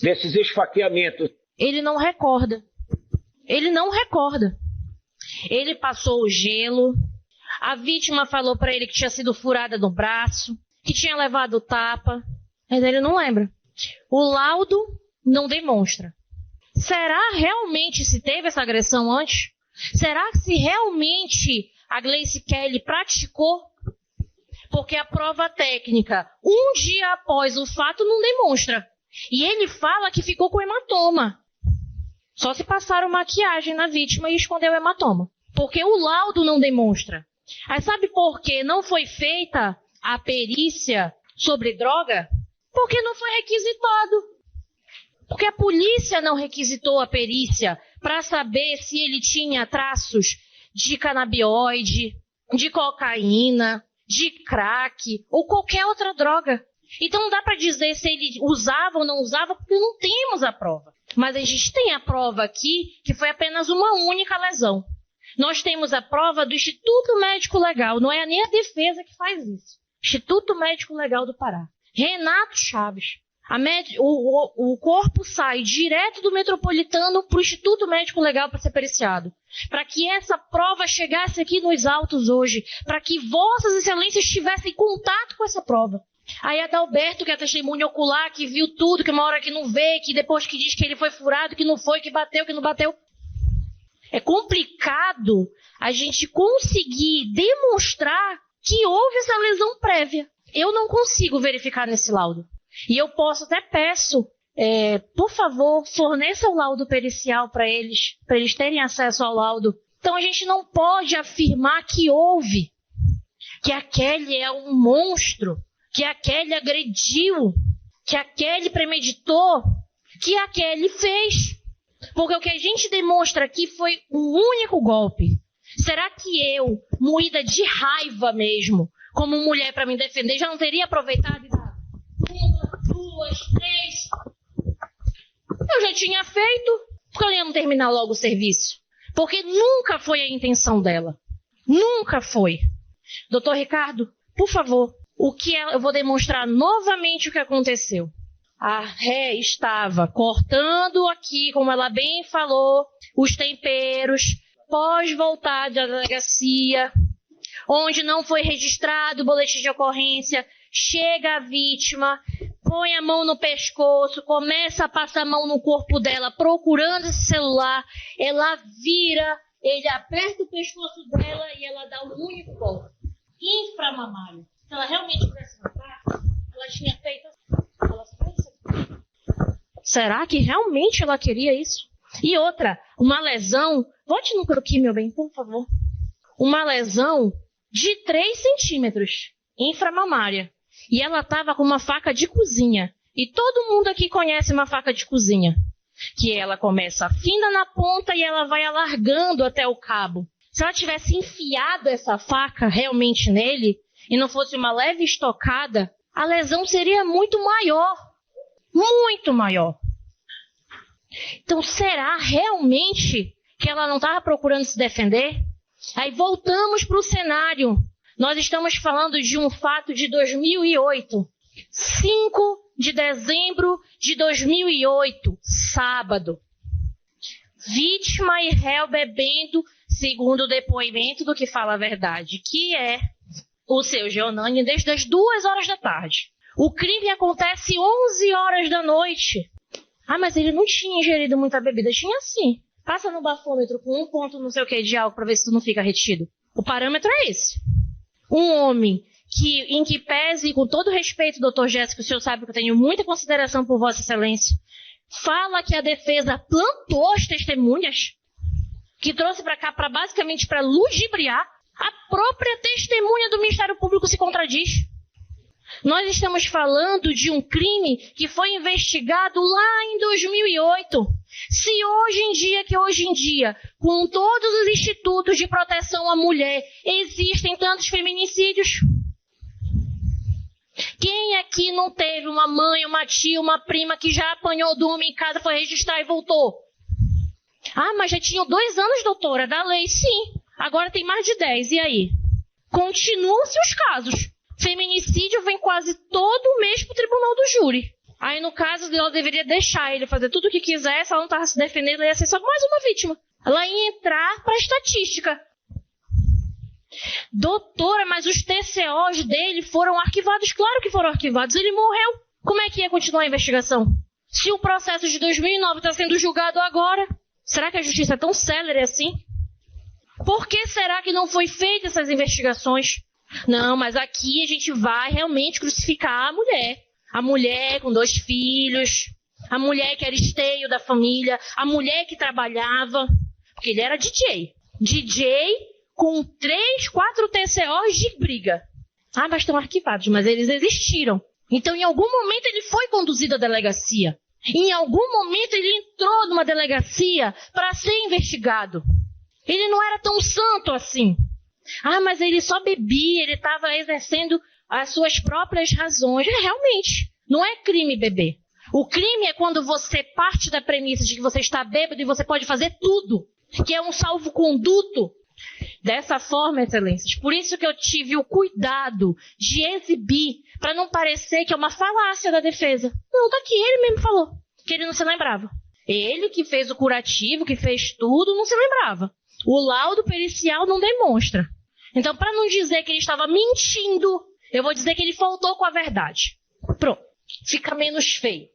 Desses esfaqueamentos. Ele não recorda. Ele não recorda. Ele passou o gelo. A vítima falou para ele que tinha sido furada no braço, que tinha levado tapa. Mas ele não lembra. O laudo não demonstra. Será realmente se teve essa agressão antes? Será que se realmente a Gleice Kelly praticou? Porque a prova técnica, um dia após o fato, não demonstra. E ele fala que ficou com hematoma. Só se passaram maquiagem na vítima e escondeu o hematoma. Porque o laudo não demonstra. Aí sabe por que não foi feita a perícia sobre droga? Porque não foi requisitado. Porque a polícia não requisitou a perícia para saber se ele tinha traços de canabinoide, de cocaína, de crack ou qualquer outra droga. Então não dá para dizer se ele usava ou não usava, porque não temos a prova. Mas a gente tem a prova aqui que foi apenas uma única lesão. Nós temos a prova do Instituto Médico Legal, não é nem a defesa que faz isso. Instituto Médico Legal do Pará. Renato Chaves. O corpo sai direto do Metropolitano para o Instituto Médico Legal para ser periciado. Para que essa prova chegasse aqui nos autos hoje. Para que vossas excelências tivessem contato com essa prova. Aí Adalberto, que é testemunha ocular, que viu tudo, que uma hora que não vê, que depois que diz que ele foi furado, que não foi, que bateu, que não bateu. É complicado a gente conseguir demonstrar que houve essa lesão prévia. Eu não consigo verificar nesse laudo. E eu peço, por favor, forneça o laudo pericial para eles terem acesso ao laudo. Então a gente não pode afirmar que houve, que a Kelly é um monstro, que a Kelly agrediu, que a Kelly premeditou, que a Kelly fez. Porque o que a gente demonstra aqui foi um único golpe. Será que eu, moída de raiva mesmo, como mulher para me defender, já não teria aproveitado e dado 1, 2, 3? Eu já tinha feito, porque eu ia não terminar logo o serviço. Porque nunca foi a intenção dela. Nunca foi. Doutor Ricardo, por favor, eu vou demonstrar novamente o que aconteceu. A ré estava cortando aqui, como ela bem falou, os temperos, pós voltar da delegacia, onde não foi registrado o boletim de ocorrência. Chega a vítima, põe a mão no pescoço, começa a passar a mão no corpo dela, procurando esse celular. Ela vira, ele aperta o pescoço dela e ela dá um único golpe. Inframamário. Se ela realmente tivesse matar, ela tinha feito assim. Será que realmente ela queria isso? E outra, uma lesão, volte no croquis, meu bem, por favor. Uma lesão de 3 centímetros, inframamária. E ela estava com uma faca de cozinha. E todo mundo aqui conhece uma faca de cozinha. Que ela começa fina na ponta e ela vai alargando até o cabo. Se ela tivesse enfiado essa faca realmente nele, e não fosse uma leve estocada, a lesão seria muito maior. Muito maior. Então, será realmente que ela não estava procurando se defender? Aí voltamos para o cenário. Nós estamos falando de um fato de 2008. 5 de dezembro de 2008, sábado. Vítima e réu bebendo, segundo o depoimento do que fala a verdade, que é o seu Geonani, desde as 2 horas da tarde. O crime acontece 11 horas da noite. Ah, mas ele não tinha ingerido muita bebida. Tinha sim. Passa no bafômetro com 1 ponto não sei o que de álcool para ver se tu não fica retido. O parâmetro é esse. Um homem em que pese, com todo respeito, doutor Jéssica, o senhor sabe que eu tenho muita consideração por Vossa Excelência, fala que a defesa plantou as testemunhas, que trouxe para cá basicamente para ludibriar. A própria testemunha do Ministério Público se contradiz. Nós estamos falando de um crime que foi investigado lá em 2008. Se hoje em dia, com todos os institutos de proteção à mulher, existem tantos feminicídios, quem aqui não teve uma mãe, uma tia, uma prima que já apanhou do homem em casa, foi registrar e voltou? Ah, mas já tinham 2 anos, doutora, da lei. Sim, agora tem mais de 10. E aí? Continuam-se os casos. Feminicídio vem quase todo mês para o tribunal do júri. Aí, no caso, ela deveria deixar ele fazer tudo o que quiser. Se ela não estava se defendendo, ela ia ser só mais uma vítima. Ela ia entrar para a estatística. Doutora, mas os TCOs dele foram arquivados? Claro que foram arquivados. Ele morreu. Como é que ia continuar a investigação? Se o processo de 2009 está sendo julgado agora, será que a justiça é tão célere assim? Por que será que não foi feita essas investigações? Não, mas aqui a gente vai realmente crucificar a mulher. A mulher com 2 filhos, a mulher que era esteio da família, a mulher que trabalhava, porque ele era DJ. DJ com 3, 4 TCOs de briga. Ah, mas estão arquivados, mas eles existiram. Então, em algum momento, ele foi conduzido à delegacia. Em algum momento, ele entrou numa delegacia para ser investigado. Ele não era tão santo assim. Ah, mas ele só bebia, ele estava exercendo as suas próprias razões. Realmente, não é crime beber. O crime é quando você parte da premissa de que você está bêbado e você pode fazer tudo, que é um salvo-conduto. Dessa forma, excelências, por isso que eu tive o cuidado de exibir, para não parecer que é uma falácia da defesa. Não, tá aqui, ele mesmo falou, que ele não se lembrava. Ele que fez o curativo, que fez tudo, não se lembrava. O laudo pericial não demonstra. Então, para não dizer que ele estava mentindo, eu vou dizer que ele faltou com a verdade. Pronto, fica menos feio.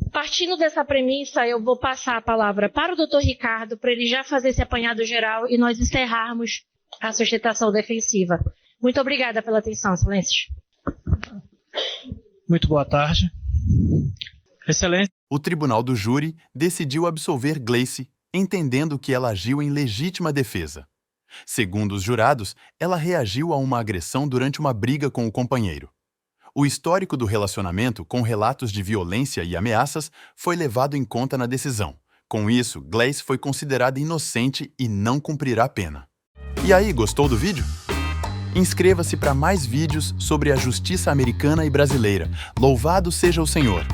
Partindo dessa premissa, eu vou passar a palavra para o Dr. Ricardo, para ele já fazer esse apanhado geral e nós encerrarmos a sustentação defensiva. Muito obrigada pela atenção, excelências. Muito boa tarde. Excelência. O tribunal do júri decidiu absolver Gleice, entendendo que ela agiu em legítima defesa. Segundo os jurados, ela reagiu a uma agressão durante uma briga com o companheiro. O histórico do relacionamento, com relatos de violência e ameaças, foi levado em conta na decisão. Com isso, Gleice foi considerada inocente e não cumprirá a pena. E aí, gostou do vídeo? Inscreva-se para mais vídeos sobre a justiça americana e brasileira. Louvado seja o Senhor!